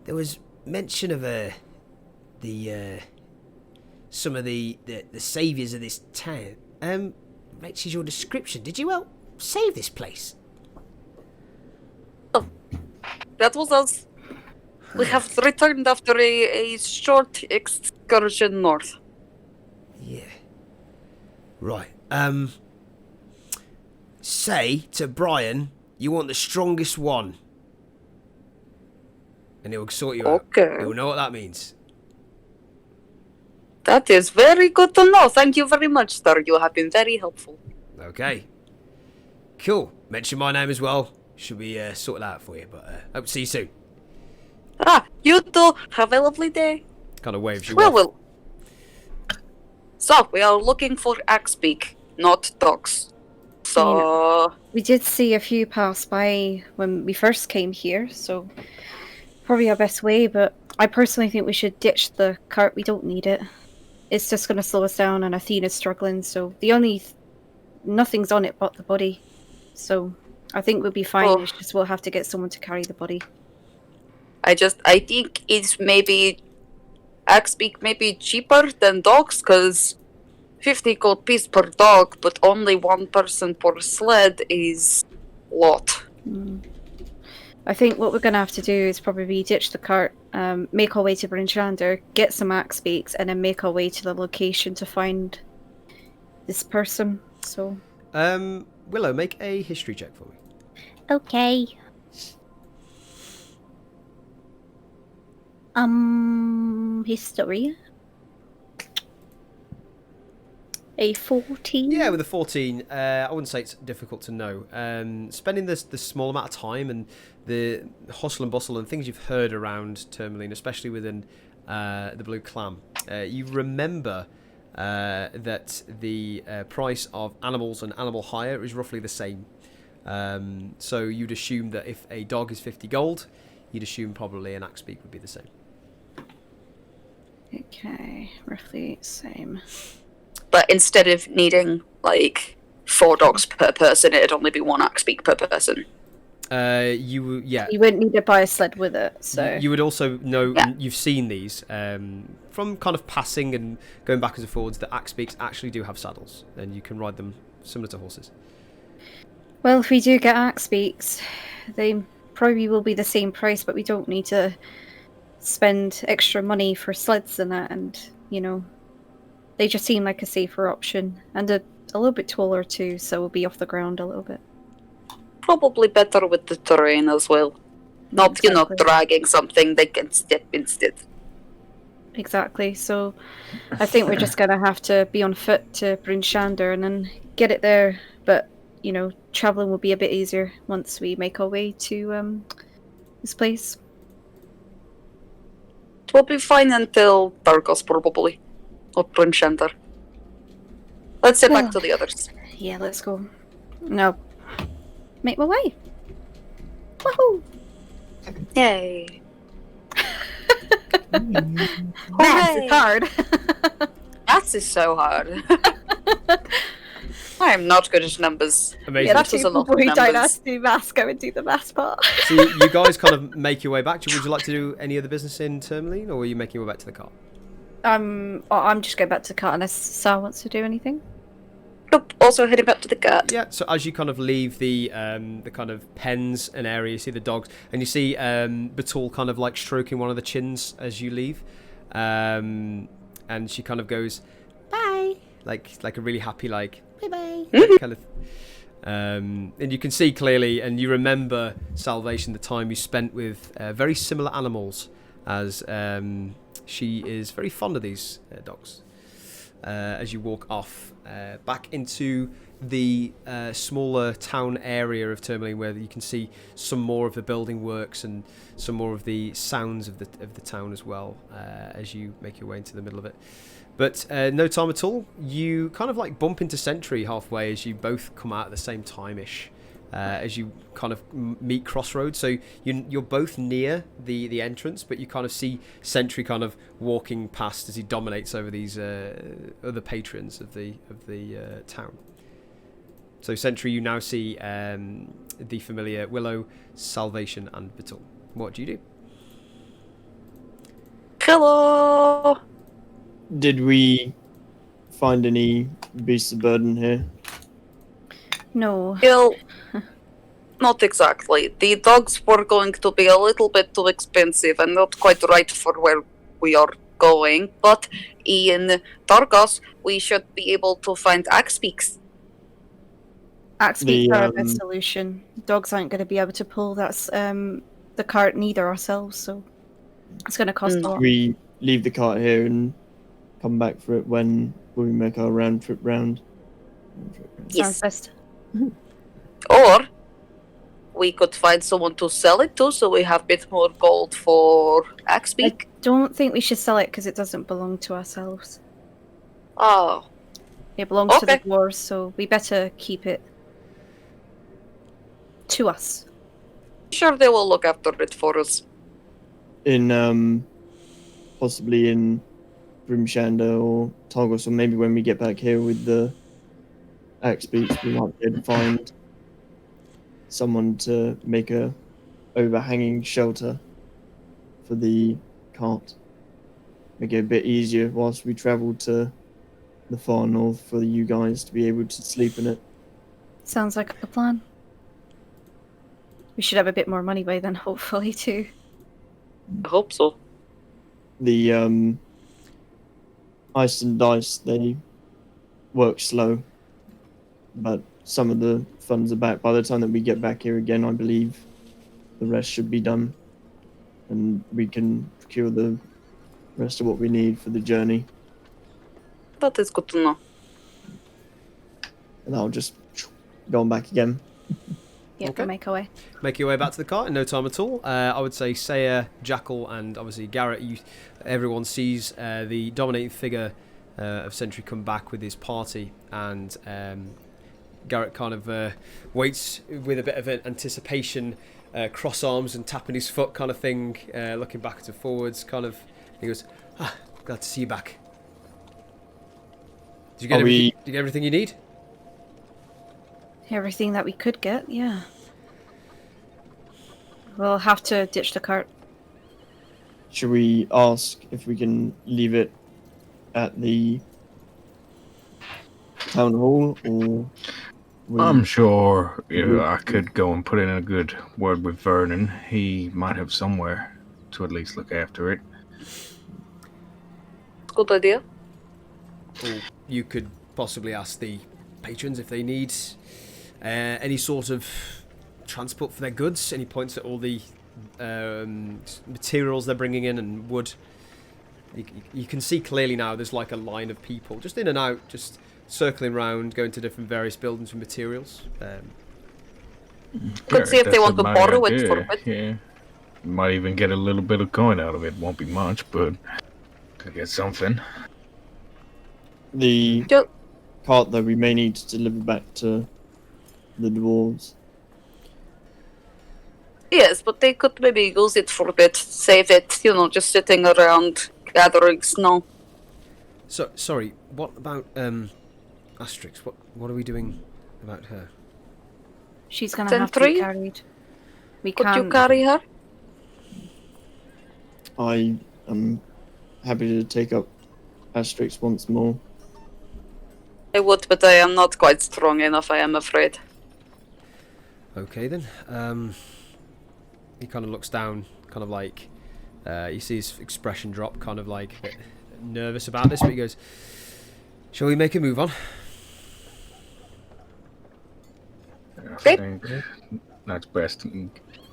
was mention of some of the saviours of this town. Matches your description. Did you help save this place? Oh, that was us. We have returned after a short excursion north. Yeah. Right. Say to Brian you want the strongest one. And he'll sort you out. Okay. He'll know what that means. That is very good to know. Thank you very much, sir. You have been very helpful. Okay. Cool. Mention my name as well. Should be sorted out for you, but hope to see you soon. You too. Have a lovely day. Kind of waves you off. Well. So, we are looking for Axebeak, not dogs. So... We did see a few pass by when we first came here, so probably our best way, but I personally think we should ditch the cart. We don't need it. It's just going to slow us down, and Athena's struggling, so nothing's on it but the body. So I think we'll be fine. Oh. It's just we'll have to get someone to carry the body. I think it's maybe Axebeak may be cheaper than dogs, because 50 gold piece per dog, but only 1 person per sled is a lot. I think what we're going to have to do is probably ditch the cart, make our way to Brinchander, get some axe beaks, and then make our way to the location to find this person. So, Willow, make a history check for me. Okay. History. A 14. Yeah, with a 14, I wouldn't say it's difficult to know. Spending this small amount of time and the hustle and bustle and things you've heard around Tourmaline, especially within the Blue Clam, you remember that the price of animals and animal hire is roughly the same. So you'd assume that if a dog is 50 gold, you'd assume probably an Axebeak would be the same. okay, roughly same. But instead of needing, 4 dogs per person, it'd only be 1 Axebeak per person. You wouldn't need to buy a sled with it, so... You would also know, you've seen these, from kind of passing and going backwards and forwards, that Axebeaks actually do have saddles, and you can ride them similar to horses. Well, if we do get axe beaks, they probably will be the same price, but we don't need to spend extra money for sleds and that, and, you know, they just seem like a safer option, and a little bit taller too, so we'll be off the ground a little bit. Probably better with the terrain as well. Not, you know, Exactly. dragging something they can step instead. Exactly, so I think we're just gonna have to be on foot to Bryn Shander and then get it there, but, you know, travelling will be a bit easier once we make our way to this place. It will be fine until Darkos, probably. Or Prince Shander. Let's get back to the others. Yeah, let's go. No. Make my way. Woohoo! Yay. Math is hard. Maths is so hard. I am not good at numbers. Amazing. Yeah, that's was a lot of people who don't numbers. have to do maths go and do the maths part. So you guys kind of make your way back. Would you like to do any other business in Tourmaline, or are you making your way back to the car? I'm just going back to the cart unless Sal wants to do anything. Nope, also heading back to the cart. Yeah, so as you kind of leave the kind of pens and area, you see the dogs, and you see Batul kind of like stroking one of the chins as you leave, and she kind of goes, bye, like a really happy like bye bye kind of. And you can see clearly, and you remember Salvation, the time you spent with very similar animals, as she is very fond of these dogs. As you walk off back into the smaller town area of Tourmaline, where you can see some more of the building works and some more of the sounds of the town as well, as you make your way into the middle of it. But no time at all, you kind of like bump into Sentry halfway as you both come out at the same time-ish, as you kind of meet crossroads. So you're both near the entrance, but you kind of see Sentry kind of walking past as he dominates over these other patrons of the town. So Sentry, you now see the familiar Willow, Salvation, and Batul. What do you do? Hello! Did we find any beasts of burden here? No. Well, not exactly. The dogs were going to be a little bit too expensive and not quite right for where we are going, but in Darkos, we should be able to find axe beaks. Axe beaks are our best solution. Dogs aren't going to be able to pull the cart neither ourselves, so it's going to cost a lot. We leave the cart here and come back for it when we make our round trip round. Sounds best. Or we could find someone to sell it to, so we have a bit more gold for axe beak. I don't think we should sell it because it doesn't belong to ourselves. Oh. It belongs to the dwarves, so we better keep it to us. Sure, they will look after it for us. In possibly in Grimshander or Targos, or maybe when we get back here with the axe beaks, we might be able to find someone to make a overhanging shelter for the cart. Make it a bit easier whilst we travel to the far north for you guys to be able to sleep in it. Sounds like a plan. We should have a bit more money by then, hopefully, too. I hope so. The ice and dice, they work slow, but some of the funds are back. By the time that we get back here again, I believe the rest should be done, and we can procure the rest of what we need for the journey. That is good to know. And I'll just go on back again. Yeah, Okay. we'll make our way. Make your way back to the cart in no time at all. I would say Saya, Jackal, and obviously Garrett. Everyone sees the dominating figure of Sentry come back with his party, and Garrett kind of waits with a bit of an anticipation, cross arms and tapping his foot kind of thing, looking backwards and forwards. Kind of, he goes, "Glad to see you back. Did you get everything you need?" Everything that we could get, yeah. We'll have to ditch the cart. Should we ask if we can leave it at the town hall, or I'm sure I could go and put in a good word with Vernon. He might have somewhere to at least look after it. Good idea. Or you could possibly ask the patrons if they need any sort of transport for their goods. And he points at all the materials they're bringing in and wood. You can see clearly now there's like a line of people just in and out, just circling around, going to different various buildings for materials. Could see if they want to borrow it for a bit. Yeah. Might even get a little bit of coin out of it. Won't be much, but could get something. The cart, though, we may need to deliver back to the dwarves. Yes, but they could maybe use it for a bit, save it, just sitting around gathering snow. So sorry, what about Asterix? What are we doing about her? She's gonna have to be carried. Could you carry her? I am happy to take up Asterix once more. I would, but I am not quite strong enough, I am afraid. Okay then. He kind of looks down, kind of like you see his expression drop, kind of like a bit nervous about this, but he goes, "Shall we make a move on?" I think that's best.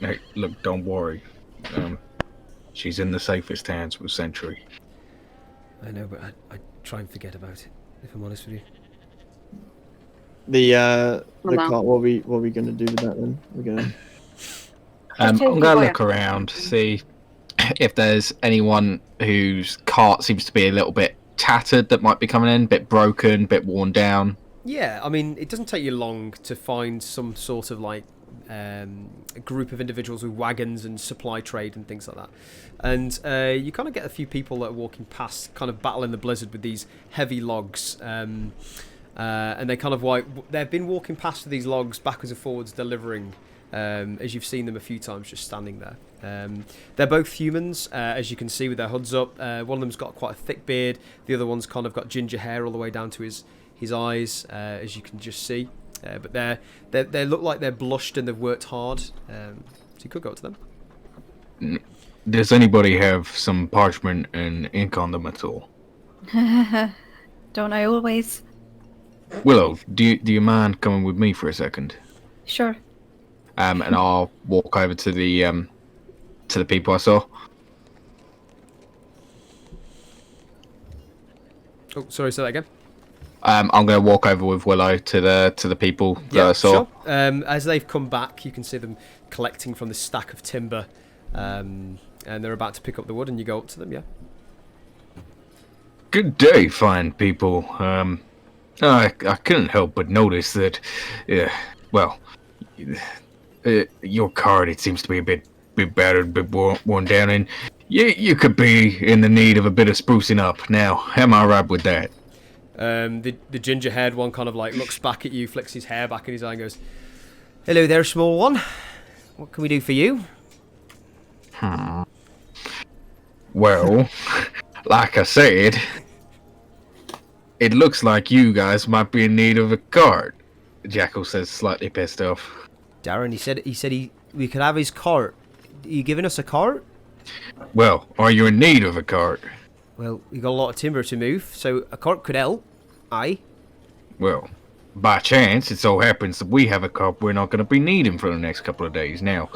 Hey, look, don't worry. She's in the safest hands with Sentry. I know, but I try and forget about it, if I'm honest with you. The cart. What are we gonna do with that then? We're gonna. I'm gonna look around, see if there's anyone whose cart seems to be a little bit tattered that might be coming in, a bit broken, a bit worn down. Yeah, I mean, it doesn't take you long to find some sort of like a group of individuals with wagons and supply trade and things like that. And you kind of get a few people that are walking past, kind of battling the blizzard with these heavy logs. And they kind of they've been walking past with these logs backwards and forwards, delivering. As you've seen them a few times, just standing there. They're both humans, as you can see, with their hoods up. One of them's got quite a thick beard. The other one's kind of got ginger hair all the way down to his eyes, as you can just see. But they look like they're blushed and they've worked hard. So you could go up to them. Does anybody have some parchment and ink on them at all? Don't I always? Willow, do you mind coming with me for a second? Sure. And I'll walk over to the people I saw. Oh, sorry, say that again. I'm going to walk over with Willow to the people that I saw. Sure. As they've come back, you can see them collecting from the stack of timber, and they're about to pick up the wood, and you go up to them. Yeah. Good day, fine people. I couldn't help but notice that, your card, it seems to be a bit battered, a bit worn down, and you could be in the need of a bit of sprucing up. Now, am I right with that? The ginger-haired one kind of like looks back at you, flicks his hair back in his eye, and goes, "Hello there, small one. What can we do for you?" Well, like I said, it looks like you guys might be in need of a cart. Jackal says, slightly pissed off. Darren, he said we could have his cart. Are you giving us a cart? Well, are you in need of a cart? Well, we got a lot of timber to move, so a cart could help. Aye. Well, by chance, it so happens that we have a cart we're not going to be needing for the next couple of days. Now,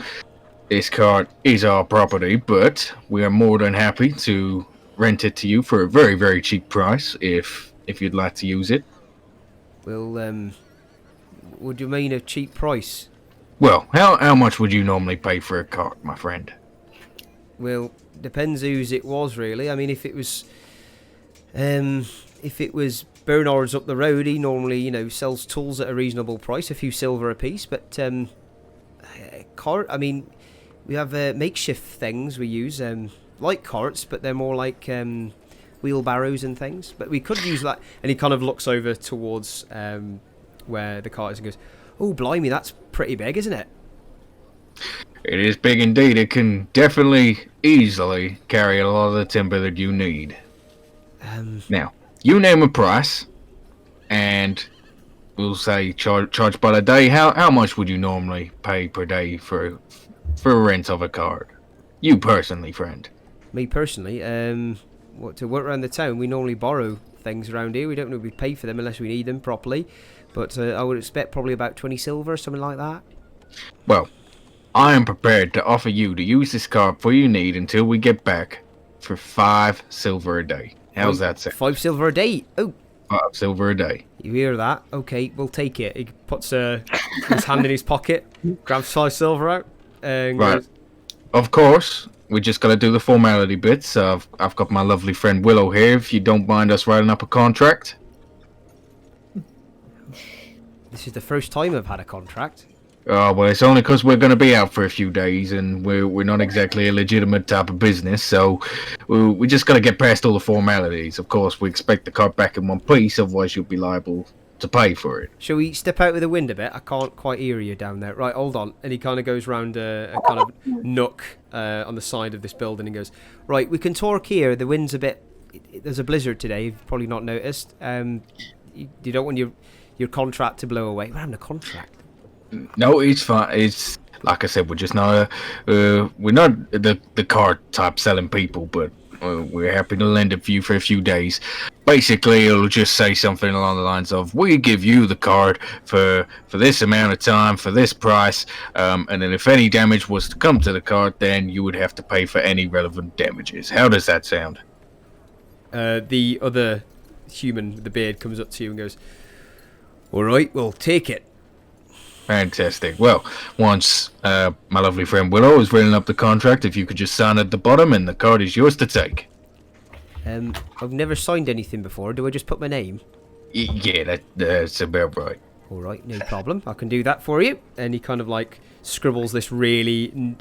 this cart is our property, but we are more than happy to rent it to you for a very, very cheap price if you'd like to use it. Well, what do you mean a cheap price? Well, how much would you normally pay for a cart, my friend? Well, depends whose it was, really. I mean, if it was Bernard's up the road, he normally, sells tools at a reasonable price, a few silver apiece. But cart, I mean, we have makeshift things we use, like carts, but they're more like wheelbarrows and things. But we could use that. And he kind of looks over towards where the cart is and goes, "Oh, blimey, that's pretty big, isn't it?" It is big indeed. It can definitely, easily carry a lot of the timber that you need. Now, you name a price, and we'll say charge by the day. How much would you normally pay per day for a rent of a cart? You personally, friend. Me personally, to work around the town, we normally borrow things around here. We don't normally pay for them unless we need them properly. But I would expect probably about 20 silver, something like that. Well, I am prepared to offer you to use this cart for your need until we get back for 5 silver a day. How's that sound? 5 silver a day. Oh. 5 silver a day. You hear that? Okay, we'll take it. He puts his hand in his pocket, grabs 5 silver out, and right. goes, Of course, we just got to do the formality bits. I've got my lovely friend Willow here, if you don't mind us writing up a contract. This is the first time I've had a contract. Oh, well, it's only because we're going to be out for a few days, and we're not exactly a legitimate type of business, so we just got to get past all the formalities. Of course, we expect the cart back in one piece, otherwise you'll be liable to pay for it. Shall we step out of the wind a bit? I can't quite hear you down there. Right, hold on. And he kind of goes round a kind of nook on the side of this building and goes, right, we can talk here. The wind's a bit... There's a blizzard today, you've probably not noticed. You don't want your contract to blow away. We're having a contract. No, it's fine. It's like I said, we're just not we're not the card type selling people, but we're happy to lend it for you for a few days. Basically, it'll just say something along the lines of, we give you the card for this amount of time for this price, and then if any damage was to come to the card, then you would have to pay for any relevant damages. How does that sound? The other human with the beard comes up to you and goes, all right, we'll take it. Fantastic. Well, once my lovely friend Willow has written up the contract, if you could just sign at the bottom and the card is yours to take. I've never signed anything before. Do I just put my name? Yeah, that's about right. All right, no problem. I can do that for you. And he kind of like scribbles this really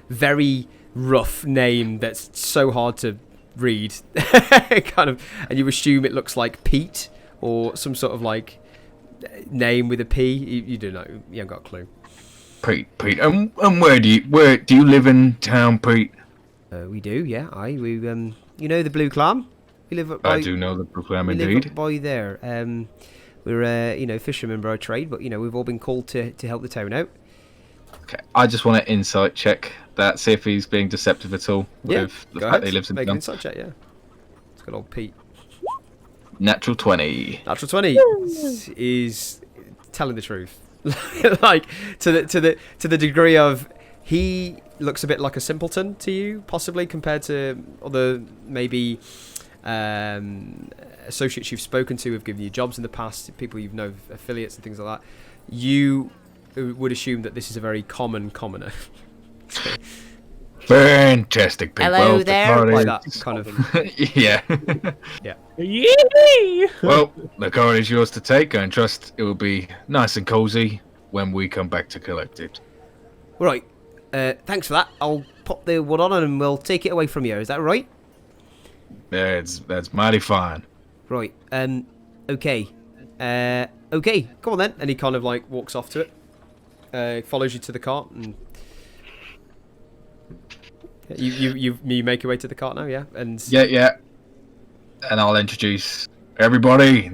very rough name that's so hard to read. Kind of, and you assume it looks like Pete or some sort of like name with a P. You don't know. You haven't got a clue. Pete. And where do you live in town, Pete? We do, yeah. We you know the Blue Clam? We live up by, I do know the Blue Clam, we indeed. live up by there. We're fishermen by trade, but we've all been called to help the town out. Okay, I just want to insight check that, see if he's being deceptive at all with the fact that he lives in Make an town. insight check, yeah. It's good old Pete. Natural 20. Natural 20 is telling the truth. Like to the degree of he looks a bit like a simpleton to you, possibly compared to other maybe associates you've spoken to who've given you jobs in the past, people you've known, affiliates and things like that. You would assume that this is a very common commoner. So, Fantastic, Pete. Hello well, there. like that kind of. Yeah. Yeah. Yay! Well, the card is yours to take. I trust it will be nice and cozy when we come back to collect it. Right. Thanks for that. I'll pop the wood on and we'll take it away from you. Is that right? That's mighty fine. Right. Okay. Okay. Come on then. And he kind of like walks off to it. Follows you to the cart and you make your way to the cart now, yeah? And Yeah. And I'll introduce everybody.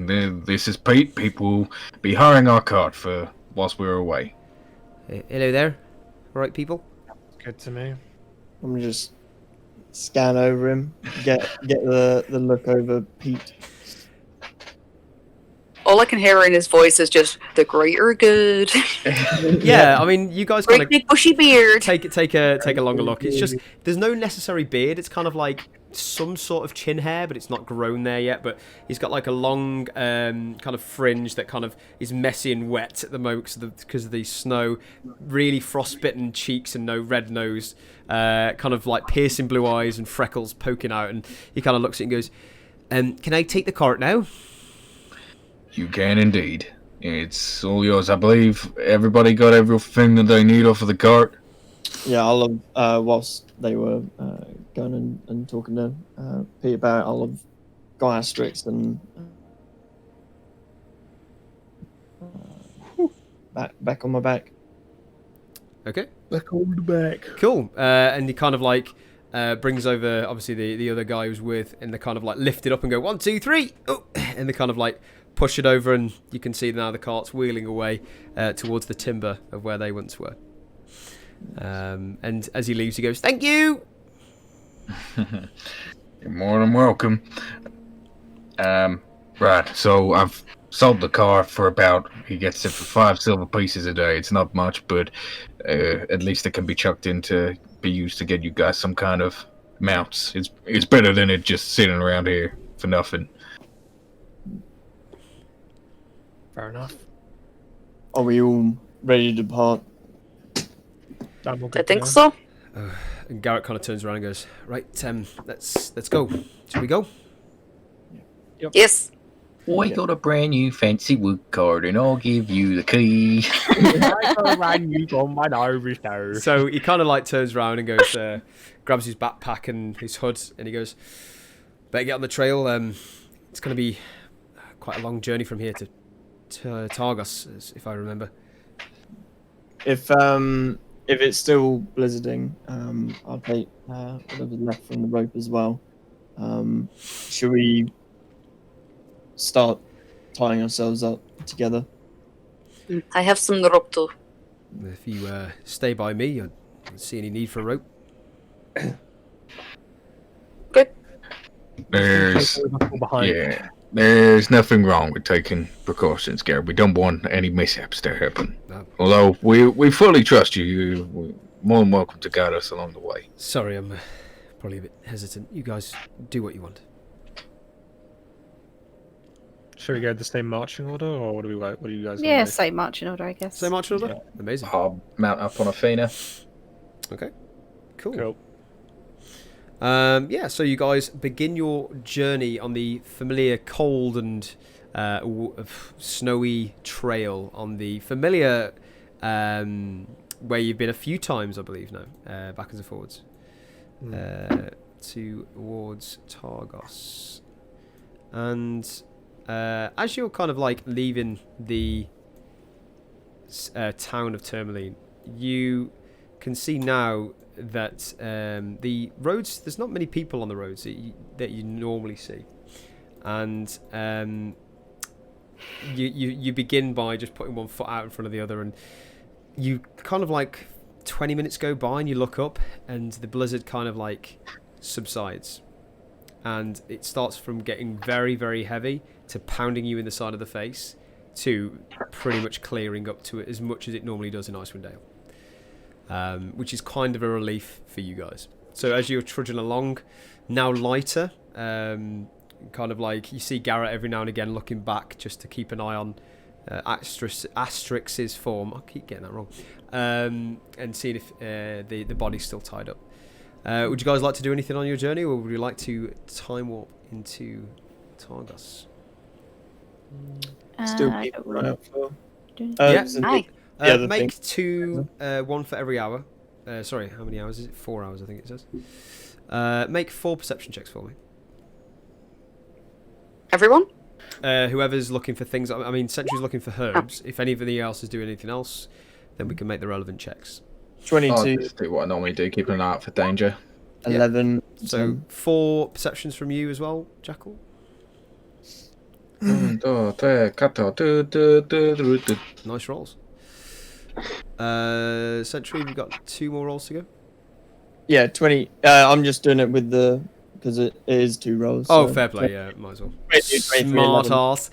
This is Pete. Pete will be hiring our cart for whilst we're away. Hello there. All right, people. Good to me. I'm gonna just scan over him, get the look over Pete. All I can hear in his voice is just the greater good. Yeah, I mean, you guys kind Great of big bushy beard. take a longer look. It's just there's no necessary beard. It's kind of like some sort of chin hair, but it's not grown there yet. But he's got like a long kind of fringe that kind of is messy and wet at the moment because of the snow. Really frostbitten cheeks and no red nose. Kind of like piercing blue eyes and freckles poking out. And he kind of looks at it and goes, "Can I take the cart now?" You can indeed. It's all yours. I believe everybody got everything that they need off of the cart. Yeah, I'll have, whilst they were going and talking to Pete about it, I'll have got Asterix and back on my back. Okay. Back on the back. Cool. And he kind of like brings over obviously the other guy who's with, and they kind of like lift it up and go 1, 2, 3, oh, and they kind of like push it over, and you can see now the cart's wheeling away towards the timber of where they once were. And as he leaves, he goes, "Thank you." You're more than welcome. Right, so I've sold the car for about, he gets it for 5 silver pieces a day. It's not much, but at least it can be chucked in to be used to get you guys some kind of mounts. It's better than it just sitting around here for nothing. Fair enough. Are we all ready to depart? I think so. And Garrett kind of turns around and goes, "Right, let's go. Shall we go?" Yes. We got a brand new fancy wood card, and I'll give you the key. So he kind of like turns around and goes, grabs his backpack and his hood, and he goes, "Better get on the trail. It's going to be quite a long journey from here to Targos, if I remember." If it's still blizzarding, I'll take whatever's left from the rope as well. Should we start tying ourselves up together? I have some rope too. If you stay by me, I don't see any need for a rope. Good. There's nothing wrong with taking precautions, Gary. We don't want any mishaps to happen. No. Although we fully trust you. You're more than welcome to guide us along the way. Sorry, I'm probably a bit hesitant. You guys do what you want. Should we go the same marching order, or what do we like? What do you guys? Yeah, same marching order, I guess. Same marching order? Yeah. Amazing. I'll mount up on Athena. Okay. Cool. Cool. Yeah, so you guys begin your journey on the familiar cold and snowy trail on the familiar where you've been a few times, I believe, now, backwards and forwards, towards Targos. And as you're kind of like leaving the town of Tourmaline, you can see now that the roads, there's not many people on the roads that you normally see, and you begin by just putting one foot out in front of the other, and you kind of like 20 minutes go by and you look up and the blizzard kind of like subsides, and it starts from getting very, very heavy to pounding you in the side of the face to pretty much clearing up to it as much as it normally does in Icewind Dale. Which is kind of a relief for you guys. So as you're trudging along, now lighter, kind of like you see Garrett every now and again looking back just to keep an eye on Asterix's form. I keep getting that wrong. And seeing if the body's still tied up. Would you guys like to do anything on your journey, or would you like to time warp into Targos? Still keep an eye out for. Yeah. Hi. Make two, one for every hour. Sorry, how many hours is it? 4 hours, I think it says. Make 4 perception checks for me. Everyone? Whoever's looking for things. I mean, Sentry's looking for herbs. If anybody else is doing anything else, then we can make the relevant checks. 22. I'll just do what I normally do, keeping an eye out for danger. 11. So 4 perceptions from you as well, Jackal. Nice Nice rolls. Sentry, we've got 2 more rolls to go. Yeah, 20. I'm just doing it with because it is 2 rolls. Oh, so fair play. Yeah, might as well. 23, Smart 11. ass.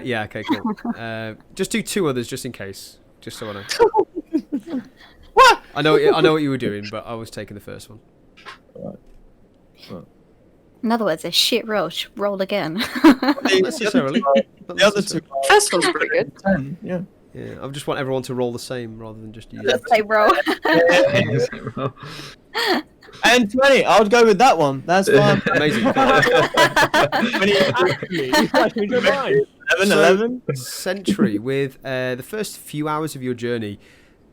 Yeah, okay, cool. Just do 2 others just in case, just so I know. What? I know what you were doing, but I was taking the first one. In other words, a shit roll. Roll again. Not necessarily. The other 2 First one's pretty good. 10. Yeah. Yeah, I just want everyone to roll the same rather than just use. The same roll. And 20. I would go with that one. That's fine. Amazing. 11. Sentry, with the first few hours of your journey,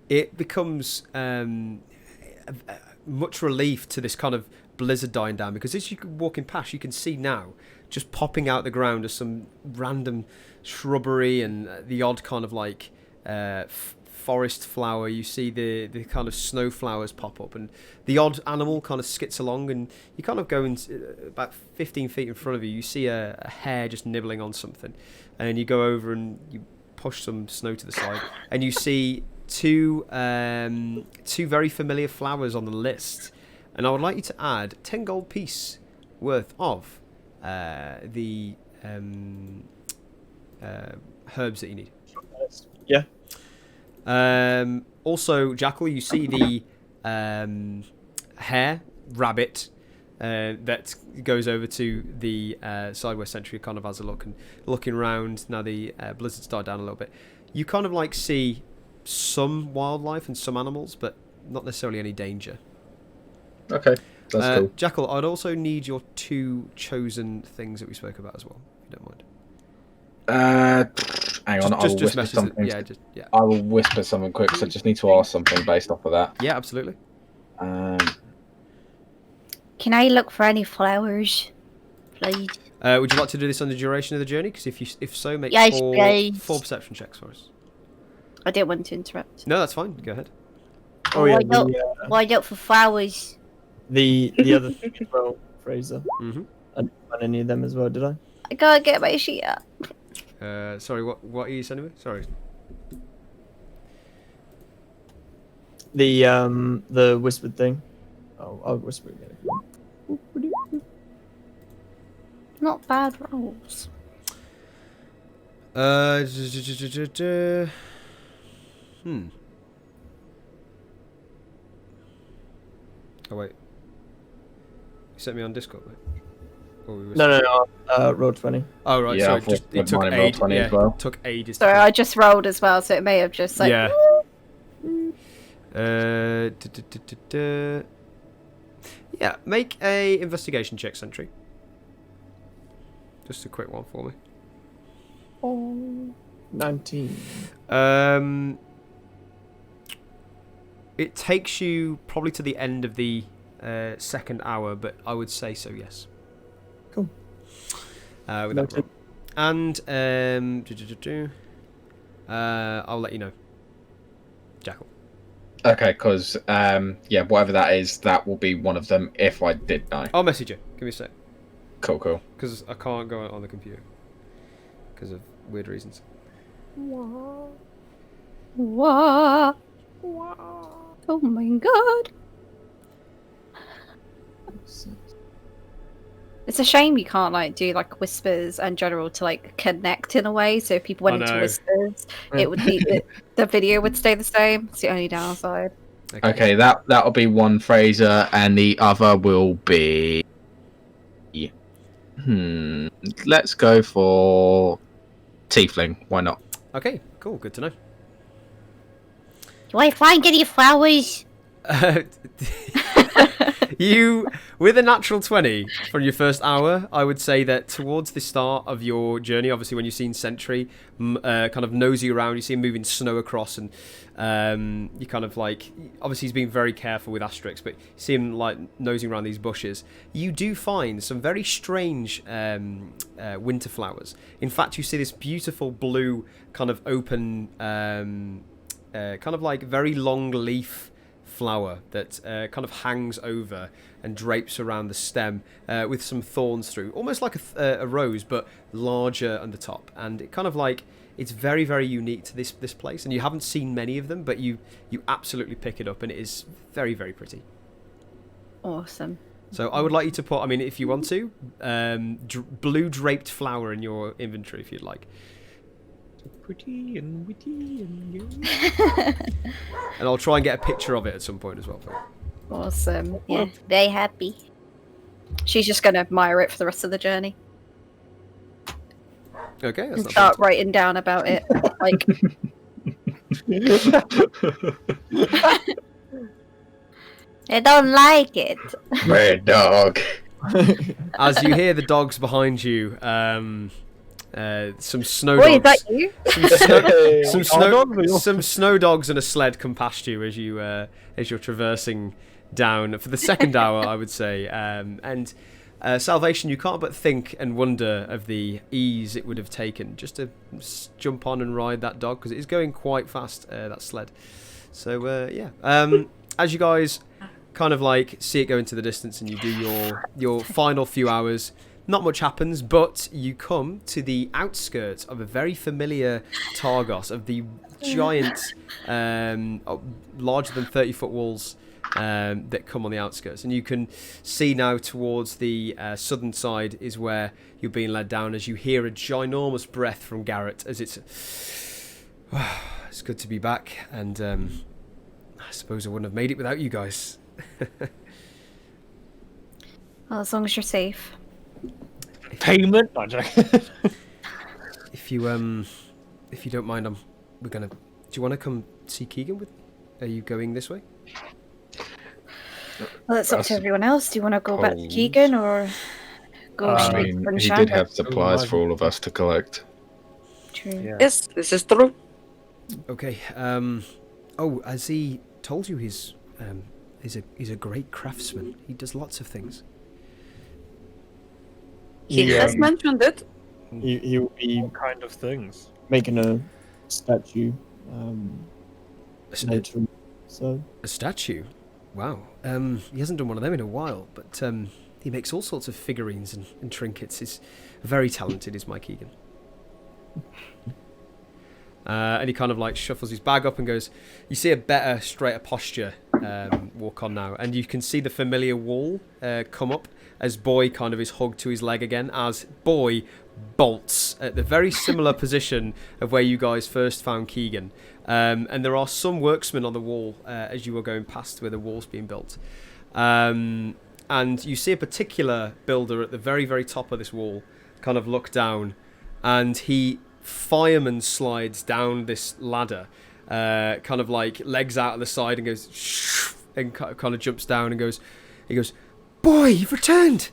it becomes much relief to this kind of blizzard dying down, because as you're walking past, you can see now just popping out the ground as some random shrubbery and the odd kind of like forest flower. You see the kind of snow flowers pop up, and the odd animal kind of skits along, and you kind of go in about 15 feet in front of you. You see a hare just nibbling on something, and you go over and you push some snow to the side, and you see two very familiar flowers on the list. And I would like you to add 10 gold piece worth of the herbs that you need. Yeah. Also, Jackal, you see the hare rabbit that goes over to the side where Sentry kind of has a look and looking around. Now the blizzard's died down a little bit. You kind of like see some wildlife and some animals, but not necessarily any danger. Okay, that's cool. Jackal, I'd also need your 2 chosen things that we spoke about as well, if you don't mind. Hang on, I will whisper something. Yeah. I will whisper something quick, so I just need to ask something based off of that. Yeah, absolutely. Can I look for any flowers, please? Would you like to do this on the duration of the journey? Because if so, make Yes, 4 please. perception checks for us. I didn't want to interrupt. No, that's fine. Go ahead. Oh yeah. Why not for flowers? The other thing as well, Fraser. Mm-hmm. I didn't find any of them as well, did I? I gotta get my sheet up. Sorry, what are you sending me? Sorry. The whispered thing. Oh, I'll whisper again. Not bad rolls. Oh wait. You sent me on Discord, mate. No. Roll 20. Oh right, Yeah, sorry. It took mine roll 20 as well. took ages. Sorry, I just rolled as well, so it may have just like. Yeah. Yeah, make a investigation check, Sentry. Just a quick one for me. 19. It takes you probably to the end of the second hour, but I would say so, yes. Cool. With that roll. And I'll let you know. Jackal. Okay, because whatever that is, that will be one of them if I did know. I'll message you. Give me a sec. Cool. Because I can't go on the computer because of weird reasons. Wah. Oh my god. It's a shame you can't like do like whispers and general to like connect in a way. So if people went into whispers, it would be the video would stay the same. It's the only downside. Okay, that'll be one Fraser, and the other will be. Let's go for Tiefling. Why not? Okay, cool. Good to know. Do I find any flowers? You, with a natural 20 from your first hour, I would say that towards the start of your journey, obviously when you've seen Sentry kind of nosy around, you see him moving snow across, and you kind of like, obviously he's being very careful with Asterix, but you see him like nosing around these bushes. You do find some very strange winter flowers. In fact, you see this beautiful blue kind of open, kind of like very long leaf flower that kind of hangs over and drapes around the stem with some thorns through, almost like a rose, but larger on the top. And it kind of like, it's very, very unique to this place, and you haven't seen many of them, but you absolutely pick it up, and it is very, very pretty. Awesome. So I would like you to put, I mean, if you want to, blue draped flower in your inventory if you'd like. Pretty and witty and And I'll try and get a picture of it at some point as well. Awesome. Yeah, very happy. She's just going to admire it for the rest of the journey. Okay, that's And not start bad. writing down about it. Like, I don't like it. Red dog. As you hear the dogs behind you, some snow boy, is dogs. that you? Some snow dogs and a sled come past you as you're traversing down for the second hour, I would say. And Salvation, you can't but think and wonder of the ease it would have taken just to jump on and ride that dog, because it is going quite fast, that sled. So, yeah. As you guys kind of like see it go into the distance and you do your final few hours, not much happens, but you come to the outskirts of a very familiar Targos, of the giant, larger than 30-foot walls that come on the outskirts. And you can see now towards the southern side is where you're being led down, as you hear a ginormous breath from Garrett, as it's good to be back, and I suppose I wouldn't have made it without you guys. Well, as long as you're safe. Payment? No, I'm joking. If you don't mind, we're gonna. Do you want to come see Keegan? Are you going this way? Well, it's up to everyone else. Do you want to go back to Keegan or go I straight mean, for he Shandra? did have supplies for all of us to collect. True. Yeah. Yes, this is true. Okay. Oh, as he told you, he's a great craftsman. He does lots of things. He has mentioned it. He will be What kind of things? making a statue A later. So statue? Wow. He hasn't done one of them in a while, but he makes all sorts of figurines and trinkets. He's very talented, is Mike Keegan. And he kind of like shuffles his bag up and goes, you see a better, straighter posture walk on now, and you can see the familiar wall come up as Boy kind of is hugged to his leg again, as Boy bolts at the very similar position of where you guys first found Keegan. And there are some worksmen on the wall as you were going past where the wall's being built. And you see a particular builder at the very, very top of this wall kind of look down, and he fireman slides down this ladder, kind of like legs out of the side, and goes and kind of jumps down and he goes, Boy, you've returned,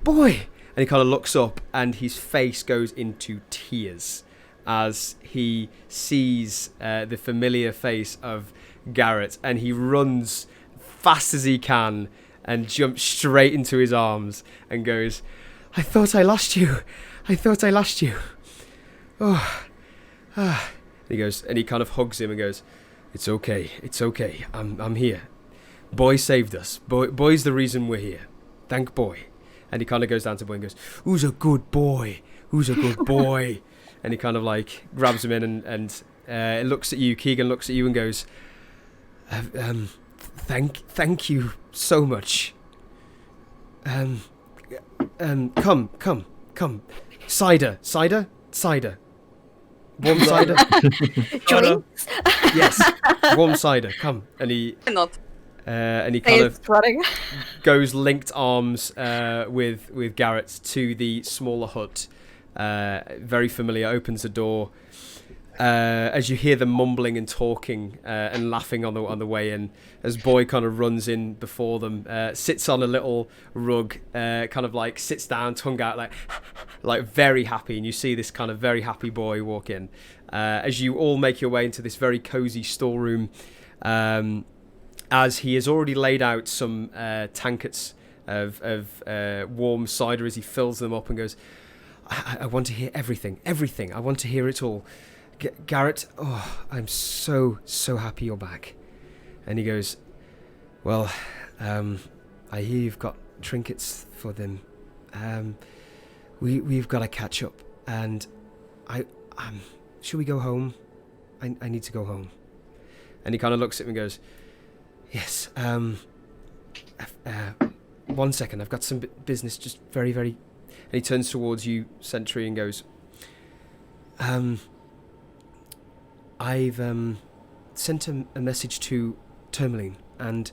Boy. And he kind of looks up, and his face goes into tears as he sees the familiar face of Garrett, and he runs fast as he can and jumps straight into his arms and goes, I thought I lost you. Oh, and he goes, and he kind of hugs him and goes, it's okay, I'm here. Boy saved us. Boy's the reason we're here. Thank Boy. And he kind of goes down to Boy and goes, who's a good boy? And he kind of like grabs him in and looks at you. Keegan looks at you and goes, thank you so much. Come. Cider. Warm cider. Joints? Yes, warm cider. Come. And he Why not? and he kind of running. goes linked arms with Garrett to the smaller hut. Very familiar. Opens the door. As you hear them mumbling and talking and laughing on the way in, as Boy kind of runs in before them, sits on a little rug, kind of like sits down, tongue out, like very happy. And you see this kind of very happy Boy walk in. As you all make your way into this very cozy storeroom, as he has already laid out some tankards of warm cider as he fills them up and goes, I want to hear everything. I want to hear it all. Garrett, I'm so happy you're back. And he goes, well, I hear you've got trinkets for them. We've got to catch up, and should we go home? I need to go home. And he kind of looks at me and goes, yes, 1 second, I've got some business, just very, very... And he turns towards you, Sentry, and goes, I've sent a message to Tourmaline, and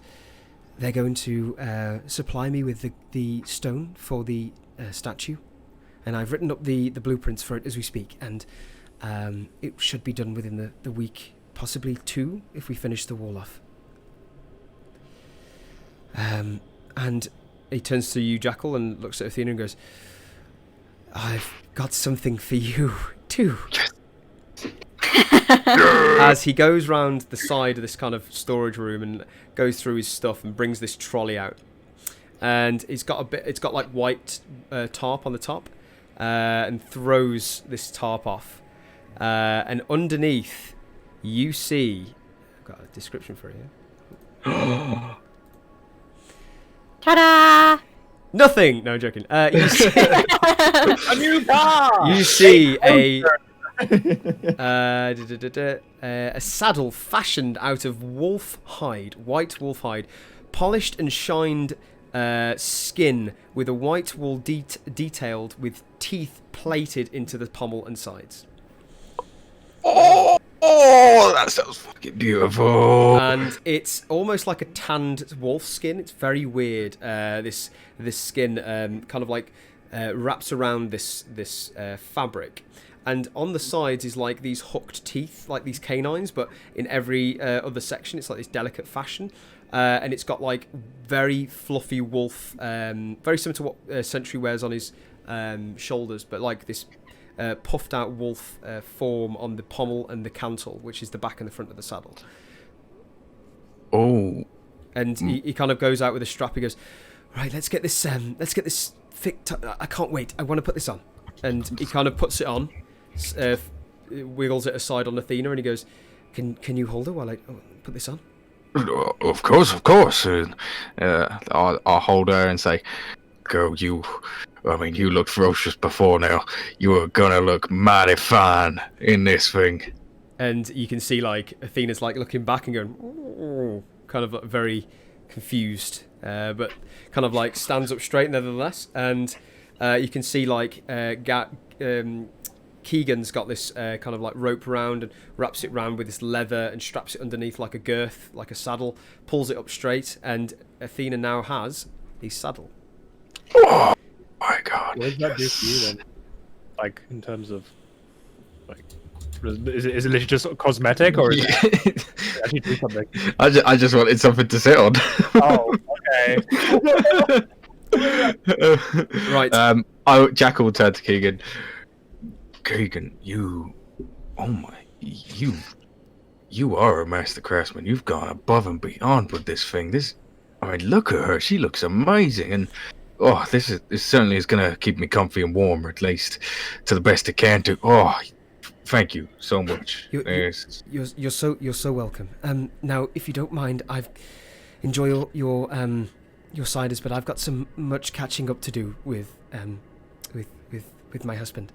they're going to supply me with the stone for the statue, and I've written up the blueprints for it as we speak, and it should be done within the week, possibly 2 if we finish the wall off. And he turns to you, Jackal, and looks at Athena and goes, I've got something for you too. As he goes round the side of this kind of storage room and goes through his stuff and brings this trolley out. and it's got like white tarp on the top, and throws this tarp off, and underneath you see, I've got a description for you. Ta-da! Nothing. No, I'm joking. You see, A new car. you see a saddle fashioned out of wolf hide, white wolf hide, polished and shined skin with a white wool detailed with teeth plated into the pommel and sides. Oh, that sounds fucking beautiful. And it's almost like a tanned wolf skin. It's very weird. This skin kind of like wraps around this fabric, and on the sides is like these hooked teeth, like these canines, but in every other section it's like this delicate fashion. And it's got like very fluffy wolf, very similar to what Sentry wears on his shoulders, but like this puffed out wolf form on the pommel and the cantle, which is the back and the front of the saddle. Oh. And he kind of goes out with a strap. He goes, right, let's get this I can't wait. I want to put this on. And he kind of puts it on, wiggles it aside on Athena, and he goes, can you hold her while I put this on? Of course. I'll hold her and say, girl, you looked ferocious before now. You are gonna look mighty fine in this thing. And you can see like Athena's like looking back and going, "Ooh," kind of like, very confused, but kind of like stands up straight nevertheless. And you can see like Keegan's got this kind of like rope around and wraps it round with this leather and straps it underneath like a girth, like a saddle, pulls it up straight, and Athena now has a saddle. Oh my god. What does that do for you then? Like, in terms of, like, is it literally just cosmetic, or is it actually do something? I just wanted something to sit on. Oh, okay. Right. Jack will turn to Keegan. Keegan, you are a master craftsman. You've gone above and beyond with this thing. Look at her. She looks amazing, and this certainly is gonna keep me comfy and warm, or at least to the best it can do. Oh, thank you so much. You're so welcome. Now, if you don't mind, enjoy your ciders, but I've got some much catching up to do with my husband.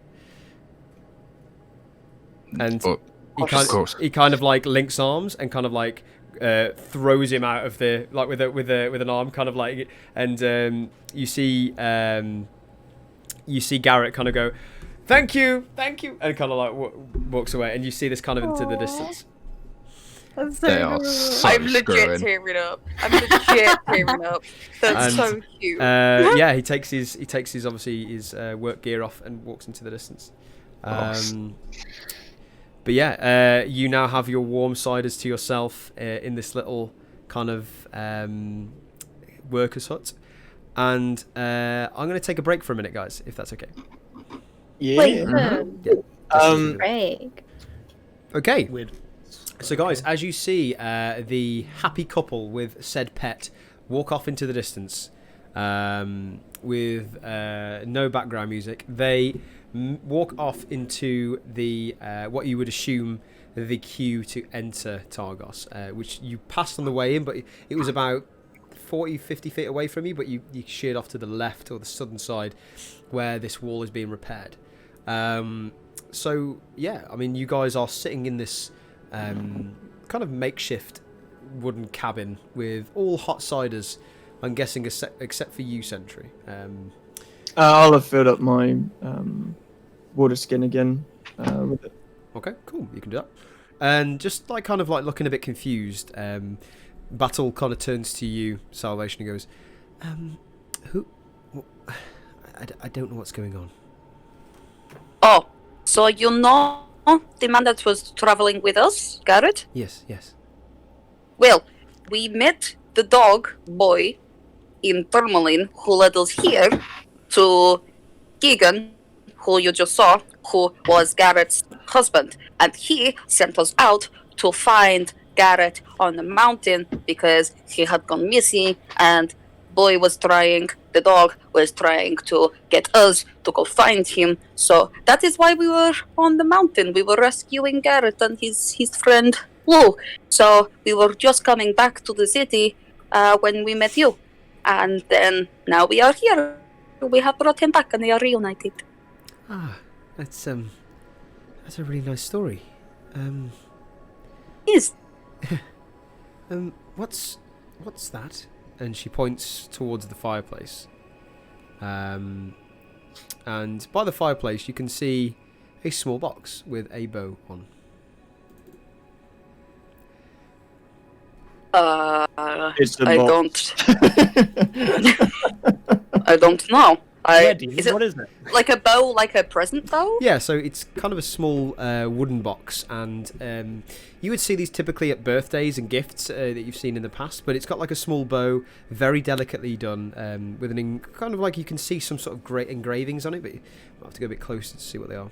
And he kind of like links arms and kind of like throws him out of the like with an arm, kind of like, and you see Garrett kind of go, thank you, and kind of like walks away, and you see this kind of into the distance. They are so I'm legit tearing up. That's so cute. Yeah, he takes his obviously his work gear off and walks into the distance. But yeah, you now have your warm ciders to yourself in this little kind of workers' hut, and I'm going to take a break for a minute, guys, if that's okay. Yeah. Wait, break. Okay. Weird. So, guys, as you see, the happy couple with said pet walk off into the distance with no background music. They walk off into the what you would assume the queue to enter Targos, which you passed on the way in, but it was about 40-50 feet away from you, but you sheared off to the left or the southern side where this wall is being repaired. So yeah, I mean, you guys are sitting in this kind of makeshift wooden cabin with all hot ciders, I'm guessing, except for you, Sentry. I'll have filled up my water skin again with it. Okay, cool. You can do that. And just like kind of like looking a bit confused, Battle kind of turns to you, Salvation, and goes, I don't know what's going on. Oh, so you know the man that was traveling with us, Garrett? Yes. Well, we met the dog boy in Tourmaline who led us here to Keegan, who you just saw, who was Garrett's husband. And he sent us out to find Garrett on the mountain because he had gone missing, and the dog was trying to get us to go find him. So that is why we were on the mountain. We were rescuing Garrett and his friend Lou. So we were just coming back to the city when we met you. And then now we are here. We have brought him back and they are reunited. Ah, that's a really nice story. Yes. What's that? And she points towards the fireplace. And by the fireplace, you can see a small box with a bow on. It's a I box. I don't know. What is it? Like a bow, like a present bow? Yeah, so it's kind of a small wooden box, and you would see these typically at birthdays and gifts that you've seen in the past, but it's got like a small bow, very delicately done, with kind of like you can see some sort of great engravings on it, but you might have to go a bit closer to see what they are.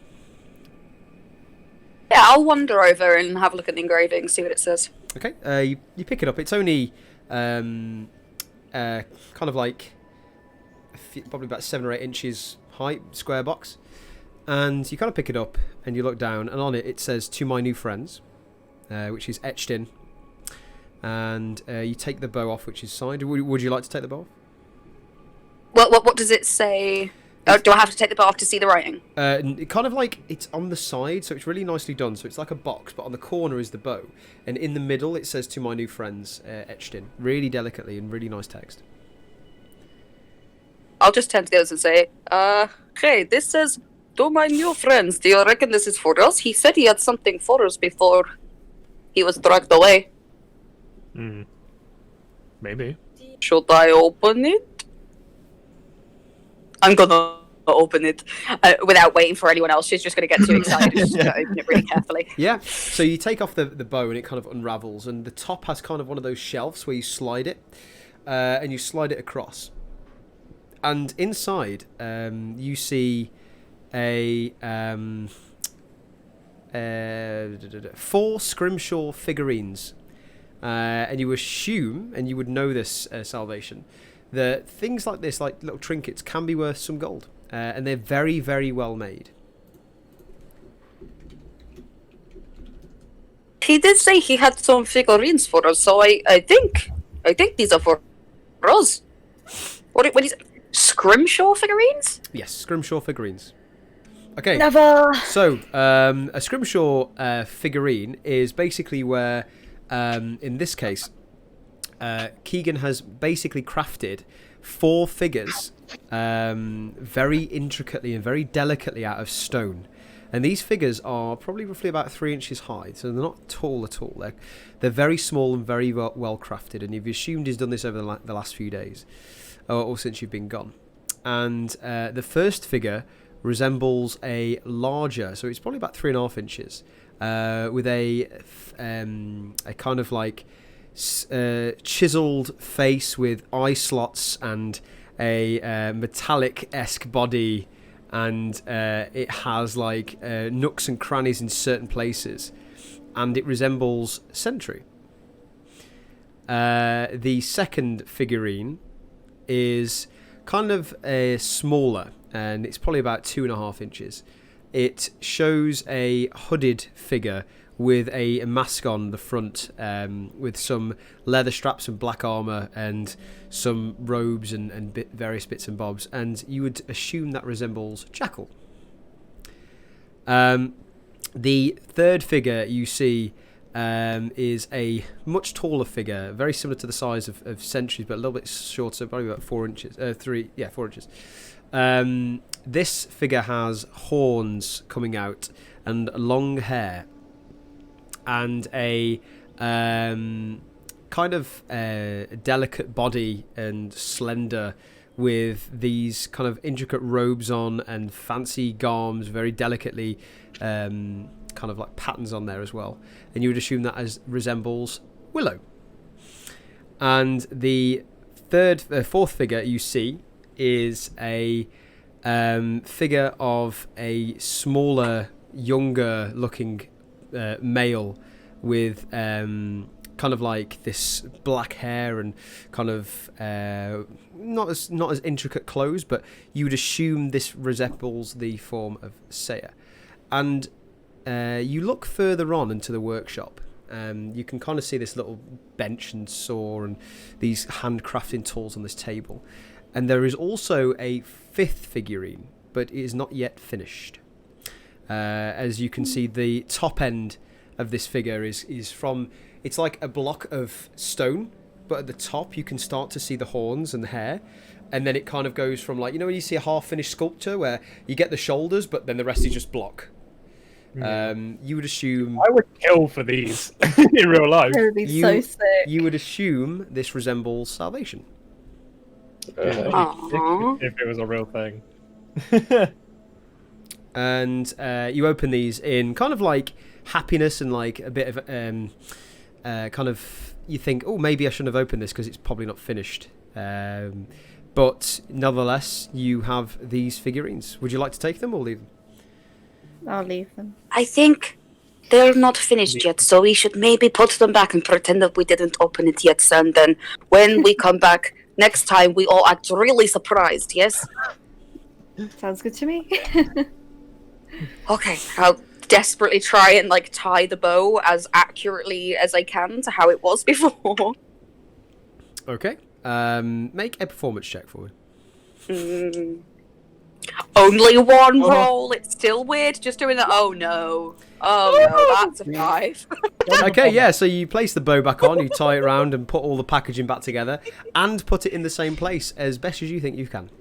Yeah, I'll wander over and have a look at the engraving, see what it says. Okay, you pick it up. It's only kind of like probably about 7 or 8 inches height, square box, and you kind of pick it up and you look down, and on it says "To my new friends," which is etched in, and you take the bow off, which is signed. Would you like to take the bow off? What does it say? Do I have to take the bow off to see the writing? It kind of like it's on the side, so it's really nicely done. So it's like a box, but on the corner is the bow, and in the middle it says "To my new friends," etched in, really delicately and really nice text. I'll just turn to the others and say, hey, this says, "To my new friends, do you reckon this is for us? He said he had something for us before he was dragged away." Maybe. Should I open it? I'm gonna open it without waiting for anyone else. She's just gonna get too excited. She's just gonna open it really carefully. Yeah, so you take off the bow and it kind of unravels, and the top has kind of one of those shelves where you slide it, and you slide it across. And inside, you see a 4 scrimshaw figurines, and you assume, and you would know this, Salvation, that things like this, like little trinkets, can be worth some gold, and they're very, very well made. He did say he had some figurines for us, so I think these are for us. What is it? Scrimshaw figurines? Yes, scrimshaw figurines. Okay. Never. So, a scrimshaw figurine is basically where, in this case, Keegan has basically crafted 4 figures very intricately and very delicately out of stone. And these figures are probably roughly about 3 inches high, so they're not tall at all. They're very small and very well crafted, and you've assumed he's done this over the last few days, or since you've been gone. And the first figure resembles a larger, so it's probably about 3.5 inches, with a kind of like chiseled face with eye slots and a metallic-esque body, and it has like nooks and crannies in certain places, and it resembles Sentry. The second figurine is kind of smaller, and it's probably about 2.5 inches. It shows a hooded figure with a mask on the front, with some leather straps and black armor and some robes and various bits and bobs, and you would assume that resembles Jackal. The third figure you see is a much taller figure, very similar to the size of Sentry's, but a little bit shorter, probably about 4 inches. 4 inches. This figure has horns coming out and long hair, and a kind of delicate body and slender, with these kind of intricate robes on and fancy garms, very delicately kind of like patterns on there as well, and you would assume that resembles Willow. And the fourth figure you see is a figure of a smaller, younger looking male with kind of like this black hair and kind of not as intricate clothes, but you would assume this resembles the form of Saya. And you look further on into the workshop. You can kind of see this little bench and saw and these handcrafting tools on this table. And there is also a 5th figurine, but it is not yet finished. As you can see, the top end of this figure is from... It's like a block of stone, but at the top you can start to see the horns and the hair. And then it kind of goes from like... You know when you see a half-finished sculpture where you get the shoulders, but then the rest is just block? You would assume... I would kill for these in real life. That would be so sick. You would assume this resembles Salvation. If it was a real thing. And you open these in kind of like happiness and like a bit of kind of, you think, oh, maybe I shouldn't have opened this because it's probably not finished. But nonetheless, you have these figurines. Would you like to take them or leave them? I'll leave them. I think they're not finished yet, so we should maybe put them back and pretend that we didn't open it yet, and then when we come back next time, we all act really surprised, yes? Sounds good to me. Okay, I'll desperately try and like tie the bow as accurately as I can to how it was before. Okay. Make a performance check for me. Only one roll. It's still weird just doing that. Oh no, that's a 5. Okay, yeah, so you place the bow back on, you tie it around and put all the packaging back together and put it in the same place as best as you think you can.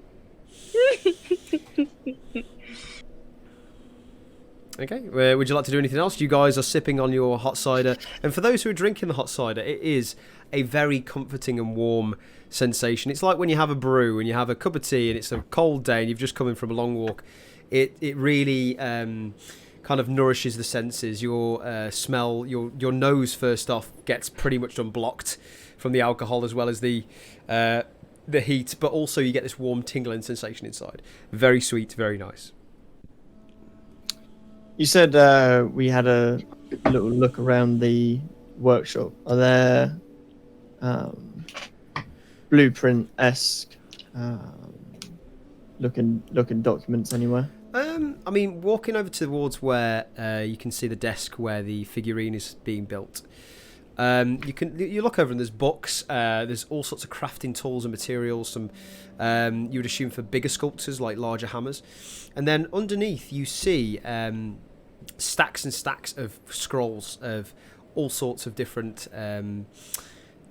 Okay, would you like to do anything else? You guys are sipping on your hot cider, and for those who are drinking the hot cider, it is a very comforting and warm sensation. It's like when you have a brew and you have a cup of tea and it's a cold day and you've just come in from a long walk. It really kind of nourishes the senses. Your smell, your nose first off gets pretty much unblocked from the alcohol as well as the heat, but also you get this warm tingling sensation inside. Very sweet, very nice. You said we had a little look around the workshop. Are there blueprint-esque looking documents anywhere? I mean, walking over towards where you can see the desk where the figurine is being built. You look over and there's books. There's all sorts of crafting tools and materials. Some you would assume for bigger sculptures like larger hammers, and then underneath you see stacks and stacks of scrolls of all sorts of different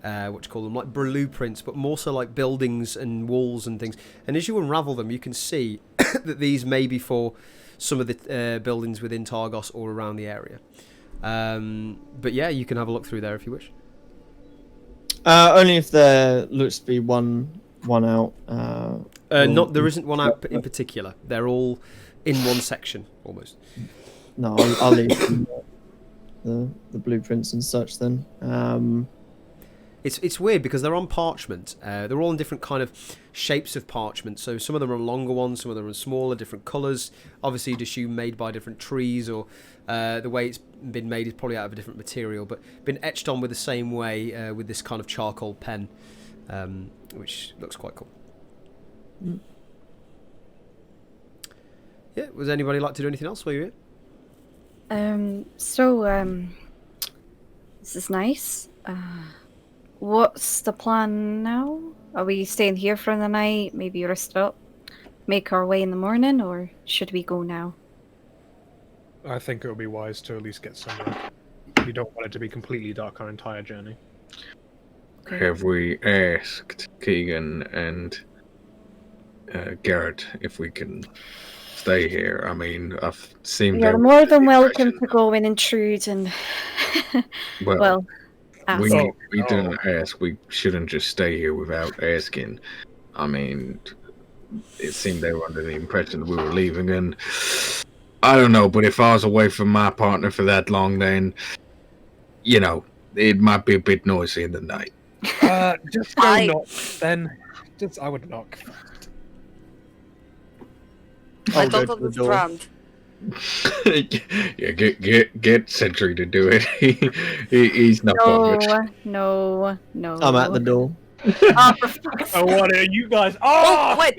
like blueprints, but more so like buildings and walls and things. And as you unravel them, you can see that these may be for some of the buildings within Targos or around the area. But yeah, you can have a look through there if you wish. Only if there looks to be one out. There isn't one out in particular. They're all in one section almost. No, I'll leave the blueprints and such then. It's weird because they're on parchment. They're all in different kind of shapes of parchment. So some of them are longer ones, some of them are smaller, different colours. Obviously, you'd assume made by different trees, or the way it's been made is probably out of a different material, but been etched on with the same way with this kind of charcoal pen, which looks quite cool. Mm. Yeah, was anybody like to do anything else while you're here? This is nice. What's the plan now? Are we staying here for the night? Maybe rest up, make our way in the morning, or should we go now? I think it would be wise to at least get somewhere. You don't want it to be completely dark our entire journey. Okay. Have we asked Keegan and Garrett if we can stay here? I mean, I've seen. You're more than welcome to go and intrude and well, ask. We didn't ask. We shouldn't just stay here without asking. I mean, it seemed they were under the impression that we were leaving, and I don't know. But if I was away from my partner for that long, then it might be a bit noisy in the night. Just go knock then. I would knock. I don't understand. Yeah, get Sentry to do it. He's not bothered. No. I'm at the door. Oh, for fuck's sake. What are you guys? Oh, Oh! wait.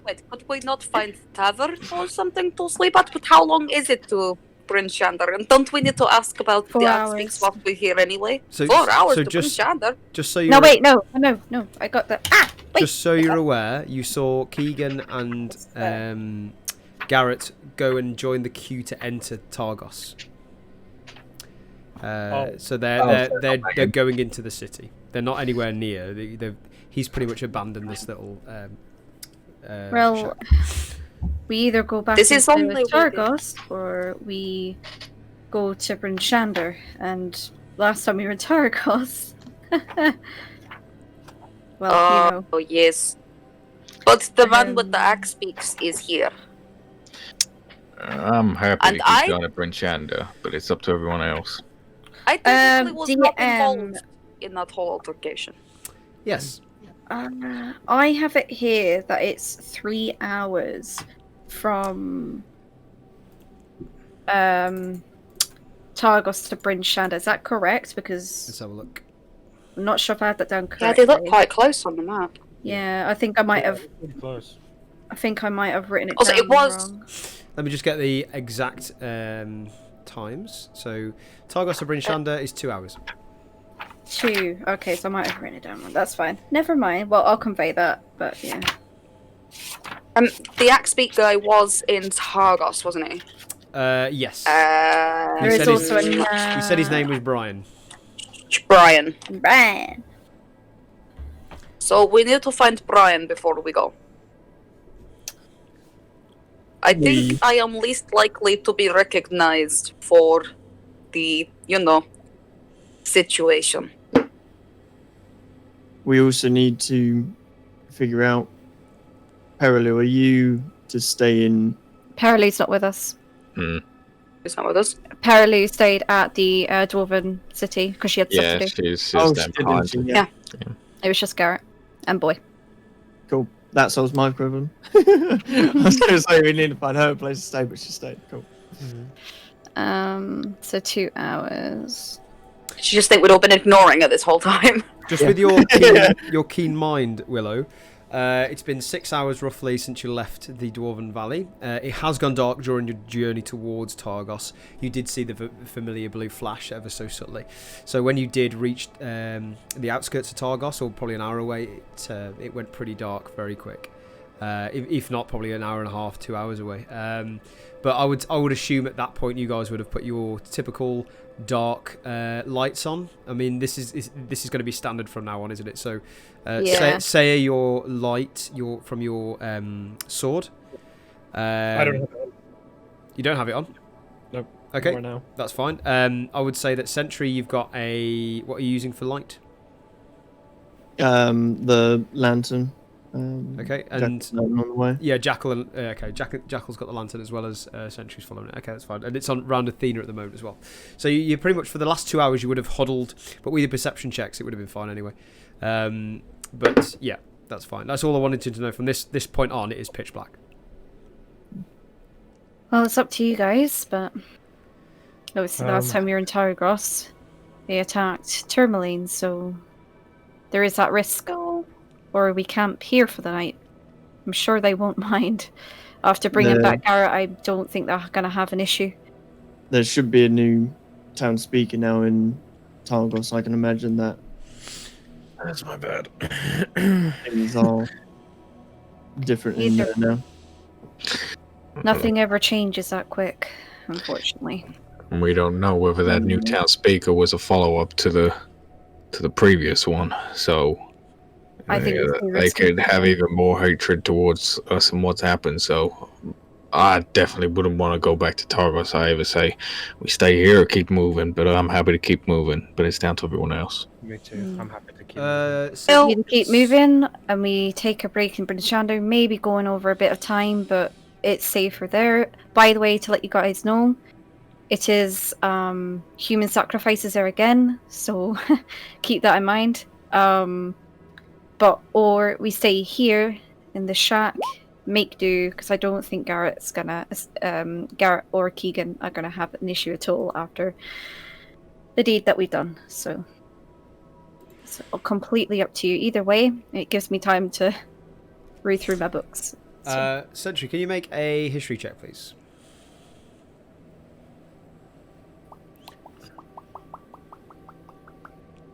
Wait. Could we not find tavern or something to sleep at? But how long is it to Prince Shander? And don't we need to ask about 4 the hours. aspects while we're here anyway? So- 4 hours so to just- Prince Shander. Just so you're No, wait, no. I got the. Wait. Just so you're aware, you saw Keegan and Garrett go and join the queue to enter Targos. So they're going into the city. They're not anywhere near. He's pretty much abandoned this little. Well, we either go back This is into only Targos or we go to Bryn Shander. And last time we were in Targos. Well, Oh, yes. But the man with the axe speaks is here. I'm happy And to keep I- going to Brinchanda, but it's up to everyone else. I technically was not DM. involved in that whole altercation. Yes. I have it here that it's 3 hours from Targos to Bryn Shander. Is that correct? Because Let's have a look. I'm not sure if I had that down Yeah, correctly. they look quite close on the map. Yeah, I think I might have. Pretty close. I think I might have written it Also, down it was- wrong. Let me just get the exact times. So Targos to Bryn Shander is 2 hours. 2. Okay, so I might have written it down wrong. That's fine. Never mind. Well, I'll convey that. But yeah. The axe speak guy was in Targos, wasn't he? Yes. There He is said also his- a. He said his name was Brian. Brian. Brian. So we need to find Brian before we go. I think I am least likely to be recognized for the, situation. We also need to figure out. Perilu, are you to stay in? Perilu's not with us. Is that with us? Perilu stayed at the Dwarven city because she had stuff Yeah, to do. she's Oh, down she behind. didn't. Yeah. It was just Garrett and Boy. Cool. That solves my problem. I was going to say we need to find her a place to stay, but she stayed. Cool. So 2 hours. Did you just think we'd all been ignoring her this whole time? Just with your keen mind, Willow. It's been 6 hours roughly since you left the Dwarven Valley. It has gone dark during your journey towards Targos. You did see the familiar blue flash ever so subtly. So when you did reach the outskirts of Targos, or probably an hour away, it went pretty dark very quick. If not, probably an hour and a half, 2 hours away. But I would assume at that point you guys would have put your typical dark lights on. I mean, this is going to be standard from now on, isn't it? So say your light from your sword. I don't have it on. You don't have it on? Nope. Okay, Right now. that's fine. I would say that Sentry, you've got a... What are you using for light? The lantern. Okay, and... Jack's on the way. Yeah, Jackal and... Jackal's got the lantern as well as Sentry's following it. Okay, that's fine. And it's on round Athena at the moment as well. So you pretty much, for the last 2 hours, you would have huddled, but with your perception checks, it would have been fine anyway. But yeah, that's fine. That's all I wanted to know. From this point on, it is pitch black. Well, it's up to you guys, but obviously the last time we were in Targos, they attacked Tourmaline, so there is that risk. Or we camp here for the night. I'm sure they won't mind. After bringing back Garrett, I don't think they're going to have an issue. There should be a new town speaker now in Targos. I can imagine that That's my bad. things are different in there now. Nothing ever changes that quick, unfortunately. We don't know whether that new town speaker was a follow-up to the previous one, so I think it's too they risky. could have even more hatred towards us and what's happened. So I definitely wouldn't want to go back to Targos. I ever say we stay here or keep moving, but I'm happy to keep moving. But it's down to everyone else. Me too. I'm happy to keep. We can keep moving, and we take a break in British Shadow, maybe going over a bit of time, but it's safer there. By the way, to let you guys know, it is human sacrifices there again, so keep that in mind. Or we stay here in the shack, make do, because I don't think Garrett or Keegan are gonna have an issue at all after the deed that we've done. So it's completely up to you. Either way, it gives me time to read through my books. So. Sentry, can you make a history check, please?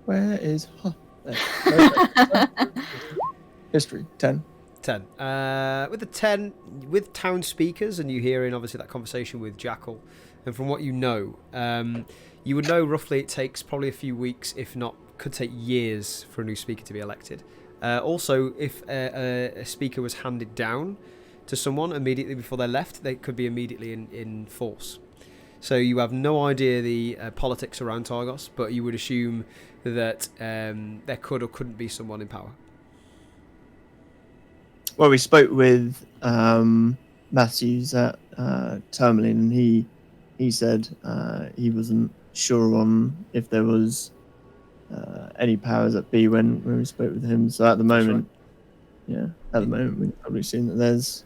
Where is... There. History, 10. 10. With a 10, with town speakers, and you hearing obviously that conversation with Jackal, and from what you know, you would know roughly it takes probably a few weeks, if not, could take years for a new speaker to be elected. Also, if a speaker was handed down to someone immediately before they left, they could be immediately in force. So you have no idea the politics around Targos, but you would assume that there could or couldn't be someone in power. Well, we spoke with Matthews at Tourmaline, and he said he wasn't sure on if there was any powers that be when we spoke with him. So at the moment, we've probably seen that there's.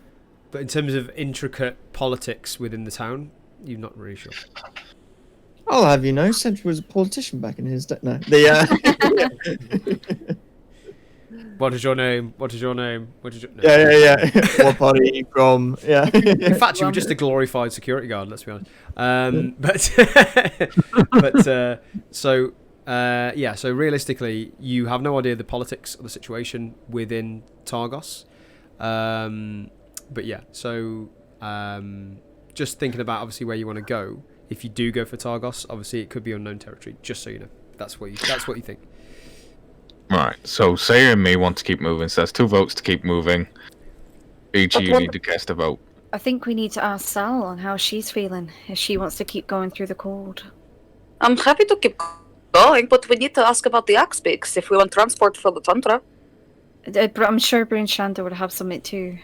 But in terms of intricate politics within the town, you're not really sure. I'll have you know, Sentry was a politician back in his day. No, What is your name? What is your name? What is your name? Yeah. What party are you from? Yeah. In fact, you were just a glorified security guard. Let's be honest. So realistically, you have no idea the politics of the situation within Targos. Just thinking about obviously where you want to go. If you do go for Targos, obviously it could be unknown territory. Just so you know, that's what you think. Right, so Sayer and me want to keep moving, so that's 2 votes to keep moving. Each of you need to cast a vote. I think we need to ask Sal on how she's feeling, if she wants to keep going through the cold. I'm happy to keep going, but we need to ask about the axe peaks if we want transport for the Tundra. I'm sure Bryn Shander would have something too.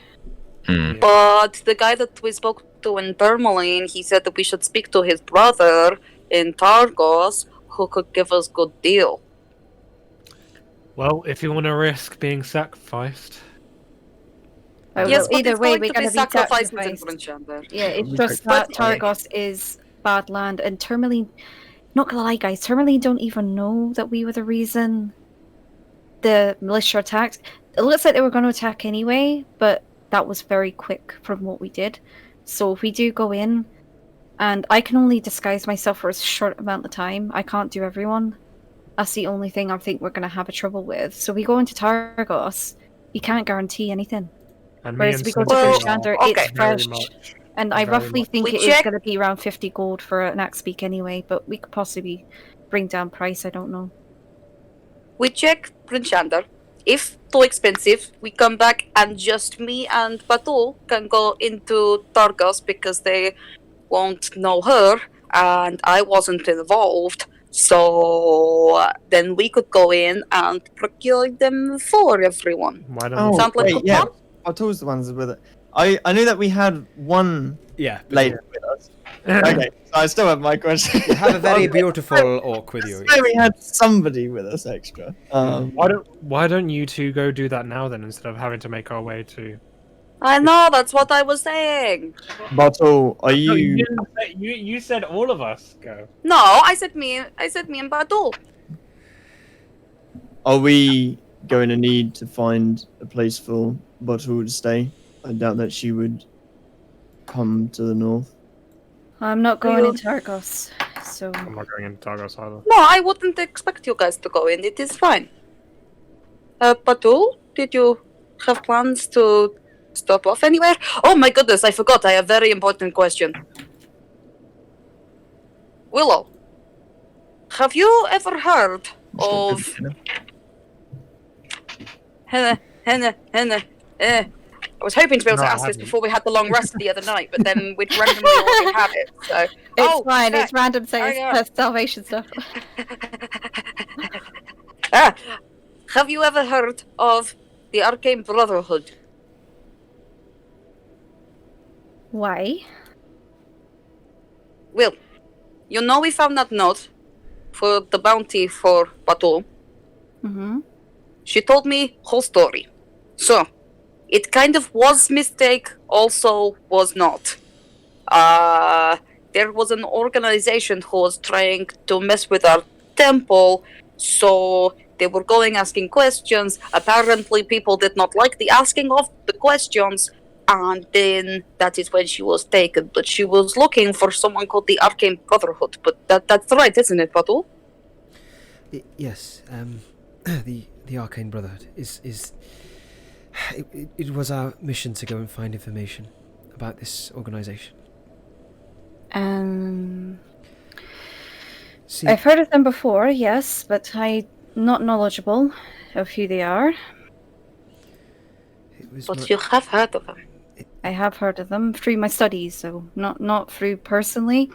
But the guy that we spoke to in Tourmaline, he said that we should speak to his brother in Targos, who could give us good deal. Well, if you want to risk being sacrificed. Yes, but either it's way, going we're to going be to be sacrificed in sacrificed. Bryn Shander. Yeah, it's just that Targos is bad land, and Tourmaline. Not gonna lie, guys, Tourmaline don't even know that we were the reason the militia attacked. It looks like they were going to attack anyway, but that was very quick from what we did. So if we do go in, and I can only disguise myself for a short amount of time, I can't do everyone. That's the only thing I think we're going to have a trouble with. So we go into Targos, you can't guarantee anything. Whereas we go to Bryn Shander, it's fresh. And I roughly think it is going to be around 50 gold for an axe peak anyway, but we could possibly bring down price, I don't know. We check Bryn Shander. If too expensive, we come back and just me and Batul can go into Targos because they won't know her and I wasn't involved. So then we could go in and procure them for everyone. Why don't Sound like a good plan? Batul's the ones with it. I knew that we had one lady with us. Okay, so I still have my question. You have a very beautiful orc with you. So we had somebody with us extra. Why don't you two go do that now then, instead of having to make our way to? I know, that's what I was saying. Batul, are you? No, you said all of us go. No, I said me and Batul. Are we going to need to find a place for Batul to stay? I doubt that she would come to the north. I'm not going into Targos, so... I'm not going into Targos either. No, I wouldn't expect you guys to go in. It is fine. Batul, did you have plans to stop off anywhere? Oh my goodness, I forgot. I have a very important question. Willow, have you ever heard of... I was hoping to be able to ask this before we had the long rest the other night, but then we'd randomly already have it. So it's fine. It's random salvation stuff. Have you ever heard of the Arcane Brotherhood? Why? Well, you know we found that note for the bounty for Batul. Mm-hmm. She told me whole story. So, It kind of was mistake, also was not. There was an organization who was trying to mess with our temple, so they were going asking questions. Apparently, people did not like the asking of the questions, and then that is when she was taken. But she was looking for someone called the Arcane Brotherhood. But that's right, isn't it, Batu? Yes. The Arcane Brotherhood is. It was our mission to go and find information about this organization. See, I've heard of them before, yes, but I'm not knowledgeable of who they are. But you have heard of them. I have heard of them through my studies, so not through personally,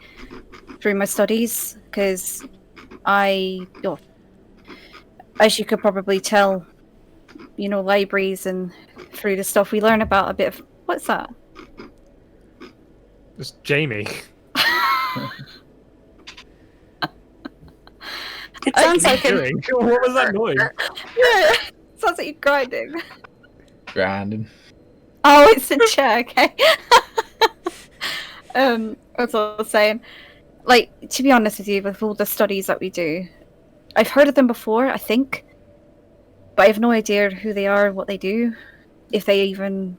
through my studies, because as you could probably tell, libraries and through the stuff we learn about a bit of... What's that? It's Jamie. It sounds like What was that noise? Yeah, sounds like you're grinding. Grinding. Oh, it's a chair, okay. That's what I was saying. Like, to be honest with you, with all the studies that we do, I've heard of them before, I think, but I have no idea who they are, what they do, if they even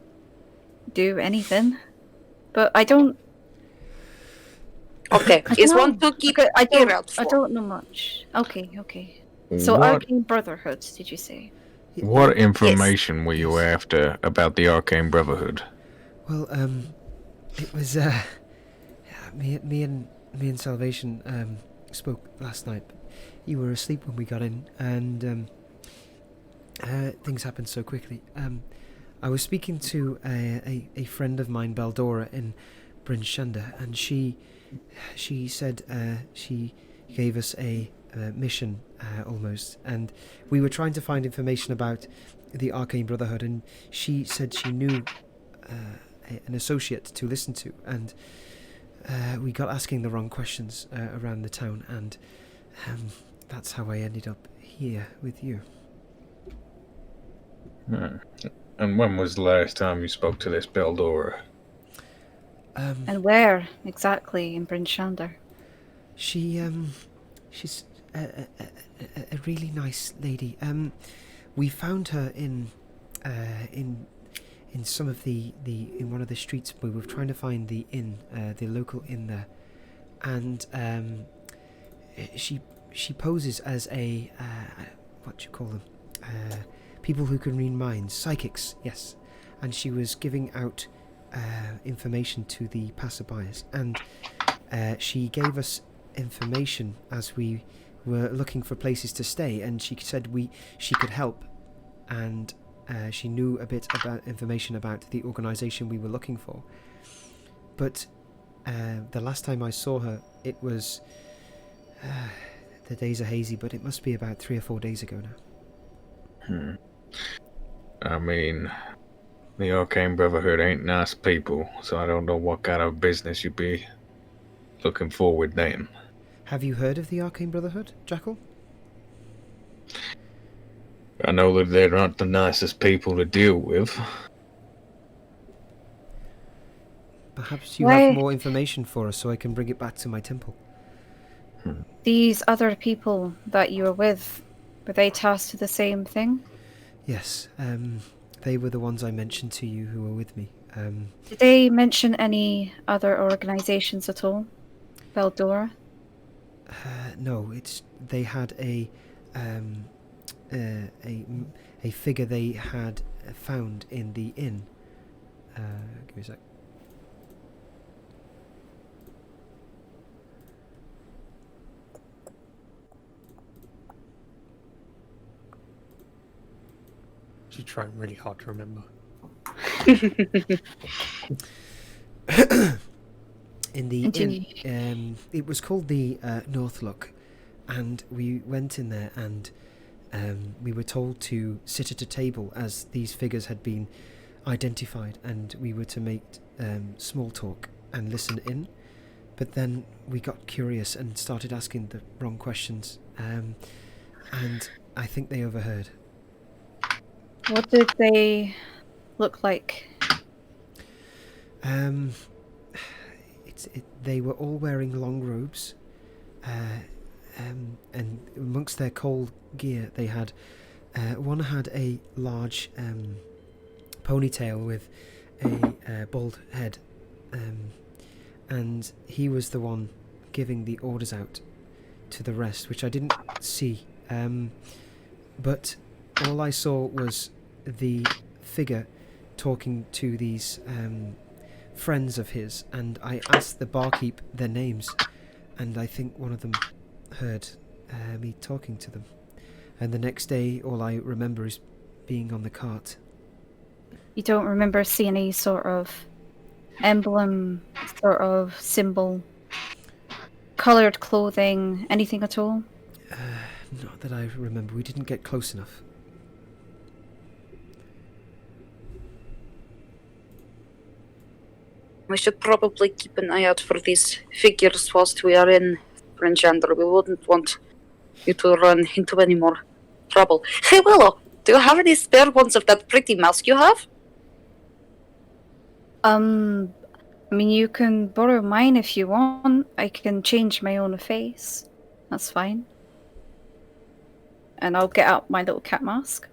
do anything. But I don't... Okay, is one to keep I out for. don't know much. Okay. So What- Arcane Brotherhood, did you say? What information were you after about the Arcane Brotherhood? Well, it was me and Salvation spoke last night. You were asleep when we got in, and things happened so quickly. I was speaking to a friend of mine, Baldora, in Bryn Shander, and she said she gave us a mission almost, and we were trying to find information about the Arcane Brotherhood, and she said she knew an associate to listen to, and we got asking the wrong questions around the town, and that's how I ended up here with you. And when was the last time you spoke to this Beldora? And where exactly in Bryn Shander? She's a really nice lady. We found her in some of in one of the streets. We were trying to find the inn, the local inn there, and she poses as a what do you call them? People who can read minds, psychics. Yes, and she was giving out information to the passerbyers, and she gave us information as we were looking for places to stay, and she said she could help, and she knew a bit about information about the organisation we were looking for. But the last time I saw her, it was the days are hazy, but it must be about 3 or 4 days ago now. I mean, the Arcane Brotherhood ain't nice people, so I don't know what kind of business you'd be looking for with them. Have you heard of the Arcane Brotherhood, Jackal? I know that they're not the nicest people to deal with. Perhaps you have more information for us so I can bring it back to my temple. These other people that you were with, were they tasked to the same thing? Yes, they were the ones I mentioned to you who were with me. Did they mention any other organizations at all? Beldora? No, they had a figure they had found in the inn. Give me a sec. She's trying really hard to remember. In the inn, it was called the North Look, and we went in there, and we were told to sit at a table as these figures had been identified, and we were to make small talk and listen in. But then we got curious and started asking the wrong questions, and I think they overheard. What did they look like? They were all wearing long robes, and amongst their cold gear, they had one had a large ponytail with a bald head, and he was the one giving the orders out to the rest, which I didn't see. But all I saw was the figure talking to these friends of his, and I asked the barkeep their names, and I think one of them heard me talking to them. And the next day, all I remember is being on the cart. You don't remember seeing any sort of emblem, sort of symbol, coloured clothing, anything at all? Not that I remember. We didn't get close enough. We should probably keep an eye out for these figures whilst we are in Brinchander. We wouldn't want you to run into any more trouble. Hey, Willow, do you have any spare ones of that pretty mask you have? I mean, you can borrow mine if you want. I can change my own face. That's fine. And I'll get out my little cat mask.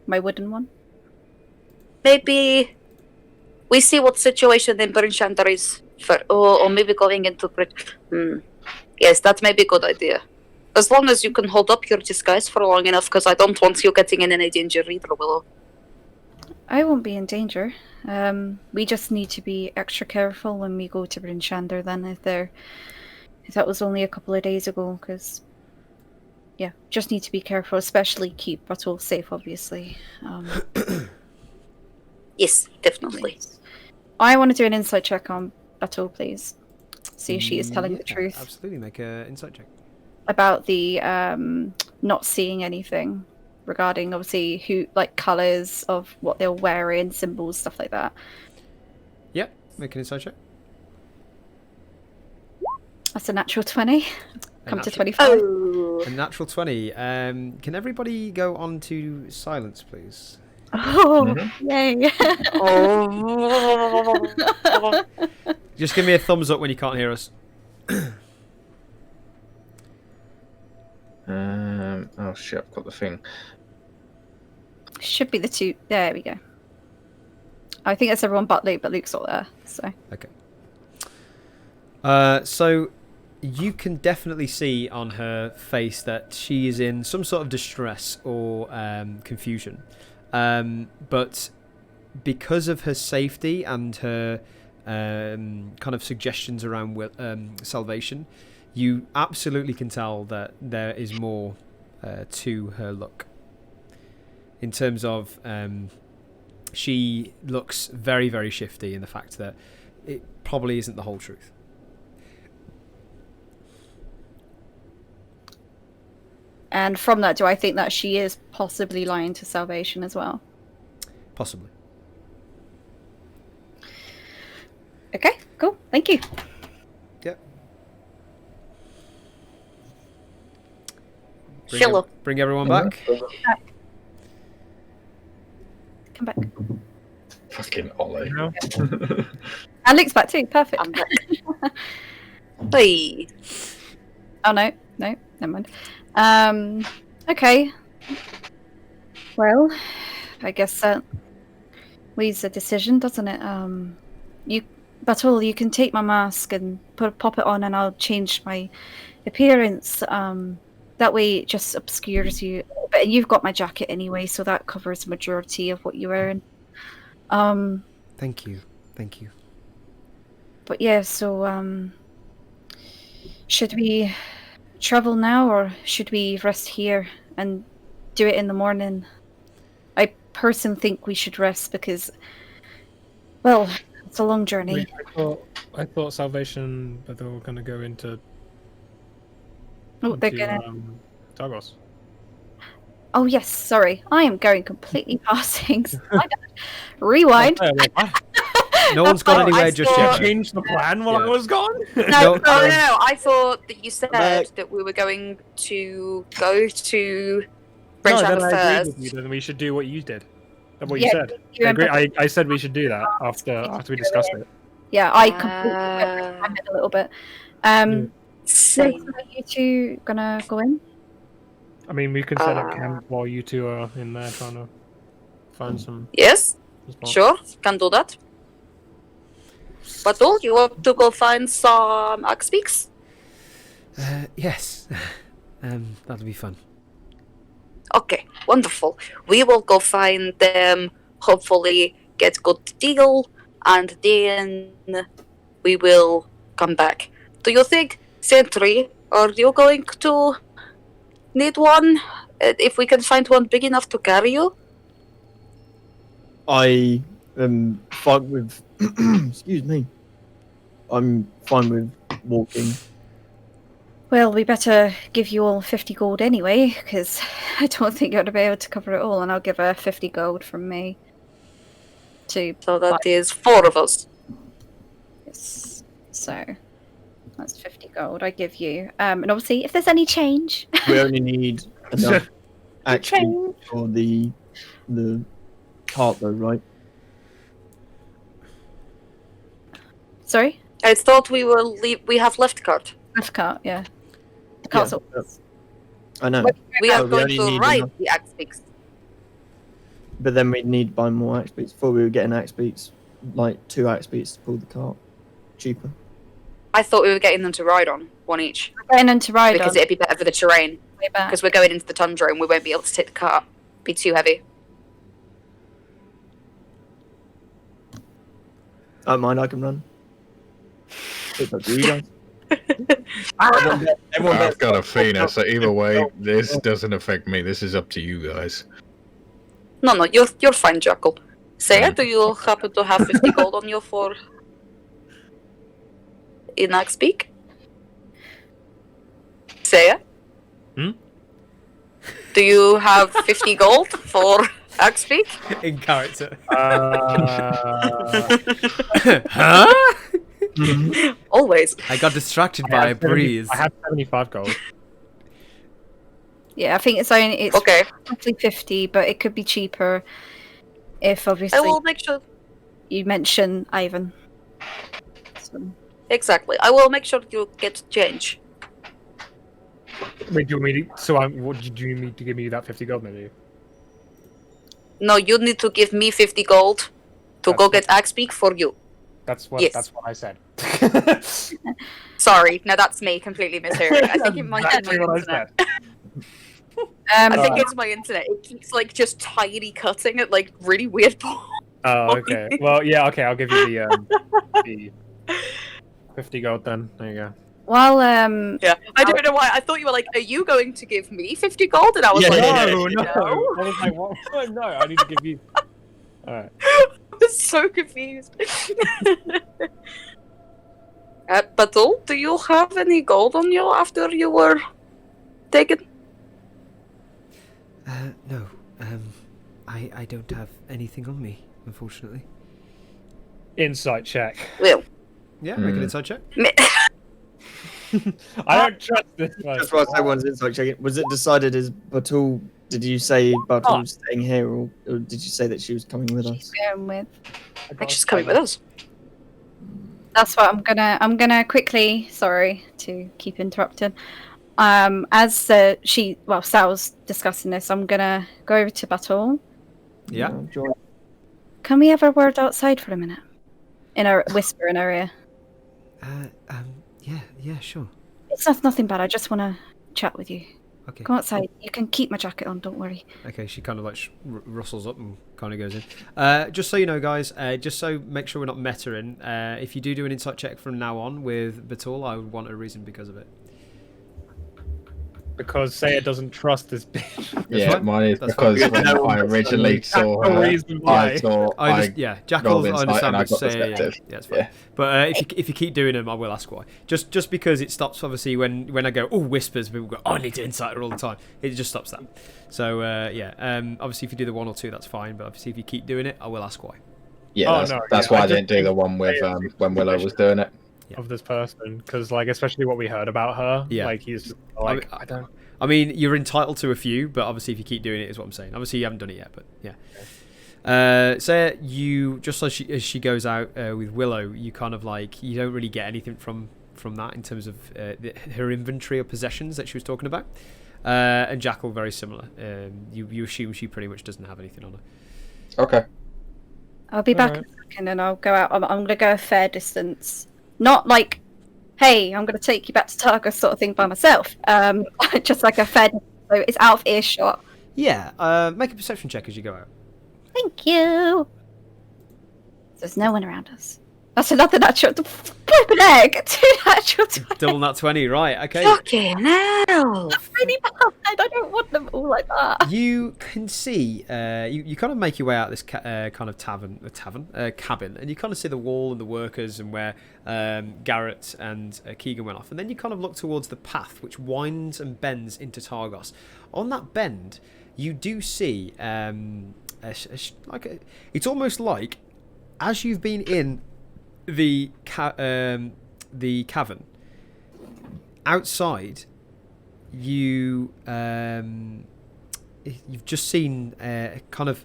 My wooden one. Maybe we see what situation in Brinchander is for, or maybe going into Yes, that may be a good idea. As long as you can hold up your disguise for long enough, because I don't want you getting in any danger either, Willow. I won't be in danger. We just need to be extra careful when we go to Brinchander then, if that was only a couple of days ago, because yeah, just need to be careful, especially keep Batul safe, obviously. Yes, definitely. I want to do an insight check on Batul, please. See if she is telling the truth. Absolutely, make an insight check. About the not seeing anything regarding, obviously, who, like, colours of what they're wearing, symbols, stuff like that. Yep, make an insight check. That's a natural 20. Come to 25. Oh. A natural 20. Can everybody go on to silence, please? Oh, yay. Oh. Just give me a thumbs up when you can't hear us. Oh shit, I've got the thing. Should be the two. There we go. I think that's everyone but Luke's not there. So. Okay. So you can definitely see on her face that she is in some sort of distress or confusion. But because of her safety and her kind of suggestions around salvation, you absolutely can tell that there is more to her look. In terms of, she looks very, very shifty in the fact that it probably isn't the whole truth. And from that, do I think that she is possibly lying to salvation as well? Possibly. Okay, cool. Thank you. Yep. Hello. Bring everyone back. Come back. Fucking Ollie. And Luke's back too. Perfect. I'm back. Hey. Oh no, never mind. Okay. Well, I guess that leaves a decision, doesn't it? Batul, you can take my mask and pop it on, and I'll change my appearance. That way, it just obscures you. But you've got my jacket anyway, so that covers the majority of what you're wearing. Thank you. But yeah, so should we travel now, or should we rest here and do it in the morning? I personally think we should rest because, well, it's a long journey. I thought Salvation, but they were going to go into. Oh, they're gonna. Targos. Oh yes, sorry, I am going completely past things. Rewind. No one's gone anywhere just yet. Changed the plan while I was gone. No. I thought that you said that we were going to go to No, Brinchander then I agree first. with you. Then we should do what you did. That's what you said. you I agree. empathize. I said we should do that after we discussed it. Yeah, I completely went a little bit. So Same. are you two gonna go in? I mean, we can set up camp while you two are in there trying to find some. Yes, spots. sure, can do that. But you want to go find some Axpeaks? Yes. That'll be fun. Okay, wonderful. We will go find them, hopefully get good deal, and then we will come back. Do you think, Sentry, are you going to need one? If we can find one big enough to carry you? I am fine with. Excuse me. I'm fine with walking. Well, we better give you all 50 gold anyway, because I don't think you're going to be able to cover it all, and I'll give her 50 gold from me. To So that is 4 of us. yes. So that's 50 gold I give you. And obviously, if there's any change, We only need enough actually for the cart, though, right? sorry, I thought we will leave. We have left cart. left cart, yeah. The Yeah, castle. I know, We are we going only to need ride enough. the Axpeaks. but then we'd need to buy more axe beats. Before we were getting axe beats, like 2 axe beats to pull the cart, cheaper. I thought we were getting them to ride on, one each. We're going in to ride Because on it'd be better for the terrain. way back. Because we're going into the tundra and we won't be able to take the cart. Be too heavy. I don't mind, I can run. It's up to you guys. I've got Athena, so either way, this doesn't affect me. This is up to you guys. No, you're fine, Jackal. Saya, do you happen to have 50 gold on you for in Axpeak? Saya? Hmm? Do you have 50 gold for Axpeak? In character. Huh? Always. I got distracted by a breeze. I have 75 gold. Yeah, I think it's Okay. roughly 50, but it could be cheaper if obviously I will make sure. you mention Ivan. So, Exactly. I will make sure you get change. Wait, do you want me to, what do you need to give me that 50 gold, maybe? No, you need to give me 50 gold to go get Axpeak for you. That's what I said. Sorry, now that's me completely mishearing. I think it might be Exactly my what I internet. said. I think it's my internet. It keeps like just tiny cutting at like really weird points. Oh, okay. Well, yeah, okay. I'll give you the 50 gold then. There you go. while Yeah, I don't know why. I thought you were like, "Are you going to give me 50 gold?" And I was Yeah, like, yeah, No. "No." I was like, what? No, I need to give you. All right. I was so confused. Batul, do you have any gold on you after you were taken? No. I don't have anything on me, unfortunately. Insight check. Well, Yeah, make an inside check. I don't trust this one. That's why everyone's inside checking. Was it decided as Batul? Did you say Batul was staying here, or did you say that she was coming with us? going with I think she's coming with us. that's what I'm gonna quickly, sorry to keep interrupting. As Sal's discussing this, I'm gonna go over to Batul. Yeah. Joy. Can we have a word outside for a minute? In a whisper in her ear. Yeah, sure. It's nothing bad. I just want to chat with you. Okay. Go outside. You can keep my jacket on. Don't worry. Okay, she kind of like rustles up and kind of goes in. Just so you know, guys, just so make sure we're not meta-ing, if you do an insight check from now on with Batul, I would want a reason because of it. Because Saya doesn't trust this bitch. Yeah, fine. mine is That's because fine. when I originally saw That's the her, reason why. I thought Jackal, rolled I insight understand and I what got you're saying. Yeah, perspective. it's fine. Yeah. But if you keep doing them, I will ask why. Just because it stops, obviously, when I go, oh, whispers, people go, oh, I need to insight her all the time. It just stops that. So, obviously, if you do the 1 or 2, that's fine. But obviously, if you keep doing it, I will ask why. Yeah, that's why I didn't do the one with when Willow was doing it. Of this person, because like especially what we heard about her, Yeah. like he's just like I I don't. I mean, you're entitled to a few, but obviously if you keep doing it is what I'm saying. Obviously you haven't done it yet, but yeah. So you just as she goes out with Willow, you kind of like you don't really get anything from that in terms of her inventory or possessions that she was talking about. And Jackal very similar. You assume she pretty much doesn't have anything on her. Okay. I'll be back in a second, and I'll go out. I'm going to go a fair distance. Not like, hey, I'm going to take you back to Targa sort of thing by myself. Just like a fair distance, so it's out of earshot. Yeah, make a perception check as you go out. Thank you. There's no one around us. That's another natural. Flipping egg. 2 natural 20. Double nat 20, right, okay. Fucking hell! That's really bad. I don't want them all like that. You can see, you kind of make your way out this kind of cabin, and you kind of see the wall and the workers and where Garrett and Keegan went off. And then you kind of look towards the path, which winds and bends into Targos. On that bend, you do see, it's almost like, as you've been in the cavern, outside, you've just seen a kind of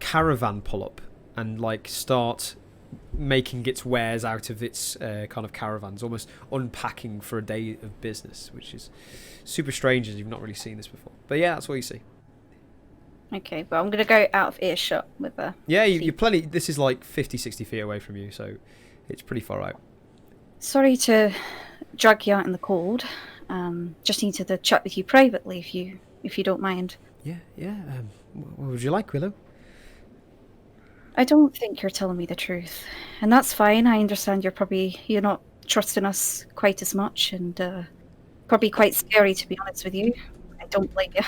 caravan pull up and like start making its wares out of its kind of caravans, almost unpacking for a day of business, which is super strange as you've not really seen this before. But yeah, that's what you see. Okay, well, I'm going to go out of earshot with her. Yeah, you're plenty. This is like 50, 60 feet away from you, so it's pretty far out. Sorry to drag you out in the cold. Just needed to chat with you privately, if you don't mind. Yeah. What would you like, Willow? I don't think you're telling me the truth, and that's fine. I understand you're not trusting us quite as much, and probably quite scary, to be honest with you. I don't blame you.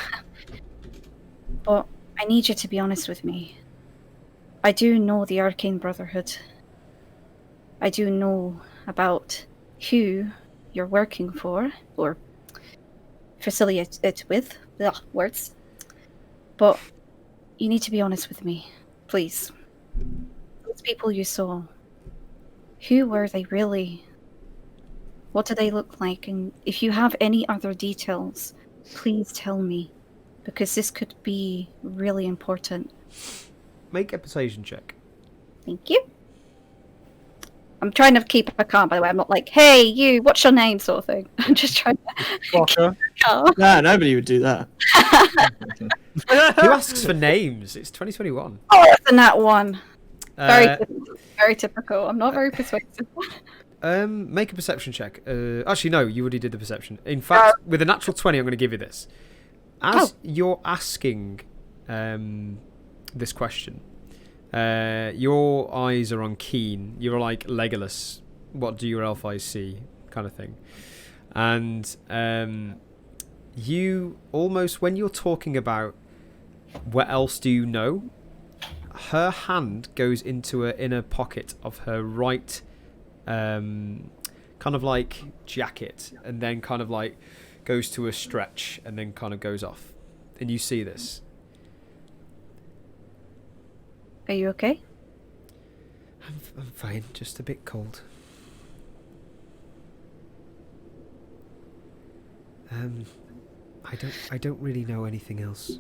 But I need you to be honest with me. I do know the Arcane Brotherhood. I do know about who you're working for, or facilitate with. Ugh, words. But you need to be honest with me, please. Those people you saw, who were they really? What do they look like? And if you have any other details, please tell me, because this could be really important. Make a persuasion check. Thank you. I'm trying to keep a calm, by the way. I'm not like, hey, you, what's your name, sort of thing. I'm just trying to keep calm. No, nobody would do that. Who asks for names? It's 2021. Oh, that's a nat one. Very typical. I'm not very persuasive. Make a perception check. Actually, no, you already did the perception. In fact, with a natural 20, I'm going to give you this. As you're asking this question, your eyes are on keen. You're like Legolas. What do your elf eyes see? Kind of thing. And you almost, when you're talking about what else do you know, her hand goes into her inner pocket of her right kind of like jacket, and then kind of like goes to a stretch and then kind of goes off. And you see this. Are you okay? I'm fine, just a bit cold. I don't really know anything else.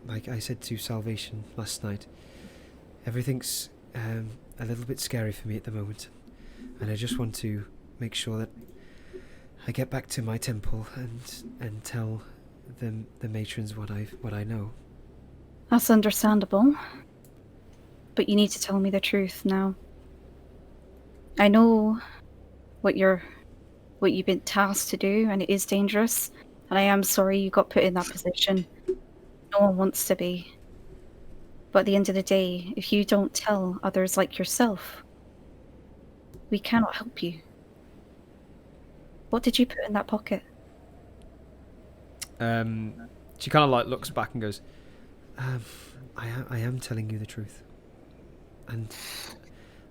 Like I said to Salvation last night, everything's a little bit scary for me at the moment, and I just want to make sure that I get back to my temple and tell the matrons what I know. That's understandable, but you need to tell me the truth now. I know what you've been tasked to do, and it is dangerous, and I am sorry you got put in that position. No one wants to be. But at the end of the day, if you don't tell others like yourself, we cannot help you. What did you put in that pocket? She kind of like looks back and goes, I am telling you the truth, and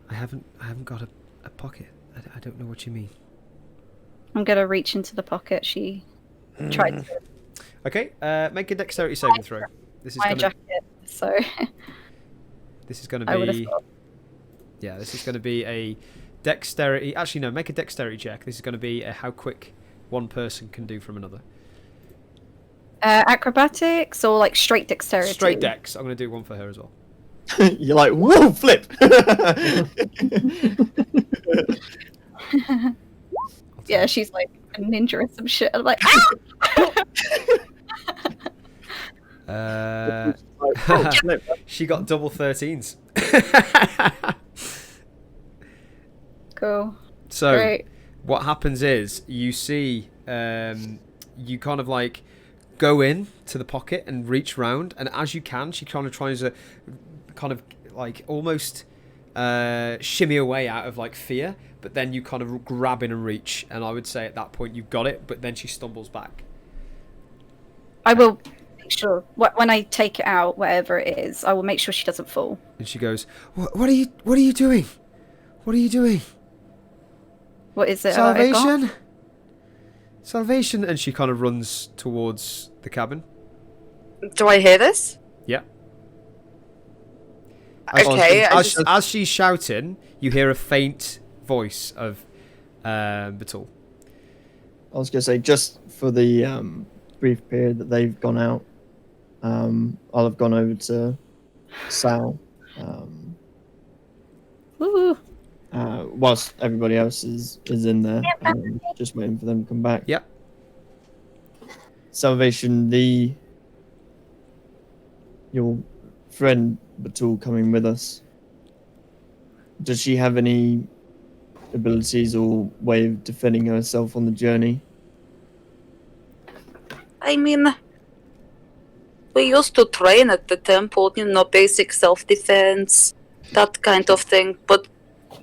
I haven't got a pocket. I don't know what you mean. I'm gonna reach into the pocket. She tried to. Okay, make a dexterity saving throw. This is my jacket, so. This is going to be. Yeah, this is going to be a dexterity. Actually, no, make a dexterity check. This is going to be how quick one person can do from another. Acrobatics or like straight dexterity? Straight dex. I'm going to do one for her as well. You're like, whoa, flip! Yeah, she's like a ninja or some shit. I'm like, ah! She got double 13s. Cool. So, Great. what happens is you see, you kind of like go in to the pocket and reach round, and as you can, she kind of tries to kind of like almost shimmy away out of like fear, but then you kind of grab in and reach, and I would say at that point you've got it, but then she stumbles back. I will make sure when I take it out, whatever it is, I will make sure she doesn't fall. And she goes, What are you doing? What are you doing? What is it? Salvation? Salvation. And she kind of runs towards the cabin. Do I hear this? Yeah. Okay. As she's shouting, you hear a faint voice of Batul. I was going to say, just for the brief period that they've gone out, I'll have gone over to Sal. Woo. Whilst everybody else is in there, just waiting for them to come back. Yep. Salvation, your friend Batul coming with us. Does she have any abilities or way of defending herself on the journey? I mean, we used to train at the temple, basic self-defense, that kind of thing, but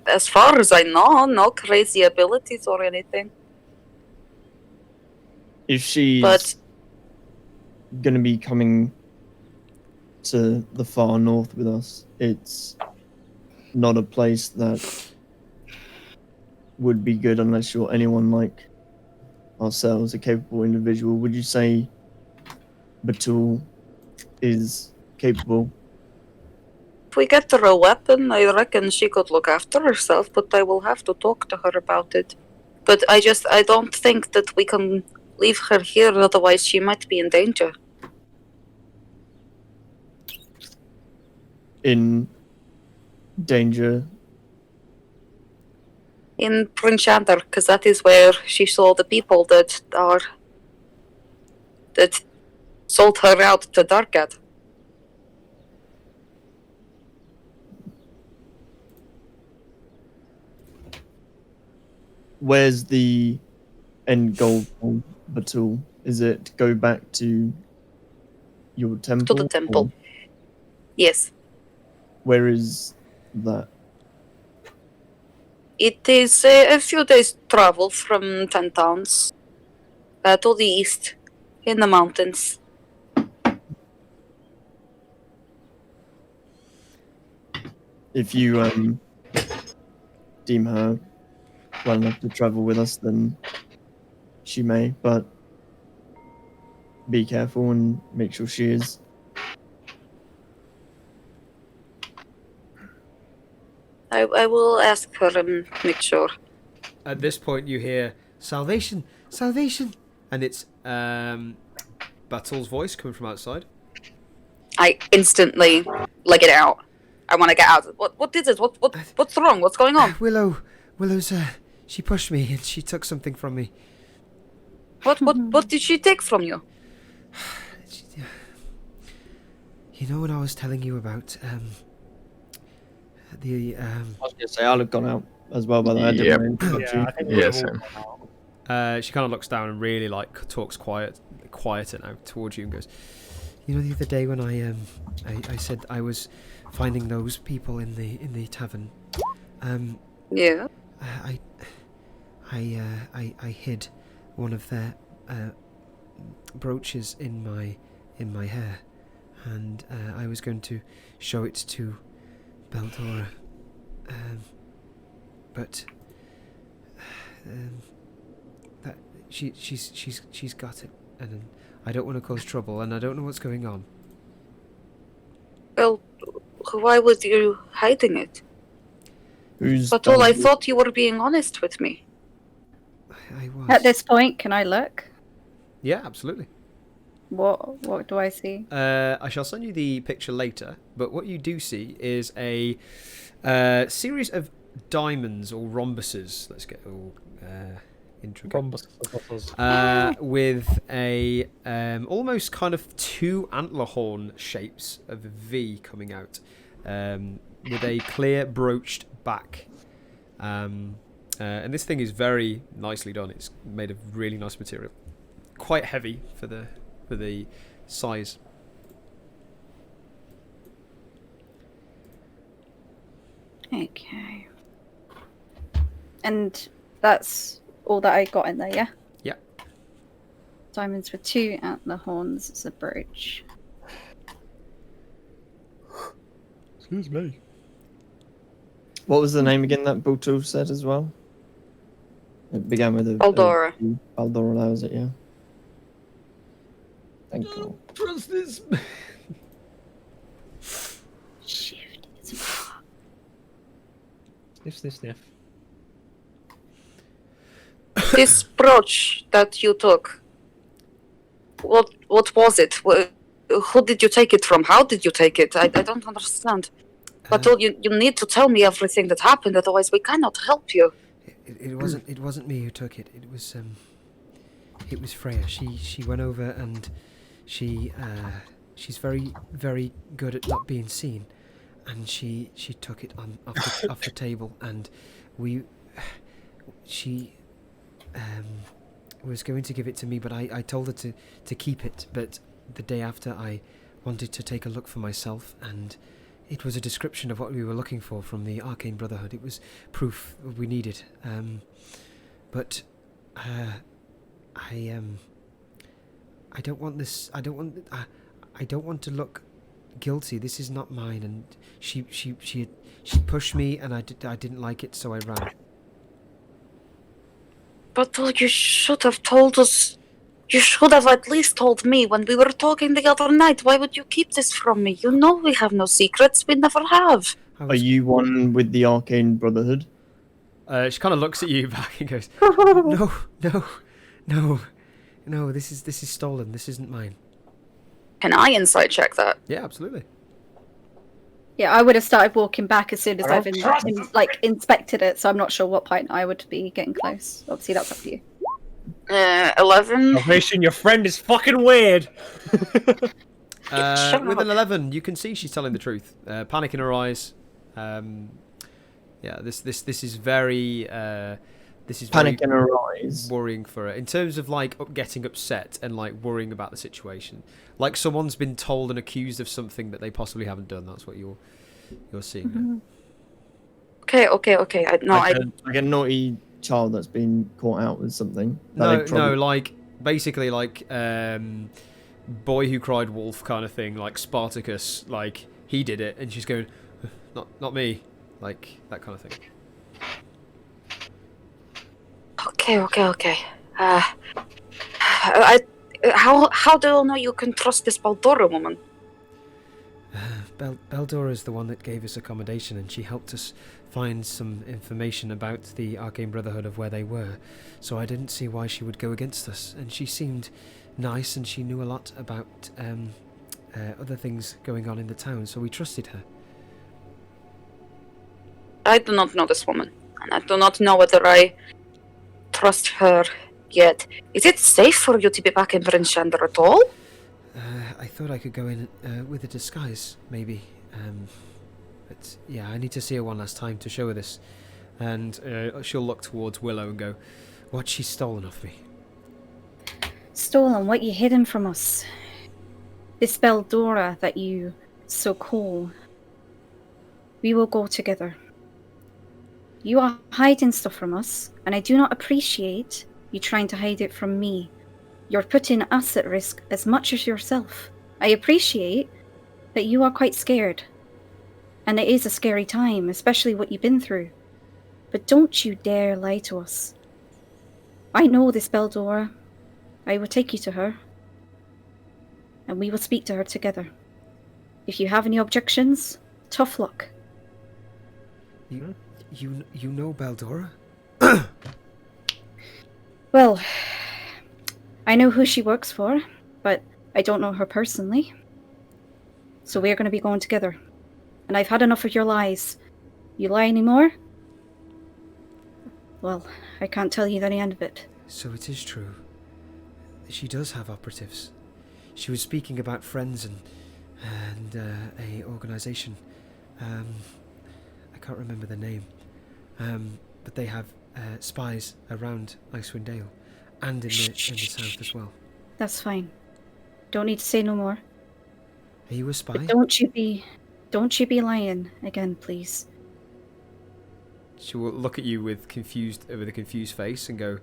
as far as I know, no crazy abilities or anything. If she's going to be coming to the far north with us, it's not a place that would be good unless you're anyone like ourselves, a capable individual. Would you say Batul is capable? If we get her a weapon, I reckon she could look after herself, but I will have to talk to her about it. But I don't think that we can leave her here, otherwise she might be in danger. In danger? In Princhandar, because that is where she saw the people that sold her out to Darkat. Where's the end goal for Batul? Is it to go back to your temple? To the temple. Yes. Where is that? It is a few days' travel from 10 towns to the east, in the mountains. If you deem her well enough to travel with us, then she may, but be careful and make sure she is. I will ask her and make sure. At this point, you hear salvation, salvation, and it's Batul's voice coming from outside. I instantly leg it out. I want to get out. What is it? What's wrong? What's going on? Willow's she pushed me and she took something from me. What did she take from you? You know when I was telling you about the I was gonna say I'll have gone out as well, by the way. Yep. I think Yes, we've all same. gone out. she kind of looks down and really like talks quieter now towards you and goes, you know, the other day when I said I was finding those people in the tavern, Yeah. I hid one of their brooches in my hair, and I was going to show it to Beldora, but that she's got it, and I don't want to cause trouble, and I don't know what's going on. Well, why was you hiding it? Who's But I thought you were being honest with me. I was. At this point, can I look? Yeah, absolutely. What do I see? I shall send you the picture later, but what you do see is a series of diamonds or rhombuses. Let's get all intricate. Rhombus. With a almost kind of two antler horn shapes of a V coming out, with a clear broached back. And this thing is very nicely done. It's made of really nice material, quite heavy for the size. Okay. And that's all that I got in there, yeah? Yeah. Diamonds with two antler horns. It's a brooch. Excuse me. What was the name again that Buto said as well? It began with a... Baldora. Baldora, that was it, yeah. Thank you. Trust this. Shift. Sniff. This brooch that you took, what was it? Who did you take it from? How did you take it? I don't understand. But you need to tell me everything that happened, otherwise we cannot help you. It wasn't me who took it. It was Freya. She went over and she's very, very good at not being seen, and she took it off the table, and she was going to give it to me, but I told her to keep it. But the day after, I wanted to take a look for myself, and it was a description of what we were looking for from the Arcane Brotherhood. It was proof we needed. But I don't want this. I don't want to look guilty. This is not mine. And she pushed me, and I didn't like it, so I ran. But you should have told us. You should have at least told me when we were talking the other night. Why would you keep this from me? You know we have no secrets. We never have. Are you one with the Arcane Brotherhood? She kind of looks at you back and goes, No. This is stolen. This isn't mine. Can I insight check that? Yeah, absolutely. Yeah, I would have started walking back as soon as I've inspected it, so I'm not sure what point I would be getting close. Obviously, that's up to you. 11. Salvation, your friend is fucking weird. With an 11, you can see she's telling the truth. Panic in her eyes. Yeah, this is very Panic in her eyes. Worrying for her in terms of getting upset and worrying about the situation. Like someone's been told and accused of something that they possibly haven't done. That's what you're seeing. Mm-hmm. Okay. Like a naughty child that's been caught out with something. Basically boy who cried wolf kind of thing, like Spartacus, he did it, and she's going, not me, that kind of thing. Okay. How do you know you can trust this Baldora woman? Baldora is the one that gave us accommodation, and she helped us find some information about the Arcane Brotherhood of where they were, so I didn't see why she would go against us, and she seemed nice, and she knew a lot about other things going on in the town, so we trusted her. I do not know this woman, and I do not know whether I trust her yet. Is it safe for you to be back in Prince Shander at all? I thought I could go in with a disguise, maybe. But yeah, I need to see her one last time to show her this. And she'll look towards Willow and go, "What's she stolen off me?" Stolen what you hidden from us. This Baldora that you so call. We will go together. You are hiding stuff from us, and I do not appreciate you trying to hide it from me. You're putting us at risk as much as yourself. I appreciate that you are quite scared. And it is a scary time, especially what you've been through. But don't you dare lie to us. I know this Baldora. I will take you to her. And we will speak to her together. If you have any objections, tough luck. You know Baldora? Well, I know who she works for, but I don't know her personally. So we're going to be going together. And I've had enough of your lies. You lie anymore? Well, I can't tell you the end of it. So it is true. She does have operatives. She was speaking about friends and a organisation. I can't remember the name. But they have spies around Icewind Dale and in the south as well. That's fine. Don't need to say no more. Are you a spy? But don't you be lying again, please. She will look at you with a confused face and go,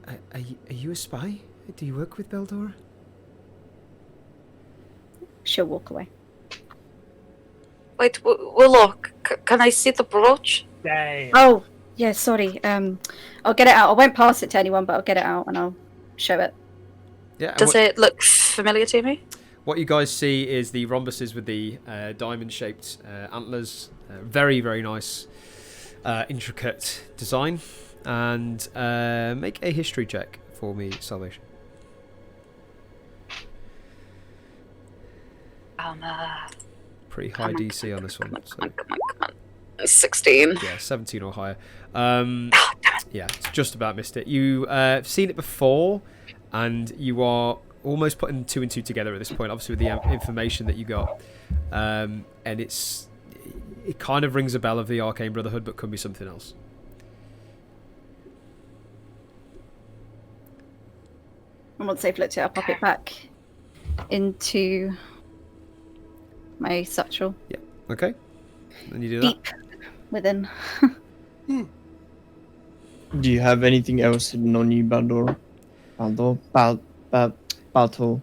Are you a spy? Do you work with Beldora? She'll walk away. Wait, Willow, can I see the brooch? Dang. Oh, yeah, sorry. I'll get it out. I won't pass it to anyone, but I'll get it out and I'll show it. Yeah. Does it look familiar to me? What you guys see is the rhombuses with the diamond-shaped antlers. Very, very nice, intricate design. And make a history check for me, Salvation. Pretty high DC on this one. Come on. 16. Yeah, 17 or higher. Yeah, it's just about missed it. You've seen it before, and you are almost putting 2 and 2 together at this point, obviously with the information that you got. And it kind of rings a bell of the Arcane Brotherhood, but could be something else. And once I've looked it, I'll pop it back into my satchel. Yeah, okay. Then you do Deep within. Do you have anything else hidden on you, Baldor? Battle.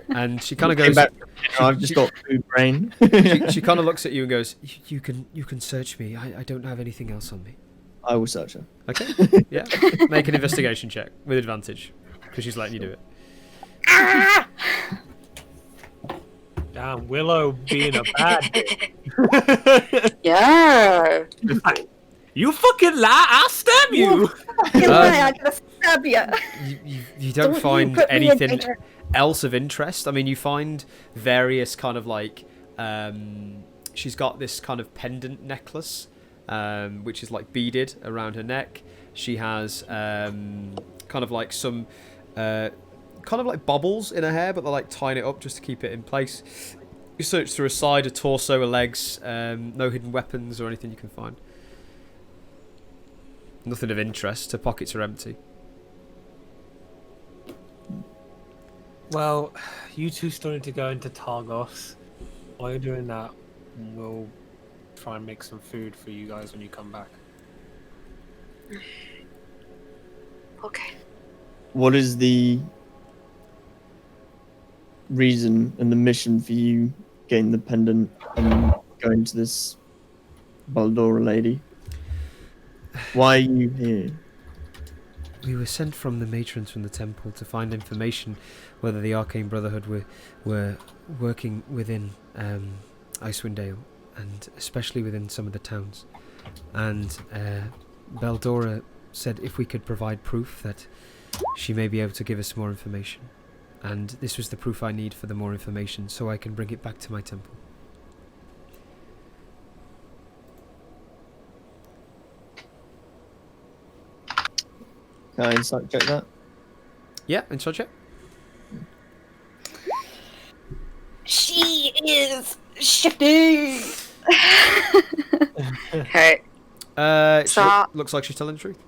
And she kind of goes. I've just got food brain. she kind of looks at you and goes, "You can search me. I don't have anything else on me." I will search her. Okay. Yeah. Make an investigation check with advantage because she's letting you do it. Damn, Willow being a bad bitch. Yeah. You fucking lie, I'll stab you. Fucking lie, I'm gonna stab you. You don't find put me in anything danger. else of interest. I mean, you find various kind of like she's got this kind of pendant necklace, which is like beaded around her neck. She has kind of like some kind of like bobbles in her hair, but they're like tying it up just to keep it in place. You search through a side, a torso, a legs, no hidden weapons or anything you can find. Nothing of interest. Her pockets are empty. Well, you two still need to go into Targos. While you're doing that, we'll try and make some food for you guys when you come back. Okay. What is the reason and the mission for you getting the pendant and going to this Baldora lady? Why are you here? We were sent from the matrons from the temple to find information whether the Arcane Brotherhood were working within Icewind Dale, and especially within some of the towns. And Beldora said if we could provide proof that she may be able to give us more information. And this was the proof I need for the more information, so I can bring it back to my temple. Can I insight check that? Yeah, insight check. She is shifty. Okay. Looks like she's telling the truth.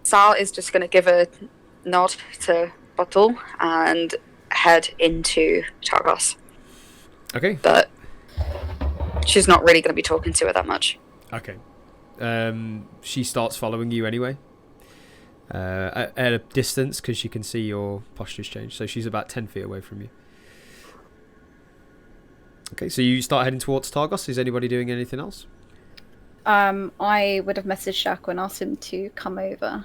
Sal is just going to give a nod to Bottle and head into Targos. Okay. But she's not really going to be talking to her that much. Okay. She starts following you anyway. At a distance, because she can see your posture's change. So she's about 10 feet away from you. Okay, so you start heading towards Targos. Is anybody doing anything else? I would have messaged Shaq and asked him to come over.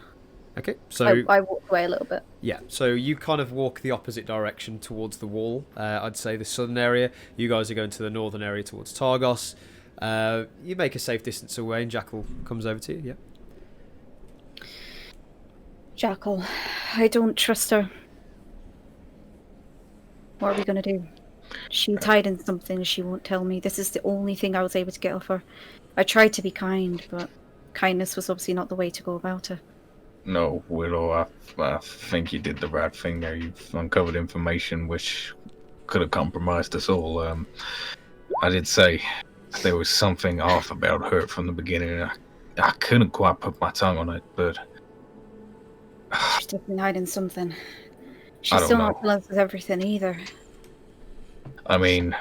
Okay, so I walked away a little bit. yeah, so you kind of walk the opposite direction towards the wall. I'd say the southern area. You guys are going to the northern area towards Targos. You make a safe distance away, and Jackal comes over to you. Yeah. Jackal, I don't trust her. What are we gonna do? She's hiding something she won't tell me. This is the only thing I was able to get off her. I tried to be kind, but kindness was obviously not the way to go about it. No, Willow, I think you did the right thing there. You've uncovered information which could have compromised us all. I did say there was something off about her from the beginning. I couldn't quite put my tongue on it, but... She's definitely hiding something. I She's don't still know. not telling us everything either. I mean,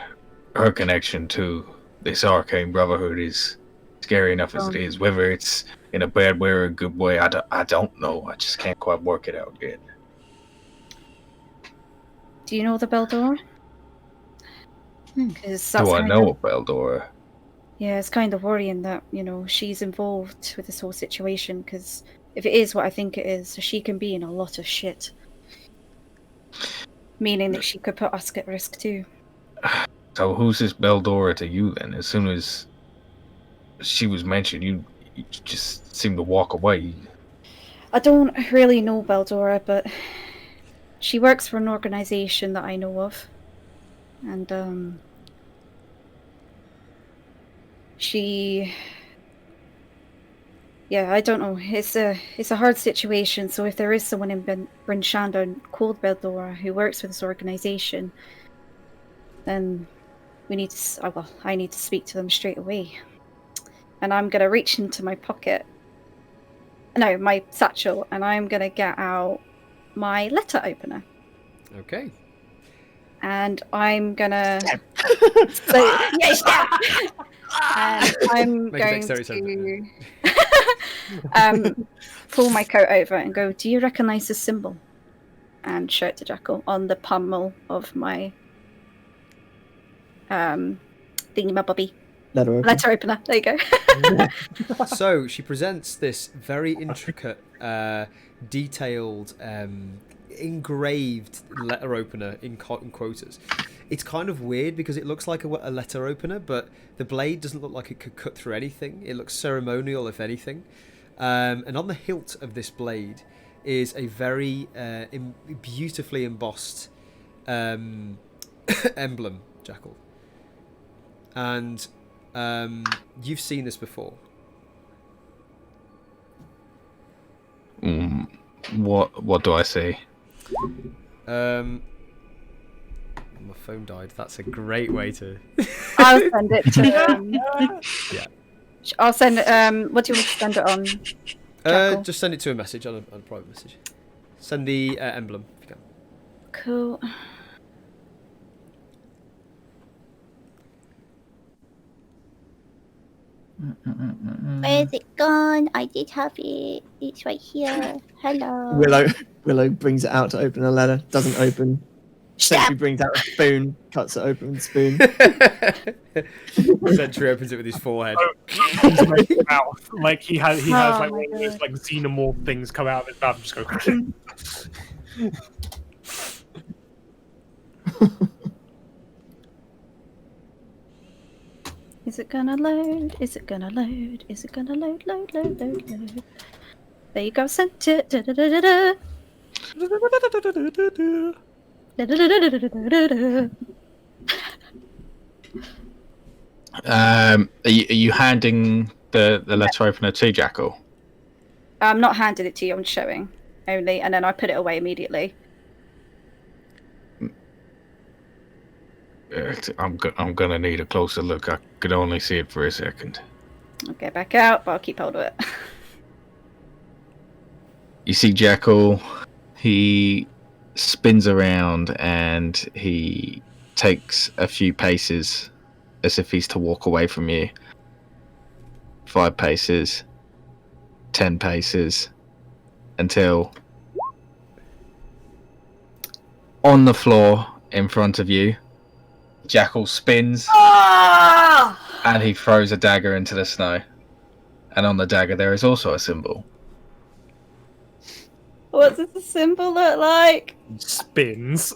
her connection to this arcane brotherhood is scary enough as it is. Whether it's in a bad way or a good way, I don't know. I just can't quite work it out yet. Do you know the Beldor? Because Do I know of Beldora? Yeah, it's kind of worrying that, you know, she's involved with this whole situation, because if it is what I think it is, she can be in a lot of shit. Meaning that she could put us at risk too. So who's this Beldora to you then? As soon as she was mentioned, you just seemed to walk away. I don't really know Beldora, but she works for an organization that I know of. And, yeah, I don't know. It's a hard situation. So if there is someone in Bryn Shander called Beldora who works for this organization, then we need to. I need to speak to them straight away. And I'm gonna reach into my pocket, no, my satchel, and I'm gonna get out my letter opener. Okay. And I'm gonna. Yes, and I'm going to pull my coat over and go, do you recognise this symbol? And show it to Jackal on the pommel of my thingy-my-bobby. Letter opener. There you go. So she presents this very intricate, detailed, engraved letter opener in quotas. It's kind of weird because it looks like a letter opener, but the blade doesn't look like it could cut through anything. It looks ceremonial, if anything. And on the hilt of this blade is a very beautifully embossed emblem, Jackal. And you've seen this before. What do I say? My phone died. That's a great way to. I'll send it to. Yeah. I'll send it. What do you want to send it on? Jackal? Just send it to a message on a private message. Send the emblem if you can. Cool. Where's it gone? I did have it. It's right here. Hello. Willow brings it out to open a letter. Doesn't open. Sentry brings out a spoon, cuts it open with a spoon. Sentry opens it with his forehead. Mouth. Like he has like one of those like xenomorph things come out of his mouth and just go. Is it gonna load? Is it gonna load? Is it gonna load? Load. There you go, sent it. Are you handing the letter opener to Jackal? I'm not handing it to you, I'm showing only, and then I put it away immediately. I'm gonna need a closer look. I could only see it for a second. I'll get back out, but I'll keep hold of it. You see Jackal, he spins around and he takes a few paces as if he's to walk away from you. 5 paces, 10 paces, until on the floor in front of you, Jackal spins and he throws a dagger into the snow. And on the dagger there is also a symbol. What does the symbol look like? Spins.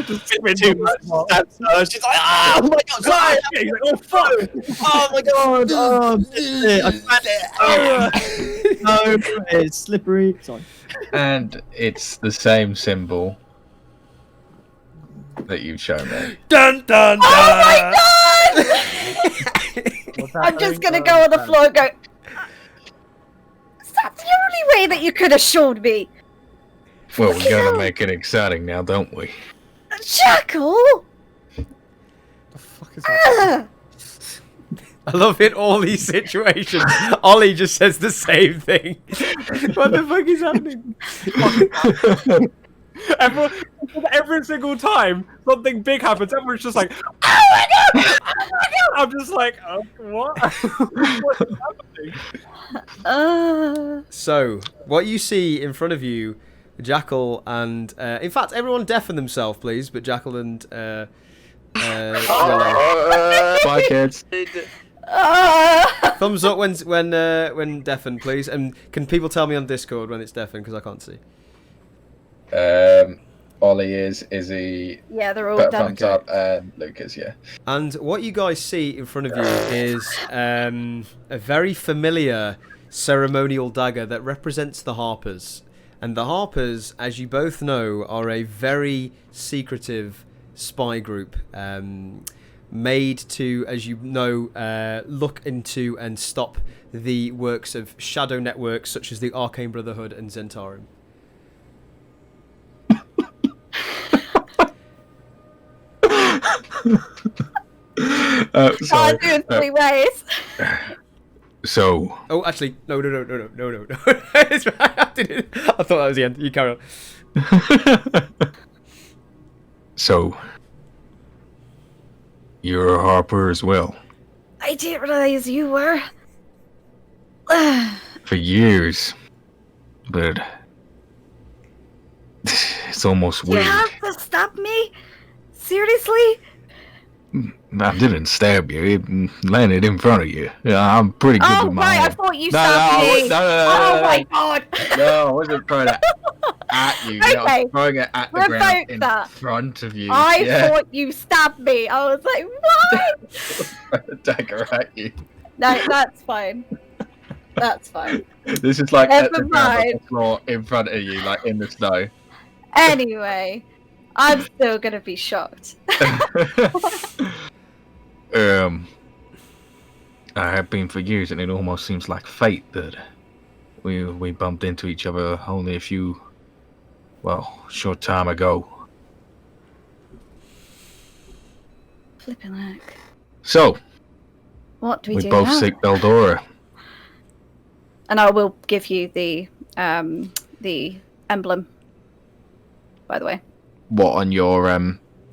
Just Too much. She's like, oh my god, sorry. He's like, oh fuck! Oh my god. Oh, no, it's slippery. Sorry. And it's the same symbol that you've shown me. Dun dun dun! Oh my god! I'm just gonna go on the floor and go. Is that the only way that you could have showed me? Well, we gotta make it exciting now, don't we? Jackal! The fuck is that? I love it. All these situations, Ollie just says the same thing. What the fuck is happening? Every single time something big happens, everyone's just like, "Oh my god! Oh my god!" I'm just like, "What? What is happening?" So, what you see in front of you, Jackal and in fact, everyone deafen themselves, please. But Jackal and Bye, kids. thumbs up when deafened, please. And can people tell me on Discord when it's deafened, because I can't see. Ollie is, Izzy, Yeah, they're all but done. thumbs up, and Lucas, yeah. And what you guys see in front of you is a very familiar ceremonial dagger that represents the Harpers. And the Harpers, as you both know, are a very secretive spy group made to, as you know, look into and stop the works of shadow networks such as the Arcane Brotherhood and Zentarum. Can't do it 3 ways. So, Oh, actually, no. It's right. I thought that was the end. You carry on. so you're a Harper as well. I didn't realize you were. For years, but it's almost You weird. have to stop me? Seriously? I didn't stab you. It landed in front of you. Yeah, I'm pretty good Oh, with my right, I hand. thought you No, stabbed no, me. no, Oh my god. No, I wasn't throwing it at you. I Okay, was throwing it at the revoke ground in that. front of you. I yeah. thought you stabbed me. I was like, what? A dagger at you. No, that's fine. That's fine. This is like at the Never ground on mind. the floor in front of you, like in the snow. Anyway, I'm still gonna be shocked. I have been for years, and it almost seems like fate that we bumped into each other only a few, short time ago. Flipping heck. So What do we we do both now? seek Eldora. And I will give you the emblem. By the way, What on your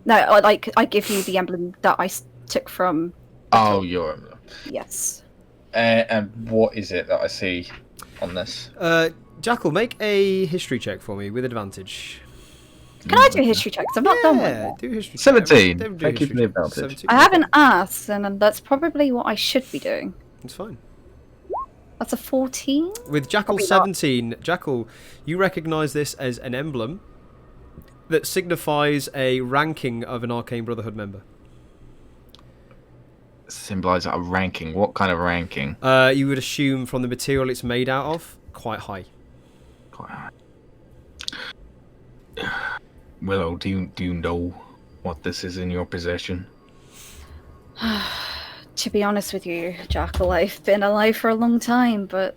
no, I give you the emblem that I took from. Oh, your Yes. And what is it that I see on this? Jackal, make a history check for me with advantage. Can I do a history check? 'Cause I've not done one Yeah, yet. do history. 17. Don't do Thank you history for the check. advantage. 17. I haven't asked, and that's probably what I should be doing. It's fine. That's a 14. With Jackal Probably not. 17, Jackal, you recognise this as an emblem that signifies a ranking of an Arcane Brotherhood member. Symbolize a ranking. What kind of ranking? You would assume from the material it's made out of, quite high. Willow, do you know what this is in your possession? To be honest with you, Jackal, I've been alive for a long time, but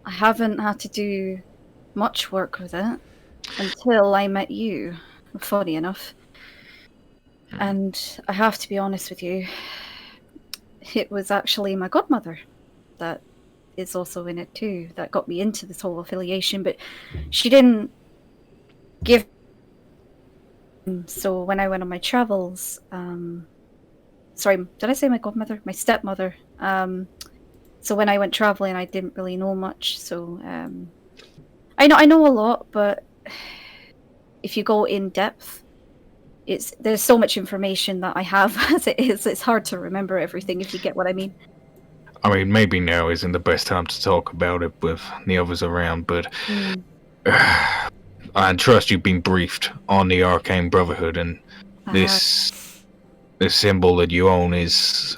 I haven't had to do much work with it until I met you, funny enough. And I have to be honest with you, it was actually my godmother that is also in it too, that got me into this whole affiliation, but she didn't give. So when I went on my travels, sorry, did I say my godmother? My stepmother. So when I went traveling, I didn't really know much. So I know a lot, but if you go in depth, there's so much information that I have as it is. It's hard to remember everything, if you get what I mean. I mean, maybe now isn't the best time to talk about it with the others around, but I trust you've been briefed on the Arcane Brotherhood, and this symbol that you own is,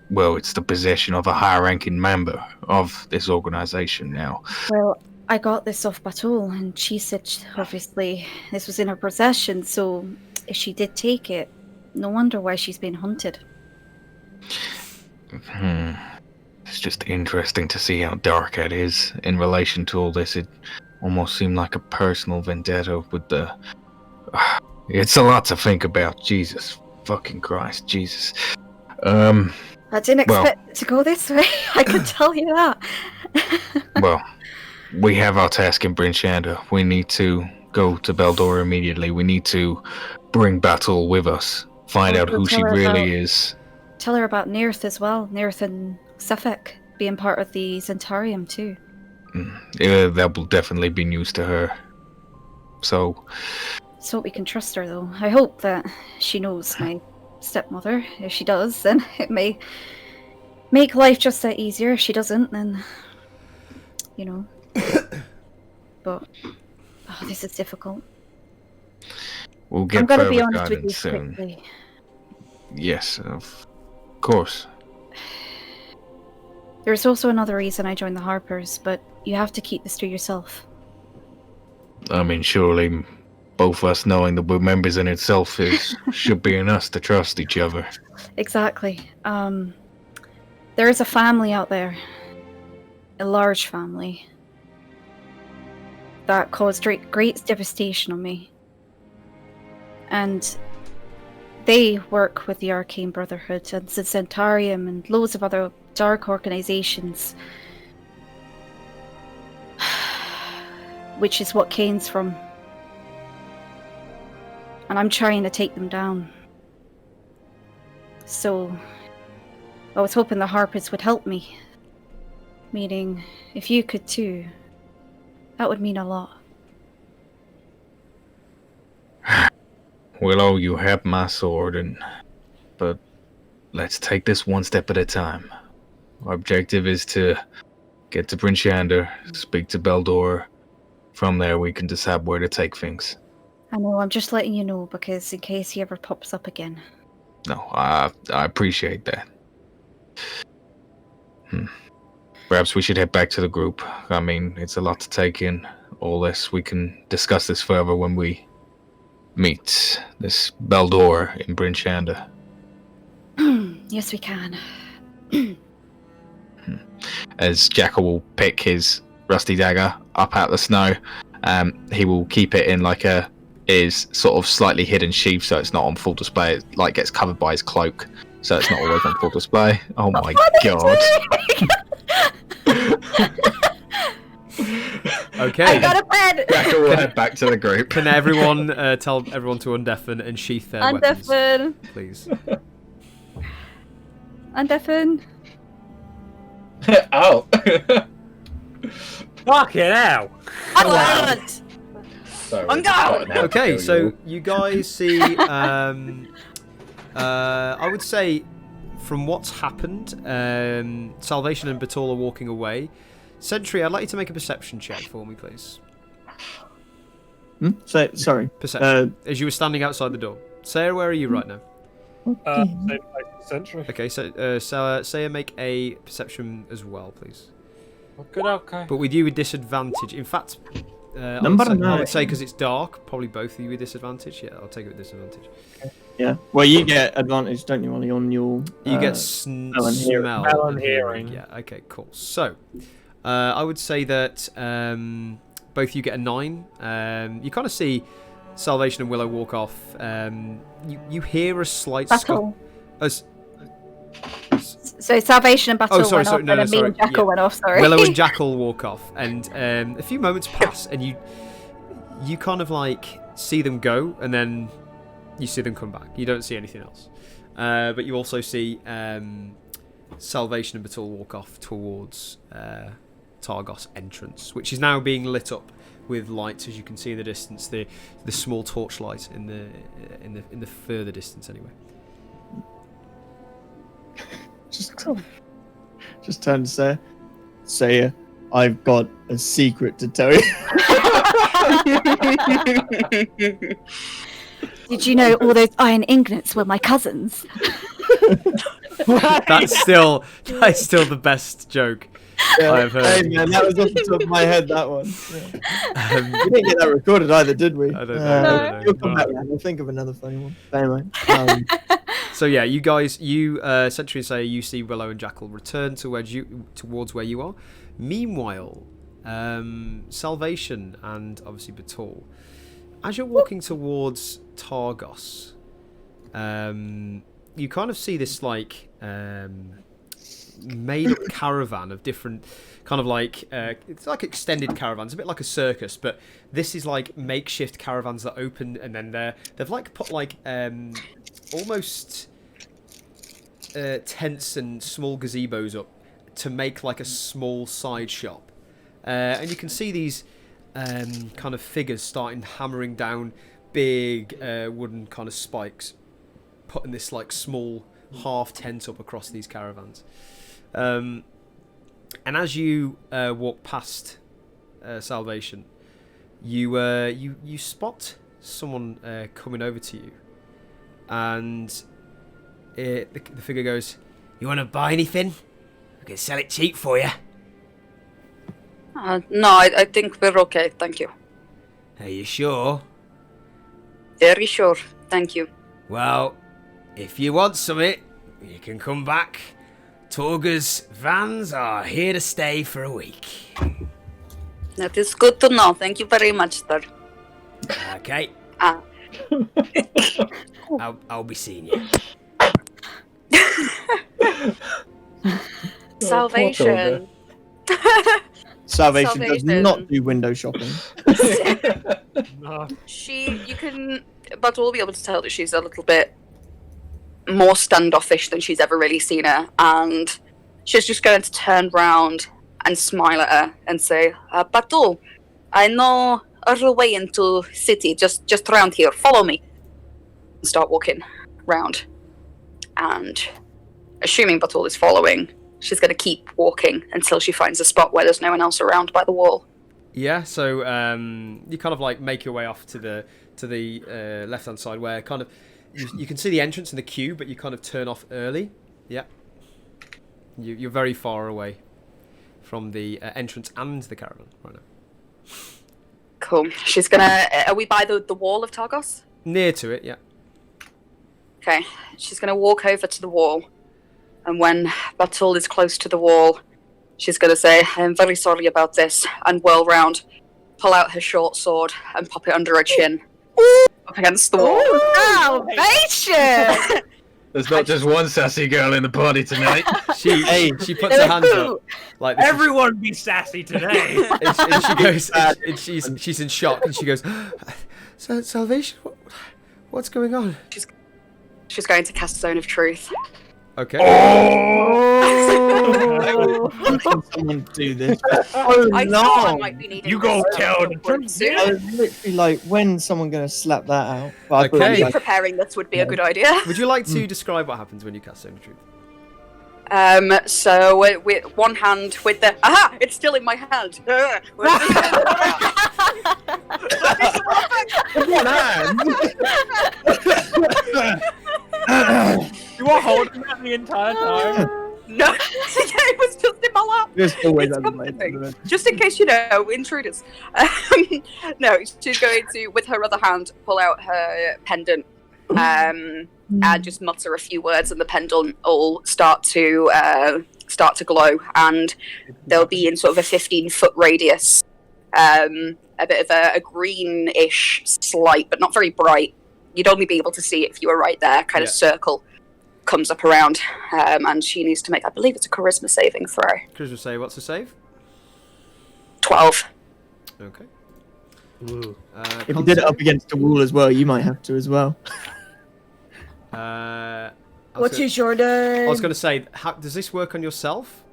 well, it's the possession of a high-ranking member of this organization now. Well, I got this off Batul, and she said obviously this was in her possession, so if she did take it, no wonder why she's been hunted. It's just interesting to see how dark it is in relation to all this. It almost seemed like a personal vendetta with the... It's a lot to think about. Jesus fucking Christ, Jesus. I didn't expect it to go this way. I can tell you that. Well, we have our task in Bryn Shander. We need to go to Beldor immediately. We need to bring Batul with us. Find out who she really is. Tell her about Nearth as well. Nearth and Suffolk being part of the Zentarium too. That will definitely be news to her. So we can trust her, though. I hope that she knows my stepmother. If she does, then it may make life just that easier. If she doesn't, then But this is difficult. We'll get I'm gonna be further honest with you soon. quickly. Yes, of course. There's also another reason I joined the Harpers, but you have to keep this to yourself. I mean, surely both us knowing that we're members in itself should be in us to trust each other. Exactly. There is a family out there, a large family, that caused great devastation on me. And they work with the Arcane Brotherhood and the Zentarium and loads of other dark organizations, which is what Kane's from. And I'm trying to take them down. So I was hoping the Harpers would help me. Meaning, if you could too, that would mean a lot. Willow, you have my sword, but let's take this one step at a time. Our objective is to get to Bryn Shander, speak to Beldor. From there, we can decide where to take things. I know, I'm just letting you know, because in case he ever pops up again. No, I appreciate that. Perhaps we should head back to the group. I mean, it's a lot to take in, all this. We can discuss this further when we meet this Beldor in Bryn Shander. Yes, we can. As Jackal will pick his rusty dagger up out the snow, he will keep it in like is sort of slightly hidden sheath, so it's not on full display. It like gets covered by his cloak, so it's not always on full display. Oh my god! Okay. I got a pen. Jackal will head back to the group. Can everyone tell everyone to undeafen and sheath their weapons, Undeafen. please? Undeafen. Ow! Fucking hell! Sorry, On just go! cutting out to Okay, kill so you. you guys see, I would say, from what's happened, Salvation and Batul are walking away. Sentry, I'd like you to make a perception check for me, please. Sorry. Perception. As you were standing outside the door. Sarah, where are you right now? Same place as Sentry. Okay, so Sarah, make a perception as well, please. Okay. But with you with disadvantage. In fact, I would say because it's dark, probably both of you with disadvantage. Yeah, I'll take it with disadvantage. Yeah. Well, you get advantage, don't you, Ollie, on your... You get smell and hearing. smell Smell and hearing. Yeah, okay, cool. So, I would say that both of you get a 9. You kind of see Salvation and Willow walk off. You hear a slight... Battle. So Salvation and Battle went off, and then me and Jackal went off, sorry. Willow and Jackal walk off, and a few moments pass, and you kind of like see them go, and then you see them come back. You don't see anything else. But you also see Salvation and Batul walk off towards Targos entrance, which is now being lit up with lights, as you can see in the distance, the small torchlight in the further distance anyway. Just turn to say, I've got a secret to tell you. Did you know all those iron ingots were my cousins? That's still the best joke I've heard. Hey man, that was off the top of my head. That one. Yeah. We didn't get that recorded either, did we? I don't know. You'll come back, man. We'll think of another funny one. Anyway. So yeah, you guys, essentially say you see Willow and Jackal return towards where you are. Meanwhile, Salvation and obviously Batul, as you're walking towards Targos, you kind of see this like made-up caravan of different kind of like it's like extended caravans, a bit like a circus, but this is like makeshift caravans that open and then they've like put like almost tents and small gazebos up to make like a small side shop, and you can see these kind of figures starting hammering down big wooden kind of spikes, putting this like small half tent up across these caravans. And as you walk past Salvation, you spot someone coming over to you, and the figure goes, "You want to buy anything? I can sell it cheap for you." No, I think we're okay, thank you. Are you sure? Very sure, thank you. Well, if you want something, you can come back. Torga's vans are here to stay for a week. That is good to know, thank you very much, sir. Okay. I'll be seeing you. Salvation. Salvation does not do window shopping. No. But we'll be able to tell that she's a little bit more standoffish than she's ever really seen her, and she's just going to turn round and smile at her and say, Batul, I know a way into city, just around here, follow me. And start walking round. And assuming Batul is following, she's going to keep walking until she finds a spot where there's no one else around by the wall. Yeah, so you kind of like make your way off to the left hand side where kind of you can see the entrance and the queue, but you kind of turn off early. Yeah, you're very far away from the entrance and the caravan right now. Cool. She's gonna. Are we by the wall of Targos? Near to it, yeah. Okay. She's gonna walk over to the wall, and when Batul is close to the wall, she's gonna say, "I'm very sorry about this," and whirl round, pull out her short sword, and pop it under her chin, up against the wall. Salvation! There's not just one sassy girl in the party tonight. She puts her hands up like this. Everyone be sassy today. and she goes, and she's in shock, and she goes, Salvation, what's going on? She's going to cast Zone of Truth. Okay. How can someone do this? I thought I might be needing You go this tell for them. soon. I was literally like, when's someone going to slap that out? But I thought Okay. it was Me like, preparing this would be a good idea. Would you like to describe what happens when you cast Zone of Truth? So with one hand, with the it's still in my hand. one hand? You were holding that the entire time. No, yeah, it was just in my lap. Just always It's under my comforting. hand. Just in case intruders. No, she's going to, with her other hand, pull out her pendant, and just mutter a few words, and the pendant will start to glow, and they'll be in sort of a 15-foot radius, a bit of a greenish slight, but not very bright. You'd only be able to see it if you were right there. Kind of circle comes up around, and she needs to make, I believe it's a charisma saving throw. Charisma save. What's the save? 12. Okay. Ooh. If you did it up against the wall as well, you might have to as well. What is your name? I was going to say, does this work on yourself?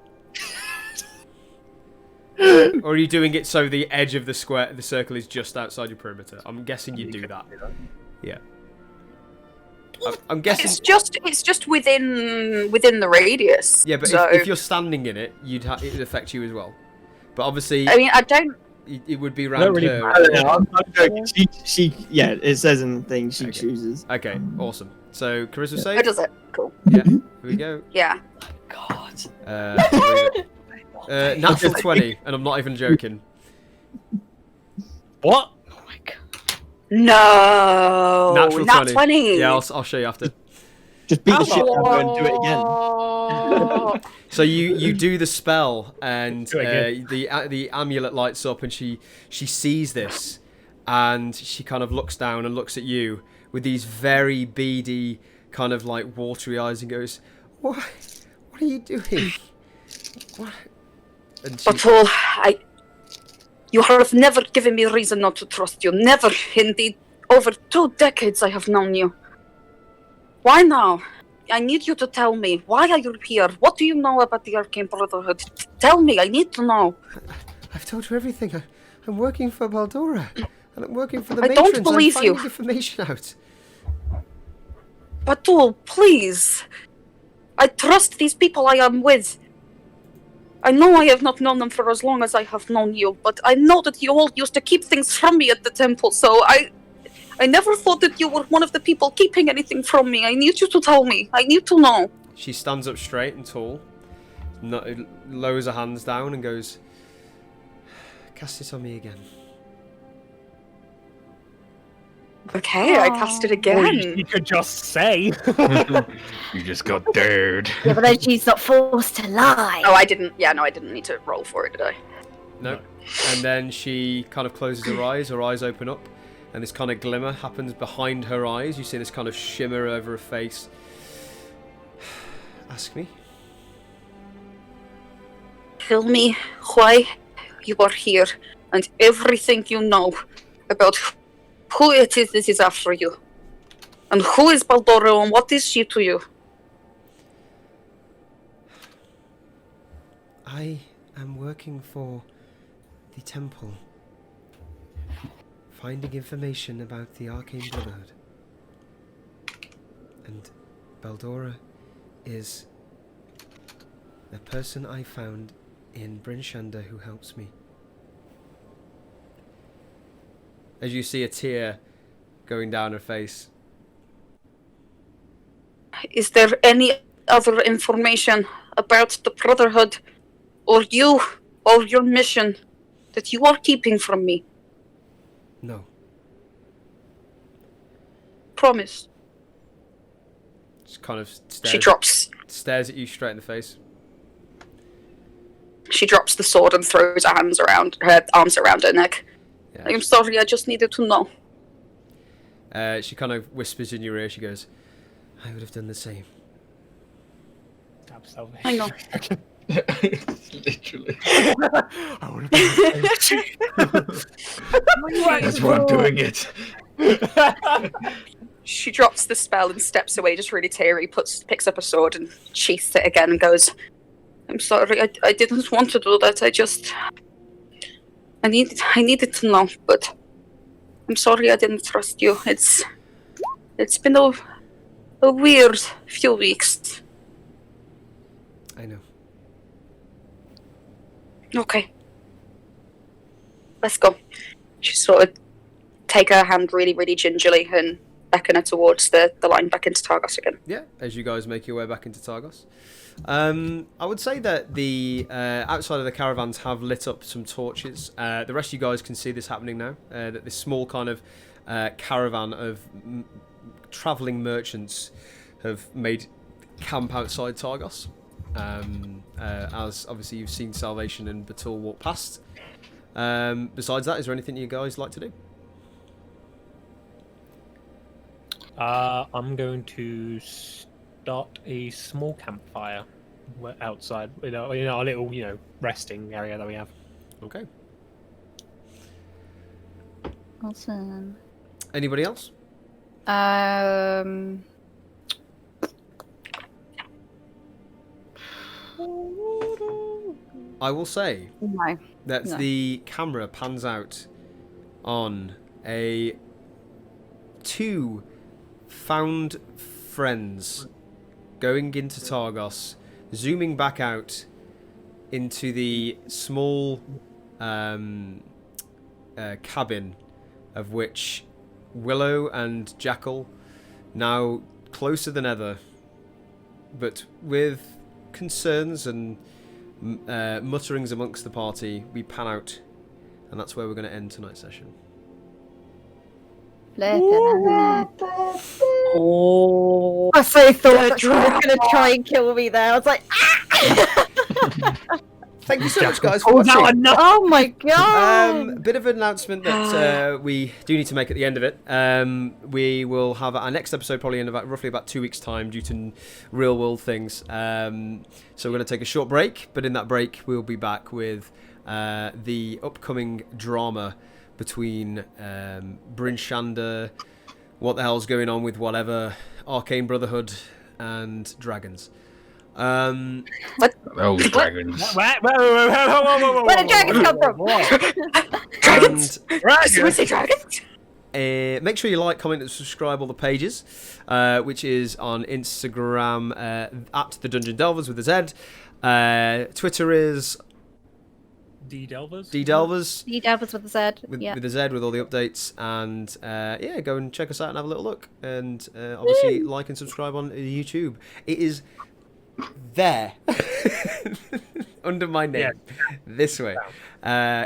Or are you doing it so the edge of the circle is just outside your perimeter? I'm guessing you do that. Yeah. I'm guessing It's just within the radius. Yeah, but so... if you're standing in it, it'd affect you as well. But obviously, I mean, I don't it would be don't round really her. matter. I'm joking. Yeah, it says in the thing she chooses. Okay, awesome. So charisma How save. does it? Cool. Yeah, here we go. Yeah. God. Natural 20, and I'm not even joking. What? Oh my god. No. Natural Not 20. Yeah, I'll show you after. Just beat the shit out of her and do it again. Oh. So you do the spell, and Do it again. the amulet lights up, and she sees this, and she kind of looks down and looks at you with these very beady, kind of like watery eyes, and goes, "What are you doing? What?" And she, Batul, you have never given me reason not to trust you. Never. Indeed, over 2 decades I have known you. Why now? I need you to tell me. Why are you here? What do you know about the Arcane Brotherhood? Tell me. I need to know. I've told her everything. I'm working for Baldora, and I'm working for the I matrons. don't believe I'm you. finding information out. Batul, please. I trust these people I am with. I know I have not known them for as long as I have known you, but I know that you all used to keep things from me at the temple, so I never thought that you were one of the people keeping anything from me. I need you to tell me. I need to know. She stands up straight and tall, lowers her hands down and goes, "Cast it on me again." Okay, I cast it again. You could just say. You just got dared. Yeah, but then she's not forced to lie. Oh, I didn't. Yeah, no, I didn't need to roll for it, did I? No. And then she kind of closes her eyes open up, and this kind of glimmer happens behind her eyes. You see this kind of shimmer over her face. Ask me. Tell me why you are here and everything you know about who it is that is after you. And who is Baldora and what is she to you? I am working for the temple, finding information about the Arcane Brotherhood. And Baldora is the person I found in Bryn Shander who helps me. As you see a tear going down her face. Is there any other information about the Brotherhood or you or your mission that you are keeping from me? No. Promise. Just kind of stares at you straight in the face. She drops the sword and throws her arms around her neck. Yeah. I'm sorry, I just needed to know. She kind of whispers in your ear. She goes, "I would have done the same." I know. Literally. I would have been That's why I'm doing it. She drops the spell and steps away, just really teary, picks up a sword and sheaths it again and goes, I'm sorry, I didn't want to do that, I needed to know, but I'm sorry I didn't trust you. It's been a weird few weeks. I know. Okay. Let's go. She sort of take her hand really, really gingerly and beckon her towards the line back into Targos again. Yeah, as you guys make your way back into Targos. I would say that the outside of the caravans have lit up some torches. The rest of you guys can see this happening now. That this small kind of caravan of travelling merchants have made camp outside Targos. As obviously you've seen Salvation and Batul walk past. Besides that, is there anything you guys like to do? I'm going to start a small campfire outside, in our little, resting area that we have. Okay. Awesome. Anybody else? I will say No. that No. the camera pans out on two found friends going into Targos, zooming back out into the small cabin, of which Willow and Jackal, now closer than ever, but with concerns and mutterings amongst the party, we pan out, and that's where we're going to end tonight's session. Oh, I so thought that you were going to try and kill me there. I was like, ah! Thank you so much, guys, for watching. Oh my god! Bit of an announcement that we do need to make at the end of it. We will have our next episode probably in roughly about 2 weeks' time due to real world things. So we're going to take a short break, but in that break we'll be back with the upcoming drama between Bryn Shander, what the hell's going on with whatever, Arcane Brotherhood, and dragons. What? Oh, dragons. Where did dragons come from? Dragons? Did we say dragons? Make sure you like, comment, and subscribe all the pages, which is on Instagram at the Dungeon Delvers with a Z. Twitter is D-Delvers? D-Delvers. D-Delvers with a Z. With Yeah. a Z with all the updates. And yeah, go and check us out and have a little look. And obviously like and subscribe on YouTube. It is there under my name, this way.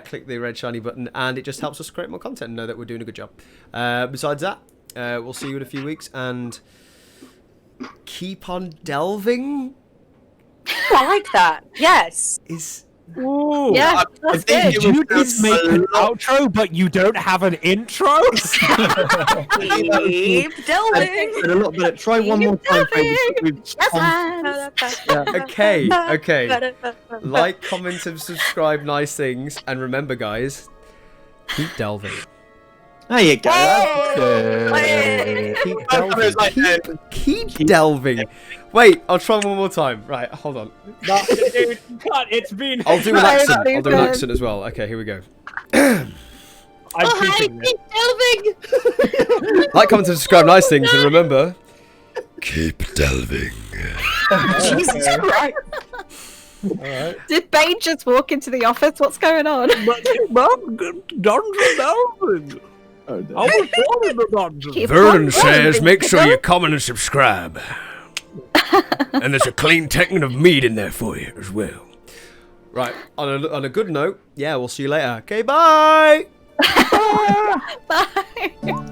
Click the red shiny button and it just helps us create more content and know that we're doing a good job. Besides that, we'll see you in a few weeks and keep on delving. I like that. Yes. Ooh, Yeah, that's good. Did you just make an outro, but you don't have an intro? Keep delving. A little bit. Try one more time. Okay. Like, comment, and subscribe. Nice things. And remember, guys, keep delving. There you go. Keep delving. Keep delving. Wait, I'll try one more time. Right, hold on. No, dude, it's been. I'll do an accent. I'll do an accent as well. Okay, here we go. I'm keeping it. Delving! Like, comment, and subscribe. Nice things. And remember, keep delving. Jesus Christ. Alright. Did Bane just walk into the office? What's going on? Keep Vernon on says, going, make sure Big you comment and subscribe. And there's a clean tank of meat in there for you as well. Right, on a good note, yeah, we'll see you later. Okay, bye! Bye!